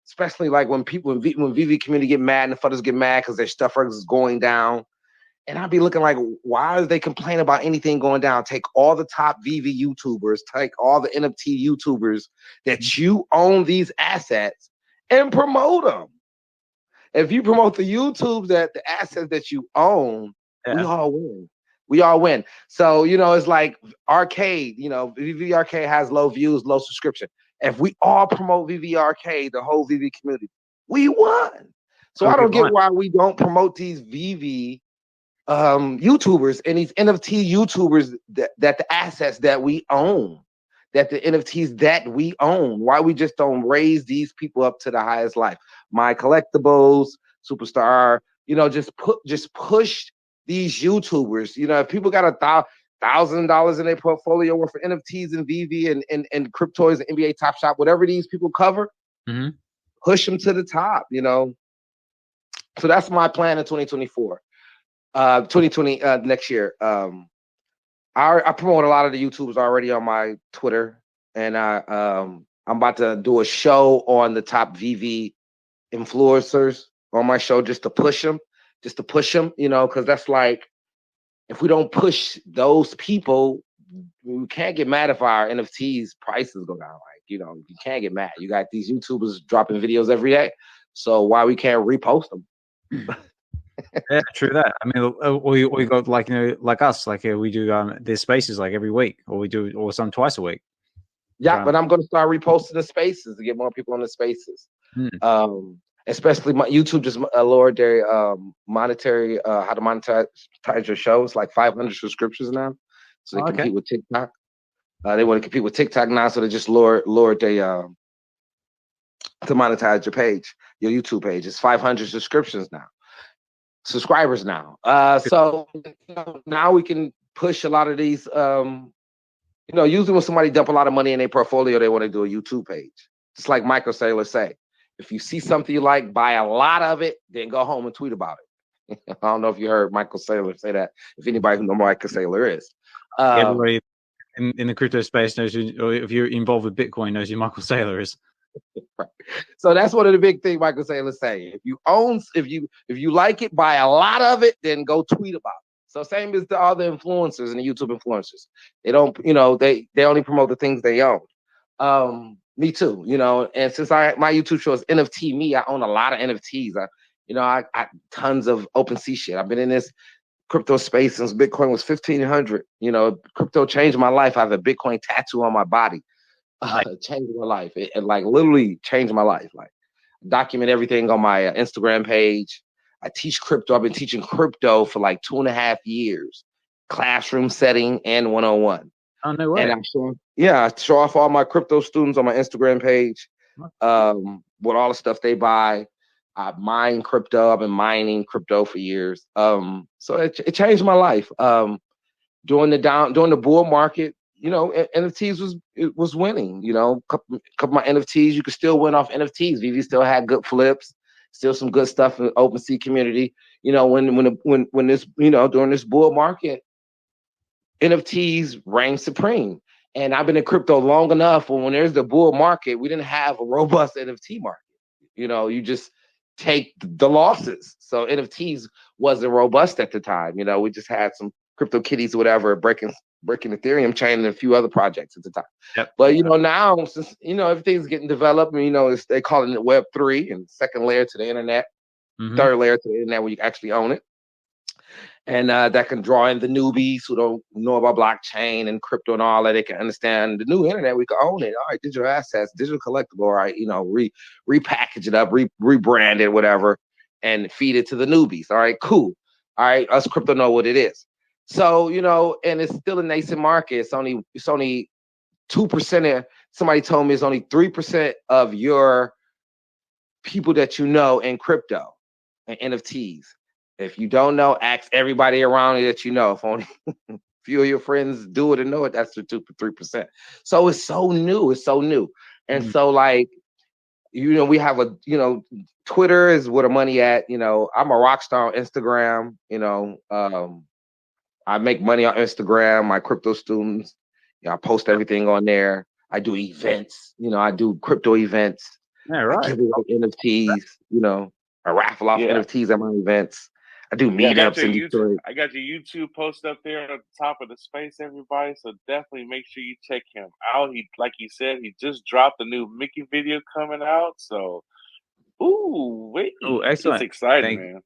especially like when VeVe community get mad and the fudders get mad because their stuff is going down. And I'd be looking like, why do they complain about anything going down? Take all the top VeVe YouTubers, take all the NFT YouTubers that you own these assets and promote them. If you promote the YouTube the assets that you own, we all win. So, it's like arcade, VeVe Arcade has low views, low subscription. If we all promote VeVe Arcade, the whole VeVe community, we won. So I don't get why we don't promote these VeVe YouTubers and these NFT YouTubers that the assets that we own, that the NFTs that we own, why we just don't raise these people up to the highest life. My Collectibles, Superstar, just push these YouTubers. If people got $1,000 in their portfolio worth of NFTs and VeVe and Cryptoys and NBA Top Shot, whatever these people cover, push them to the top, So that's my plan in 2024. 2020 next year. I promote a lot of the YouTubers already on my Twitter, and I'm about to do a show on the top VeVe influencers on my show just to push them, because that's like, if we don't push those people, we can't get mad if our NFTs prices go down. Like, you can't get mad. You got these YouTubers dropping videos every day, so why we can't repost them? Yeah, true that. I mean, we got like us, like we do there's spaces like every week, or some twice a week. Yeah, but I'm going to start reposting the spaces to get more people on the spaces. Especially my YouTube just lowered their monetary how to monetize your shows, like 500 subscriptions now, so they compete with TikTok. They want to compete with TikTok now, so they just lowered their to monetize your page, your YouTube page. It's 500 subscriptions now. Subscribers now. So now we can push a lot of these. Usually when somebody dump a lot of money in their portfolio, they want to do a YouTube page. Just like Michael Saylor say, if you see something you like, buy a lot of it, then go home and tweet about it. I don't know if you heard Michael Saylor say that. If anybody who knows Michael Saylor is, everybody in the crypto space knows who, or if you're involved with Bitcoin, knows who Michael Saylor is. Right. So that's one of the big things Michael Saylor say. If you like it, buy a lot of it, then go tweet about it. So same as all the influencers and the YouTube influencers. They don't, they only promote the things they own. Me too, and since my YouTube show is NFT Me, I own a lot of NFTs. I tons of OpenSea shit. I've been in this crypto space since Bitcoin was 1,500. Crypto changed my life. I have a Bitcoin tattoo on my body. It changed my life. It like literally changed my life. Like, document everything on my Instagram page. I teach crypto. I've been teaching crypto for like 2.5 years, classroom setting and 101. Oh, no way. And I show off all my crypto students on my Instagram page with all the stuff they buy. I mine crypto. I've been mining crypto for years. So it changed my life. During the bull market, NFTs was winning. Couple of my NFTs, you could still win off NFTs. VeVe still had good flips. Still some good stuff in the OpenSea community. When this, during this bull market, NFTs reign supreme. And I've been in crypto long enough. When there's the bull market, we didn't have a robust NFT market. You just take the losses. So NFTs wasn't robust at the time. We just had some crypto kitties or whatever breaking Ethereum chain and a few other projects at the time. Yep. But now since everything's getting developed, they call it Web3 and second layer to the internet, third layer to the internet where you actually own it. And that can draw in the newbies who don't know about blockchain and crypto and all that. They can understand the new internet. We can own it. All right, digital assets, digital collectible. All right, repackage it up, rebrand it, whatever, and feed it to the newbies. All right, cool. All right, us crypto know what it is. So and it's still a nascent market. It's only 2%. Somebody told me it's only 3% of your people that in crypto and NFTs. If you don't know, ask everybody around you that you know. If only a few of your friends do it and know it, that's the 2-3%. So it's so new. And so we have Twitter is where the money at. I'm a rock star on Instagram. I make money on Instagram. My crypto students, I post everything on there. I do events. I do crypto events. Yeah, right. I give away NFTs. I raffle off NFTs at my events. I do meetups in Detroit. I got your YouTube post up there at the top of the space, everybody. So definitely make sure you check him out. Like he said, he just dropped a new Mickey video coming out. So, excellent! It's exciting, man.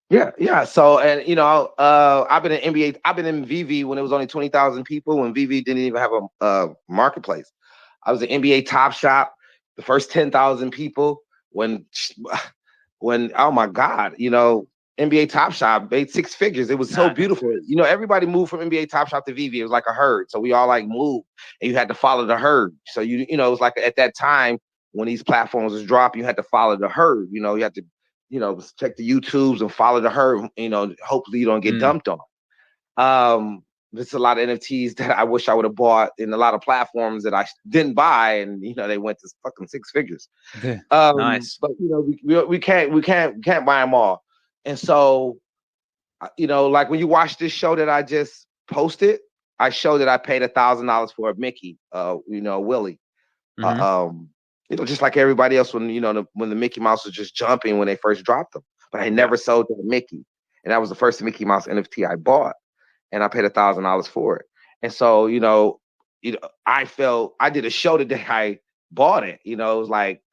Yeah. So, and I've been in NBA. I've been in VeVe when it was only 20,000 people. When VeVe didn't even have a marketplace. I was in NBA Top Shop, the first 10,000 people. When oh my God, NBA Top Shop made 6 figures. It was so beautiful. Everybody moved from NBA Top Shop to VeVe. It was like a herd. So we all moved and you had to follow the herd. So it was like at that time when these platforms was dropping, you had to follow the herd. You had to, check the YouTubes and follow the herd. Hopefully you don't get dumped on. There's a lot of NFTs that I wish I would have bought in a lot of platforms that I didn't buy, and they went to fucking 6 figures. Nice. But we can't buy them all. And so, like when you watch this show that I just posted, I showed that I paid $1,000 for a Mickey, Willie. Just like everybody else when the Mickey Mouse was just jumping when they first dropped them. But I never sold that Mickey. And that was the first Mickey Mouse NFT I bought. And I paid $1,000 for it. And so, I did a show the day I bought it. It was like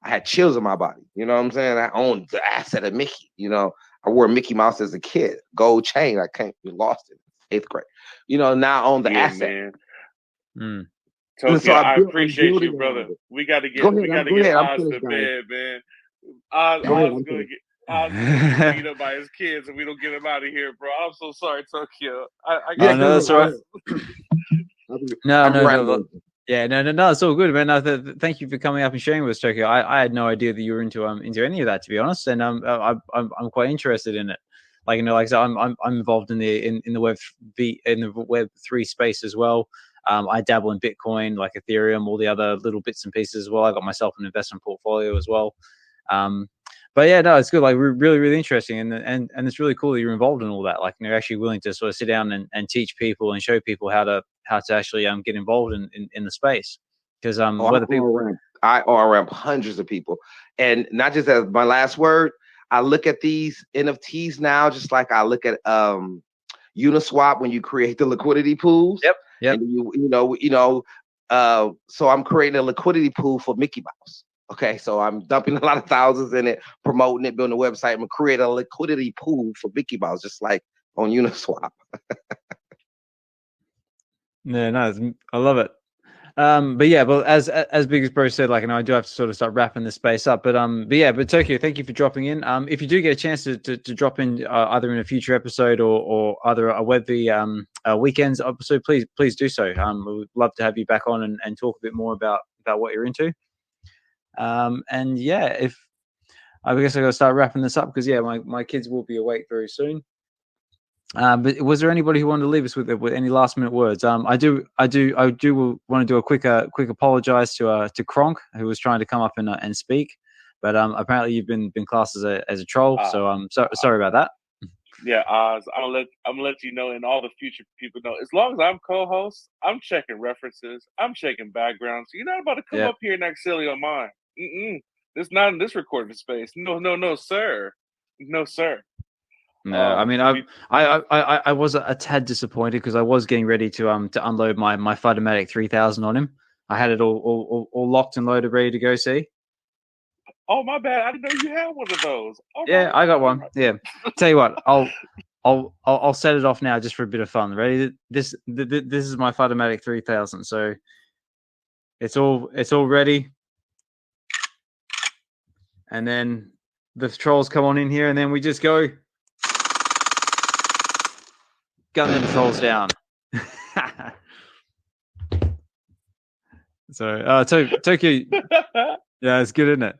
I had chills in my body. You know what I'm saying? I owned the asset of Mickey. I wore Mickey Mouse as a kid, gold chain. I can't be lost in 8th grade. Now I own the asset. Tokyo, so I appreciate you, brother. We got to get Oz to bed, man. Oz going to get beat up by his kids, and we don't get him out of here, bro. I'm so sorry, Tokyo. No, that's all right. No. Yeah, no, it's all good, man. No, thank you for coming up and sharing with us, Tokyo. I had no idea that you were into any of that, to be honest, and I'm quite interested in it. Like I said, I'm involved in the Web3 space as well. I dabble in Bitcoin, like Ethereum, all the other little bits and pieces as well. I got myself an investment portfolio as well. But yeah, no, it's good. Like really, really interesting, and it's really cool that you're involved in all that. Like you're actually willing to sort of sit down and teach people and show people how to actually get involved in the space. Because I RM hundreds of people, and not just as my last word. I look at these NFTs now, just like I look at Uniswap when you create the liquidity pools. Yep. And so I'm creating a liquidity pool for Mickey Mouse. Okay, so I'm dumping a lot of thousands in it, promoting it, building a website. I'm gonna create a liquidity pool for Mickey Mouse, just like on Uniswap. No, I love it. But as Big as Bro said, like, I do have to sort of start wrapping this space up. But Tokyo, thank you for dropping in. If you do get a chance to drop in either in a future episode or either a WebVe weekends episode, please do so. We would love to have you back on and talk a bit more about what you're into. If I guess I got to start wrapping this up because my kids will be awake very soon. But was there anybody who wanted to leave us with any last minute words? I do want to do a quick apologize to Kronk, who was trying to come up and speak, but apparently you've been classed as a troll. So sorry about that. Yeah, Oz, I'm gonna let you know, and all the future people know. As long as I'm co-host, I'm checking references, I'm checking backgrounds. You're not about to come up here and act silly on mine. It's not in this recording space. No, sir. No, sir. No, I mean I was a tad disappointed because I was getting ready to unload my Phytomatic 3000 on him. I had it all locked and loaded, ready to go. See. Oh, my bad. I didn't know you had one of those. Yeah, I got one. Yeah. Tell you what, I'll set it off now just for a bit of fun. Ready? This is my Phytomatic 3000. So it's all ready. And then the trolls come on in here, and then we just go gun them trolls down. So Tokyo, yeah, it's good, isn't it?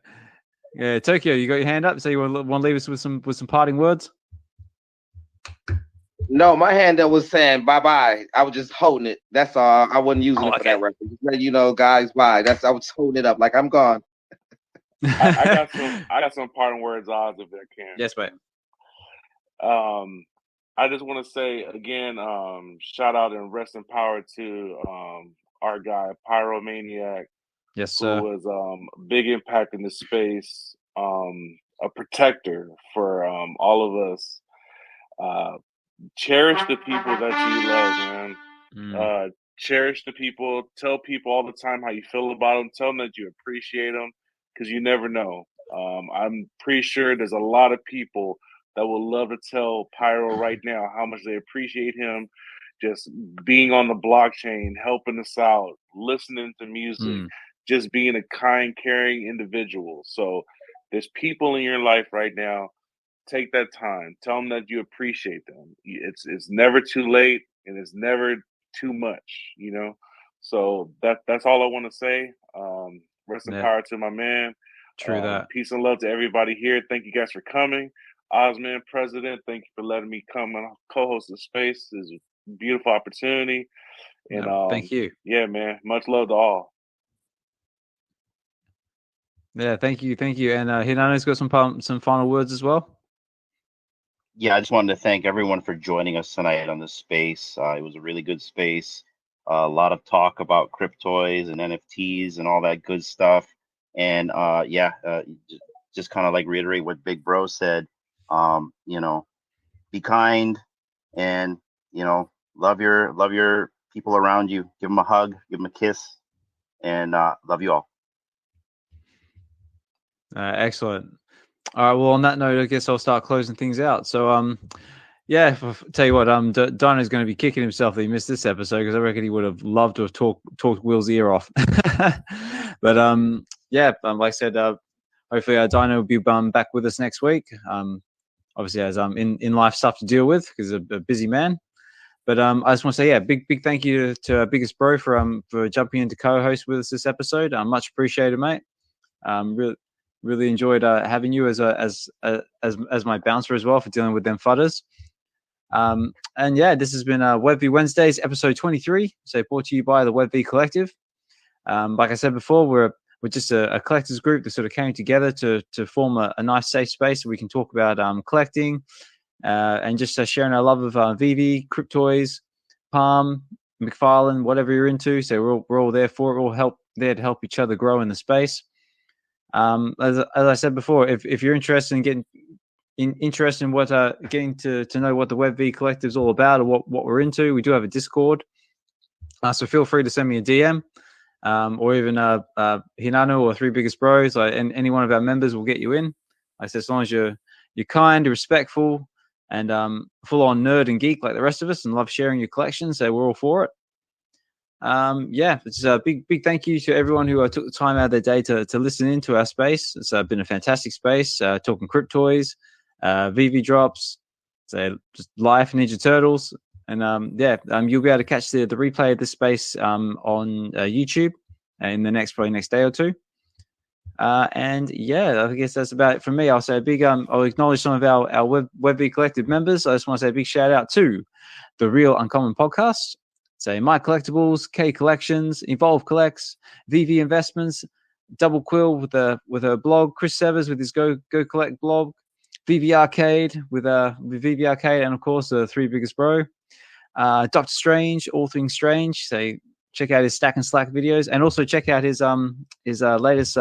Yeah, Tokyo, you got your hand up. So you want to leave us with some parting words? No, my hand that was saying bye bye. I was just holding it. That's all. I wasn't using it for that reference. Just letting you know, guys, bye. I was holding it up like I'm gone. I got some parting words, Oz, if I can. Yes, mate. I just want to say again, shout out and rest in power to our guy Pyromaniac. Yes, sir. Who was big impact in the space, a protector for all of us. Cherish the people that you love, man. Cherish the people. Tell people all the time how you feel about them. Tell them that you appreciate them, because you never know. I'm pretty sure there's a lot of people that would love to tell Pyro right now how much they appreciate him, just being on the blockchain, helping us out, listening to music, just being a kind, caring individual. So there's people in your life right now. Take that time. Tell them that you appreciate them. It's never too late, and it's never too much, you know. So that's all I want to say. Rest in power to my man. True that. Peace and love to everybody here. Thank you guys for coming. Osman, President, thank you for letting me come and co-host the space. It's a beautiful opportunity. And thank you. Yeah, man. Much love to all. Yeah, thank you. And Hinano's got some final words as well. Yeah, I just wanted to thank everyone for joining us tonight on this space. It was a really good space. A lot of talk about Cryptoys and NFTs and all that good stuff. And just kind of like reiterate what Big Bro said. Be kind, and love your people around you. Give them a hug, give them a kiss, and love you all. Excellent. All right. Well, on that note, I guess I'll start closing things out. So, tell you what, Dino's going to be kicking himself that he missed this episode, because I reckon he would have loved to have talked Will's ear off. But like I said, hopefully Dino will be back with us next week. Obviously, as in life stuff to deal with, because he's a busy man. But I just want to say, big thank you to our biggest bro for jumping in to co-host with us this episode. Much appreciated, mate. Really enjoyed having you as my bouncer as well, for dealing with them fudders. This has been VeVe Wednesdays, episode 23. So brought to you by the VeVe Collective. Like I said before, we're just a collectors group that sort of came together to form a nice safe space where we can talk about collecting and just sharing our love of VeVe, Cryptoys, Palm, McFarlane, whatever you're into. So we're all there for it. We're all there to help each other grow in the space. As I said before, if you're interested in getting to know what the VeVe Collective is all about, or what we're into, we do have a Discord. So feel free to send me a DM, or even Hinano or Three Biggest Bros, and any one of our members will get you in. Like I said, as long as you're kind, respectful, and full on nerd and geek like the rest of us, and love sharing your collections, so we're all for it. It's a big thank you to everyone who took the time out of their day to listen into our space. It's been a fantastic space, talking Cryptoys, VeVe drops, so just life, Ninja Turtles, and you'll be able to catch the replay of this space on YouTube in the next day or two. I guess that's about it from me. I'll say a big I'll acknowledge some of our VeVe Collective members. I just want to say a big shout out to the Real Uncommon Podcast, say My Collectibles, K Collections, Evolve Collects, VeVe Investments, Double Quill with her blog, Chris Severs with his Go Collect blog, VeVe Arcade with VeVe Arcade, and of course the three biggest bro, Doctor Strange, All Things Strange. So check out his Stack and Slack videos, and also check out his latest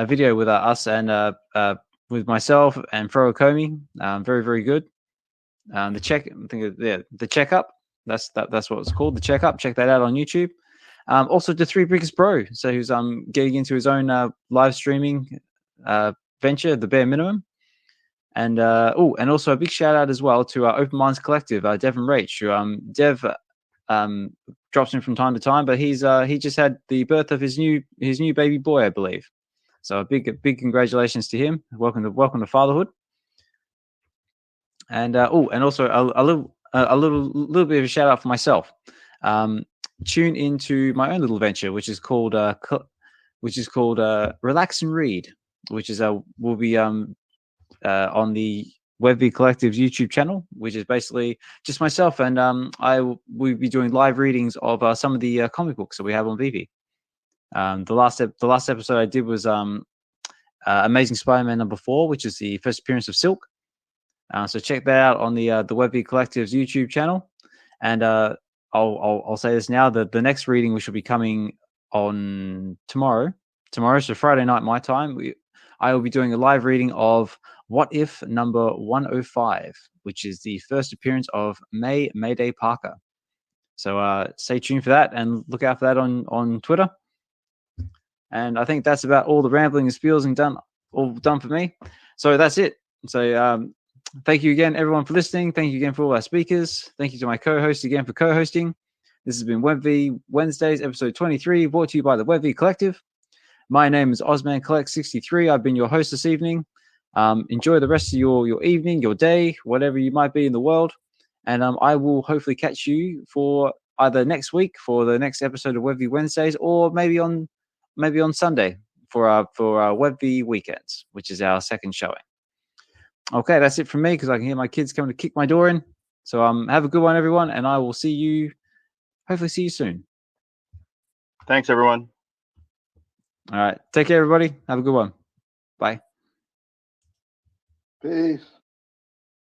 video with us and with myself and Fro Komi. Very, very good. The checkup. That's what it's called. The checkup. Check that out on YouTube. Also, the three biggest bro. So who's getting into his own live streaming venture, the bare minimum. And and also a big shout out as well to our Open Minds Collective, Devin Rach, who Dev drops in from time to time, but he just had the birth of his new baby boy, I believe. So a big congratulations to him. Welcome to fatherhood. And and also a little bit of a shout out for myself. Tune into my own little venture, which is called Relax and Read, which is will be on the VeVe Collective's YouTube channel, which is basically just myself, and I will be doing live readings of some of the comic books that we have on VeVe. The last episode I did was Amazing Spider-Man #4, which is the first appearance of Silk. So check that out on the VeVe Collective's YouTube channel. And I'll say this now, that the next reading, which will be coming on tomorrow, so Friday night my time, I will be doing a live reading of What If number 105, which is the first appearance of Mayday Parker. So stay tuned for that and look out for that on Twitter. And I think that's about all the rambling and spiels and done for me. So that's it. So thank you again, everyone, for listening. Thank you again for all our speakers. Thank you to my co-host again for co-hosting. This has been VeVe Wednesdays, episode 23, brought to you by the VeVe Collective. My name is OzmanCollect63. I've been your host this evening. Enjoy the rest of your evening, your day, whatever you might be in the world. And I will hopefully catch you for either next week for the next episode of VeVe Wednesdays, or maybe on Sunday for our VeVe Weekends, which is our second showing. Okay, that's it from me, because I can hear my kids coming to kick my door in. So have a good one, everyone, and I will hopefully see you soon. Thanks, everyone. All right. Take care, everybody. Have a good one. Bye. Peace.